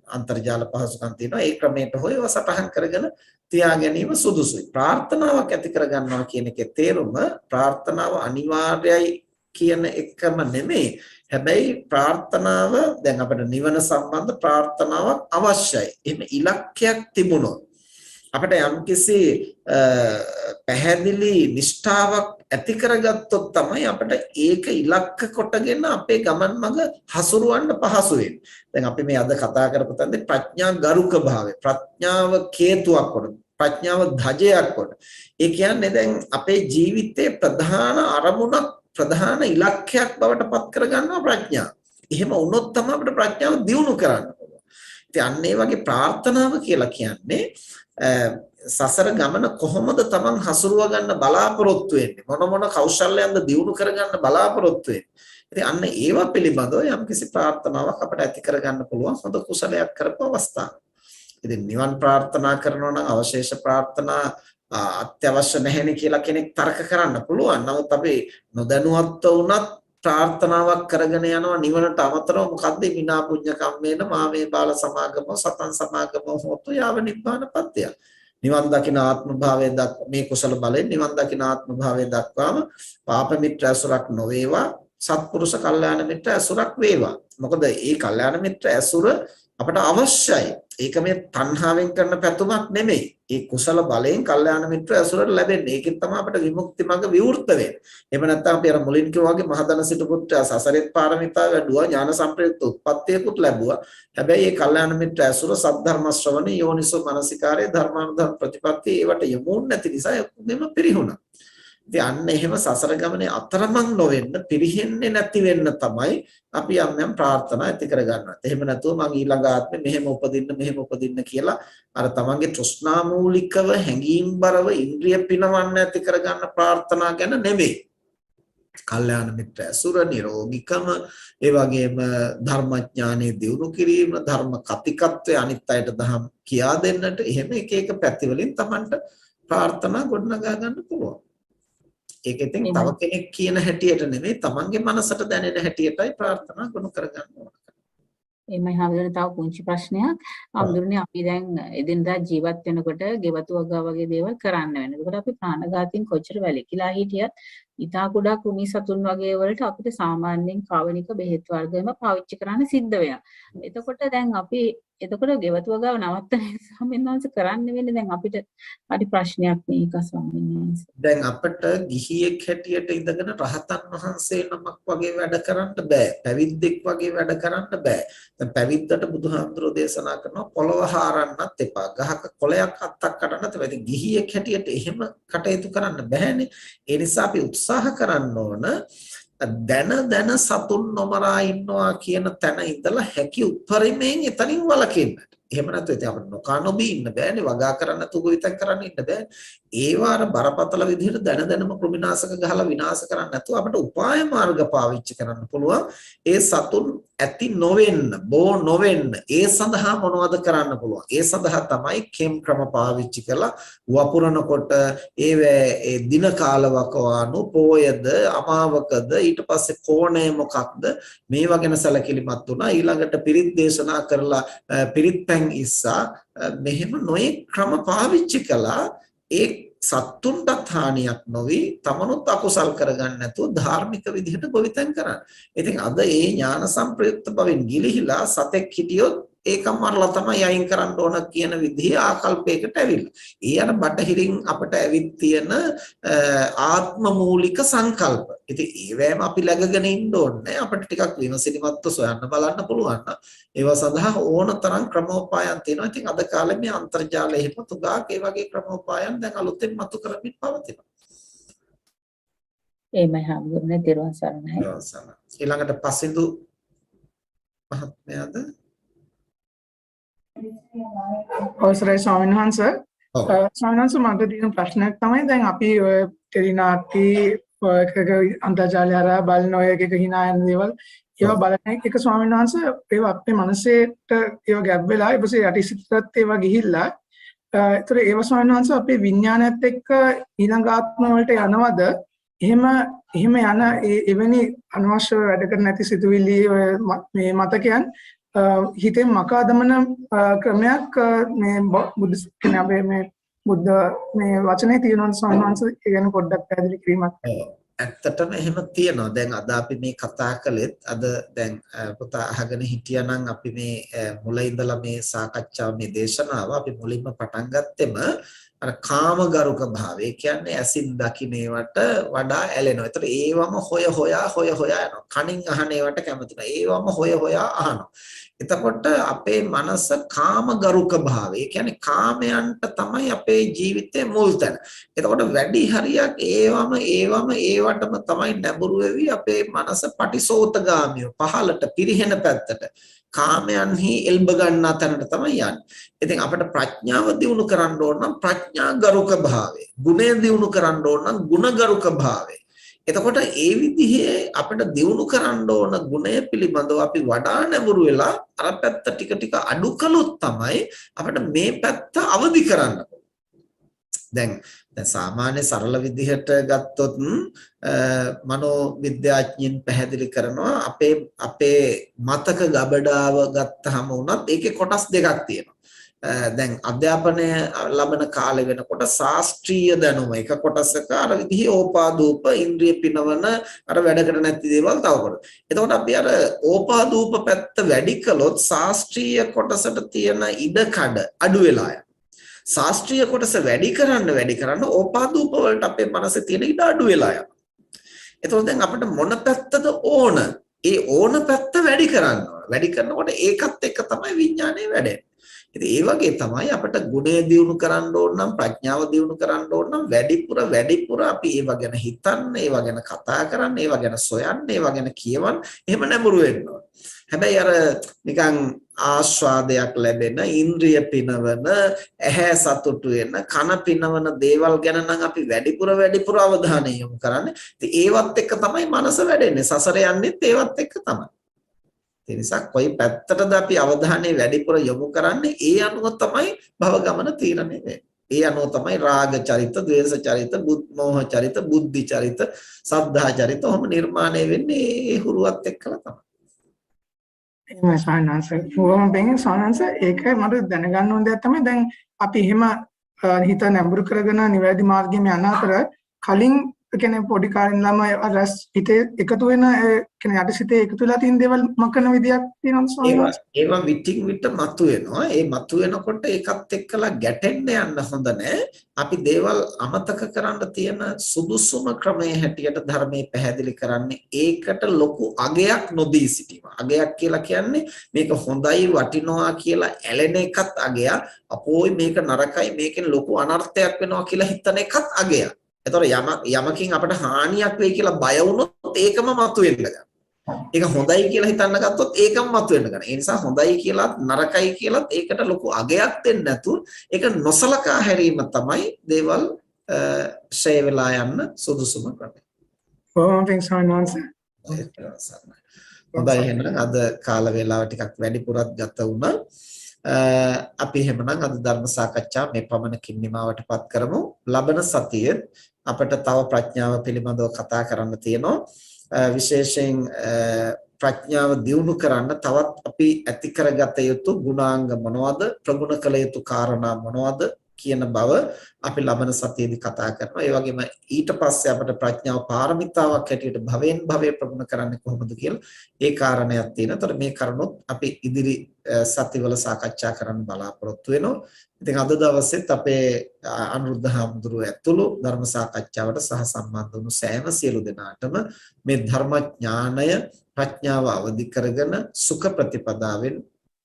අන්තර්ජාල පහසුකම් තියෙනවා. ඒ ක්‍රමයට හෝ ඒව සටහන් කරගෙන තියා ගැනීම සුදුසුයි. ප්‍රාර්ථනාවක් ඇති කරගන්නවා කියන එකේ තේරුම ප්‍රාර්ථනාව අනිවාර්යයි කියන එකම නෙමෙයි. හැබැයි ප්‍රාර්ථනාව දැන් අපිට නිවන සම්බන්ධ ප්‍රාර්ථනාවක් අවශ්‍යයි. එහෙම ඉලක්කයක් තිබුණොත් අපිට යම්කිසි පැහැදිලි නිෂ්ඨාවක් ඇති කරගත්තොත් තමයි අපිට ඒක ඉලක්ක කොටගෙන අපේ ගමන් මඟ හසුරවන්න පහසු වෙන්නේ. දැන් අපි මේ අද කතා කරපු තැනදී ප්‍රඥා ගරුක භාවය ප්‍රඥාව කේතුවක් කොට ප්‍රඥාව ධජයක් කොට. ඒ කියන්නේ දැන් අපේ ජීවිතේ ප්‍රධාන අරමුණක් ප්‍රධාන ඉලක්කයක් බවට පත් කරගන්නවා ප්‍රඥාව. එහෙම වුණොත් තමයි අපිට ප්‍රඥාව දියුණු කරන්න පුළුවන්. ඉතින් අන්න ඒ වගේ ප්‍රාර්ථනාව කියලා කියන්නේ සසර ගමන කොහොමද Taman හසුරුව ගන්න බලාපොරොත්තු වෙන්නේ? මොන කෞශල්‍යයන්ද දියුණු කරගන්න බලාපොරොත්තු වෙන්නේ? ඉතින් අන්න ඒවා පිළිබඳව යම්කිසි ප්‍රාර්ථනාවක් අපිට ඇති කරගන්න පුළුවන් හොඳ කුසලයක් කරපු අවස්ථාවක්. ඉතින් නිවන් ප්‍රාර්ථනා කරනවා නම් අවශේෂ ප්‍රාර්ථනා අත්‍යවශ්‍ය නැහෙනි කියලා කෙනෙක් තර්ක කරන්න පුළුවන්. නමුත් අපි නොදැනුවත්ව වුණත් ප්‍රාර්ථනාවක් කරගෙන යනවා නිවනට අමතරව මොකද්ද විනා පුඤ්ඤ කම්මේන මාමේ බාල සමාගමෝ සතං සමාගමෝ හෝතු යාව නිබ්බාන පත්‍ය. නිවන් දකින ආත්ම භාවයේ මේ කුසල බලයෙන් නිවන් දකින ආත්ම භාවයේ දක්වාම පාප මිත්‍ර ඇසුරක් නොවේවා සත්පුරුෂ කල්යාණ මිත්‍ර ඇසුරක් වේවා. මොකද මේ කල්යාණ මිත්‍ර ඇසුර අපට අවශ්‍යයි. ඒක මේ තණ්හාවෙන් කරන පැතුමක් නෙමෙයි. ඒ කුසල බලයෙන් කල්යාණ මිත්‍ර ඇසුරට ලැබෙන්නේ. ඒකෙන් තමයි අපට විමුක්ති මඟ විවෘත වෙන්නේ. එහෙම නැත්නම් අපි අර මුලින් කිව්වා වගේ මහදන සිටු පුත්‍රයා සසරෙත් පාරමිතා වැඩුවා ඥාන සම්ප්‍රයුක්ත උත්පත්තියකුත් ලැබුවා. හැබැයි මේ කල්යාණ මිත්‍ර ඇසුර සද්ධර්ම ශ්‍රවණය යෝනිසෝ මනසිකාරයේ ධර්මානුධර්ම ප්‍රතිපත්ති ඒවට යමුන් නැති නිසා එක්කෙම පිරිහුණා. ඉතින් අන්න එහෙම සසර ගමනේ අතරමං නොවෙන්න පිරිහෙන්නේ නැති වෙන්න තමයි අපි යම් ප්‍රාර්ථනා ඇති කරගන්නවා. එහෙම නැතුව මං ඊළඟ ආත්මෙ මෙහෙම උපදින්න කියලා අර තමන්ගේ තෘෂ්ණා මූලිකව හැඟීම්බරව ඉන්ද්‍රිය පිනවන්න ඇති කරගන්න ප්‍රාර්ථනා ගැන නෙමෙයි. කල්යාණ මිත්‍ර ඇසුර නිරෝගීකම ඒ වගේම ධර්මඥානෙ දියුණු කිරීම ධර්ම කතිකත්වය අනිත් අයට දහම් කියා දෙන්නට එහෙම එක පැති වලින් තමන්ට ප්‍රාර්ථනා ගොඩනගා ගන්න පුළුවන්. ඒක ඉතින් තව කෙනෙක් කියන හැටියට නෙමෙයි තමන්ගේ මනසට දැනෙන හැටියටයි ප්‍රාර්ථනා ගොනු කරගන්න ඕන. එමය හැමදෙන තව පුංචි ප්‍රශ්නයක්. අම්දුරනේ අපි දැන් එදිනදා ජීවත් වෙනකොට ගෙවතු වගා වගේ දේවල් කරන්න වෙනවා. ඒකට අපි ප්‍රාණඝාතයෙන් කොච්චර වැළකීලා හිටියත් ඉතා කුඩා කුමී සතුන් වගේ වලට අපිට සාමාන්‍යයෙන් කාවනික බෙහෙත් වර්ගයම පාවිච්චි කරන්න සිද්ධ වෙනවා. එතකොට දැන් අපි ගෙවතු වගාව නවත්තන ස්වාමීන් වහන්සේ කරන්න වෙන්නේ දැන් අපිට හරි ප්‍රශ්නයක් මේක ස්වාමීන් වහන්සේ. දැන් අපිට ගිහියෙක් හැටියට ඉඳගෙන රහතන් වහන්සේ නමක් වගේ වැඩ කරන්න බෑ. පැවිද්දෙක් වගේ වැඩ කරන්න බෑ. දැන් පැවිද්දට බුදුහාමුදුරෝ දේශනා කරනවා පොළව හාරන්නත් එපා. ගහක කොළයක් අත්තක් කඩන්නත් එපා. ඉතින් ගිහියෙක් හැටියට එහෙම කටයුතු කරන්න බෑනේ. ඒ නිසා අපි උත්සාහ කරන්න ඕන දැන සතුන් නොමරා ඉන්නවා කියන තැන ඉඳලා හැකි උත්පරිමයෙන් එතනින් වළකින්න. එහෙම නැත්නම් ඉතින් අපිට නොකනොබී ඉන්න බෑනේ වගා කරන්න නැතුව ගොවිතැන් කරන්න ඉන්න බෑනේ. ඒවාර බරපතල විදිහට දැනම කෘමිනාශක ගහලා විනාශ කරන්න නැතුව අපිට උපාය මාර්ග පාවිච්චි කරන්න පුළුවන්. ඒ සතුන් ඇති නොවෙන්න, බෝ නොවෙන්න ඒ සඳහා මොනවද කරන්න පුළුවන්? ඒ සඳහා තමයි කෙම් ක්‍රම පාවිච්චි කරලා වපුරනකොට ඒ දින කාලවකවානු පෝයද අමාවකද ඊට පස්සේ කෝණය මොකක්ද මේවා ගැන සැලකිලිමත් වුණා. ඊළඟට පිරිත් දේශනා කරලා පිරිත් පැන් ඉස්සා මෙහෙම නොයෙක් ක්‍රම පාවිච්චි කළා. ඒ සත්තුන්ට හානියක් නොවි තමනුත් අකුසල් කරගන්න නැතුව ධාර්මික විදිහට ගොවිතැන් කරන්න. ඉතින් අද ඒ ඥාන සම්ප්‍රයුක්ත බවෙන් ගිලිහිලා සතෙක් හිටියොත් ඒකම මරලා තමයි අයින් කරන්න ඕන කියන විදිහේ ආකල්පයකට ඇවිල්ලා. ඒ අර බටහිරින් අපට ඇවිත් තියෙන ආත්ම මූලික සංකල්ප. ඉතින් ඒවැම අපි läගගෙන ඉන්න ඕනේ. අපිට ටිකක් විමසිලිමත්ව සොයන්න බලන්න පුළුවන් නම් ඒවා සඳහා ඕනතරම් ක්‍රමෝපායන් තියෙනවා. ඉතින් අද කාලේ මේ අන්තර්ජාලයේ තුගාක් ඒ වගේ ක්‍රමෝපායන් දැන් අලුතෙන් මතු කරමින් පවතිනවා. එමය හැමදෙන දරුවන් සරණයි. ඊළඟට පසින්දු මහත්මයාද අවසරයි ස්වාමීන් වහන්සේ. ස්වාමීන් වහන්සේ මට තියෙන ප්‍රශ්නයක් තමයි දැන් අපි ඔය ටෙලිනාටි අන්තර්ජාලය හරහා බලන ඔය එක හිනා යන දේවල් ඒවා බලන එක ස්වාමීන් වහන්සේ ඒවා අපේ මනසේට ඒවා ගැබ් වෙලා ඊට පස්සේ යටිසිතට ඒවා ගිහිල්ලා ඒතර ඒවා ස්වාමීන් වහන්සේ අපේ විඥානයත් එක්ක ඊළඟ ආත්ම වලට යනවද? එහෙම යන එවැනි අනවශ්‍ය වැඩ කර නැති සිතුවිලි මේ මතකයන් හිතේ මකා දමන ක්‍රමයක් මේ බුද්ධ කියන අපේ මේ බුද්ධ මේ වචනේ තියෙනවා ස්වාමීන් වහන්සේ ඒ ගැන පොඩ්ඩක් පැහැදිලි කිරීමක්. ඇත්තටම එහෙම තියෙනවා. දැන් අද අපි මේ කතා කළෙත් අද දැන් පුතා අහගෙන හිටියානම් අපි මේ මුල ඉඳලා මේ සාකච්ඡාව මේ දේශනාව අපි මුලින්ම පටන් ගත්තෙම අර කාමගරුක භාවය කියන්නේ ඇසින් දකින්න ඒවට වඩා ඇලෙනවා. ඒතර ඒවම හොය හොයා යනවා. කනින් අහන ඒවට කැමති නැහැ. ඒවම හොය හොයා අහනවා. එතකොට අපේ මනස කාමගරුක භාවය කියන්නේ කාමයන්ට තමයි අපේ ජීවිතේ මුල් තැන. එතකොට වැඩි හරියක් ඒවටම තමයි නැඹුරු වෙවි අපේ මනස පටිසෝතගාමිය පහළට පිරිහෙන පැත්තට කාමයන්හි එල්බ ගන්නා තැනට තමයි යන්නේ. ඉතින් අපිට ප්‍රඥාව දියුණු කරන්න ඕන නම් ප්‍රඥාගරුක භාවය, ගුණය දියුණු කරන්න ඕන නම් ගුණගරුක භාවය. එතකොට ඒ විදිහේ අපිට දියුණු කරන්න ඕන ගුණය පිළිබඳව අපි වඩා නැඹුරු වෙලා අර පැත්ත ටික ටික අඩු කළොත් තමයි අපිට මේ පැත්ත අවදි කරන්න. දැන් සාමාන්‍ය සරල විදිහට ගත්තොත් මනෝ විද්‍යාඥයින් පැහැදිලි කරනවා අපේ මතක ගබඩාව ගත්තාම උනත් ඒකේ කොටස් දෙකක් තියෙනවා. දැන් අධ්‍යාපනය ලබන කාලේ වෙනකොට ශාස්ත්‍රීය දැනුම එක කොටසක අර විදිහේ ඕපාදූප ඉන්ද්‍රිය පිනවන අර වැඩකට නැති දේවල් තව කොට. එතකොට අපි අර ඕපාදූප පැත්ත වැඩි කළොත් ශාස්ත්‍රීය කොටසට තියෙන ඉඩකඩ අඩු වෙලා යනවා. ශාස්ත්‍රීය කොටස වැඩි කරන්න ඕපාදූප වලට අපේ මනසේ තියෙන ඉඩ අඩු වෙලා යනවා. එතකොට දැන් අපිට මොන පැත්තද ඕන? ඒ ඕන පැත්ත වැඩි කරන්න ඕන. වැඩි කරනකොට ඒකත් එක්ක තමයි විඥානය වැඩෙන්නේ. ඉතින් ඒ වගේ තමයි අපිට ගුණය දියුණු කරන්න ඕන නම් ප්‍රඥාව දියුණු කරන්න ඕන නම් වැඩිපුර අපි ඒව ගැන හිතන්න, ඒව ගැන කතා කරන්න, ඒව ගැන සොයන්න, ඒව ගැන කියවන්න, එහෙම නැඹුරු වෙන්න ඕන. හැබැයි අර නිකන් ආස්වාදයක් ලැබෙන, ඉන්ද්‍රිය පිනවන, ඇහැ සතුටු වෙන, කන පිනවන දේවල් ගැන නම් අපි වැඩිපුර අවධානය යොමු කරන්නේ. ඉතින් ඒවත් එක්ක තමයි මනස වැඩෙන්නේ. සසර යන්නේත් ඒවත් එක්ක තමයි. ඒ නිසා කොයි පැත්තටද අපි අවධානය වැඩිපුර යොමු කරන්නේ ඒ අනුව තමයි භව ගමන තීරණය වෙන්නේ. ඒ අනුව තමයි රාග චරිත, ද්වේෂ චරිත, මෝහ චරිත, බුද්ධි චරිත, සද්ධා චරිත ඔහොම නිර්මාණය වෙන්නේ ඒ හුරුවත් එක්කලා තමයි. එහෙමයි සානංශ. බොහොම බෙන් සානංශ ඒක මට දැනගන්න ඕන දෙයක් තමයි දැන් අපි එහෙම හිත නැඹුරු කරගෙන නිවැරදි මාර්ගයෙන් යන අතර කලින් කියන්නේ පොඩි කාලේ ඉඳලම රස හිතේ එකතු වෙන කියන්නේ යටිසිතේ එකතු වෙලා තියෙන දේවල් මකන විදියක් තියෙනවා සානංශ. ඒවා විටින් විට මතුවෙනවා. ඒ මතුවෙනකොට ඒකත් එක්කලා ගැටෙන්න යන්න හොඳ නැහැ. අපි දේවල් අමතක කරන්න තියෙන සුදුසුම ක්‍රමයේ හැටියට ධර්මයේ පැහැදිලි කරන්නේ ඒකට ලොකු අගයක් නොදී සිටීම. අගයක් කියලා කියන්නේ මේක හොඳයි වටිනවා කියලා ඇලෙන එකත් අගයක්. අපෝයි මේක නරකයි මේකෙන් ලොකු අනර්ථයක් වෙනවා කියලා හිතන එකත් අගයක්. එතකොට යමකින් අපට හානියක් වෙයි කියලා බය වුණොත් ඒකම මතුවෙන්න ගන්නවා. ඒක හොඳයි කියලා හිතන්න ගත්තොත් ඒකම මතුවෙන්න ගන්නවා. ඒ නිසා හොඳයි කියලාත් නරකයි කියලාත් ඒකට ලොකු අගයක් දෙන්න නැතුව ඒක නොසලකා හැරීම තමයි දේවල් ෂේ වෙලා යන්න සුදුසුම ක්‍රමය. බොහොම සානංශ. හොඳයි එහෙනම් අද කාල වේලාව ටිකක් වැඩිපුරත් ගත වුණා. අපි එහෙමනම් අද ධර්ම සාකච්ඡාව මේ පමණකින් නිමවටපත් කරමු. ලබන සතියේ අපිට තව ප්‍රඥාව පිළිබඳව කතා කරන්න තියෙනවා. විශේෂයෙන් ප්‍රඥාව දියුණු කරන්න තවත් අපි ඇති කරගත යුතු ගුණාංග මොනවද, ප්‍රගුණ කළ යුතු කාරණා මොනවද කියන බව අපි ලබන සතියේදී කතා කරනවා. ඒ වගේම ඊට පස්සේ අපිට ප්‍රඥාව පාරමිතාවක් හැටියට භවෙන් භවය ප්‍රගුණ කරන්නේ කොහොමද කියලා ඒ කාරණයක් තියෙනවා. ඒතර මේ කරුණොත් අපි ඉදිරි සතිවල සාකච්ඡා කරන්න බලාපොරොත්තු වෙනවා. ඉතින් අද දවසෙත් අපේ අනුරුද්ධ හාමුදුරුව ඇතුළු ධර්ම සාකච්ඡාවට සහ සම්බන්ධ වුණු සෑම සියලු දෙනාටම මේ ධර්මඥානය ප්‍රඥාව අවදි කරගෙන සුඛ ප්‍රතිපදාවෙන්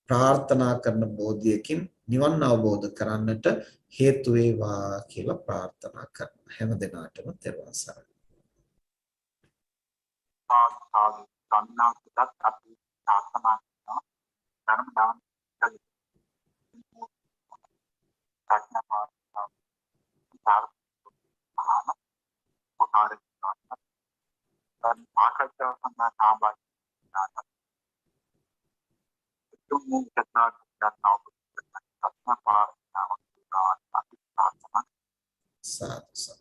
ප්‍රාර්ථනා කරන බෝධියකින් නිවන් අවබෝධ කරන්නට හේතු වේවා කියලා ප්‍රාර්ථනා කරනවා. හැම දිනාටම තෙරුවන් සරණයි. අපි ප්‍රාර්ථනා කරනවා ධර්ම දාන සාදු සාදු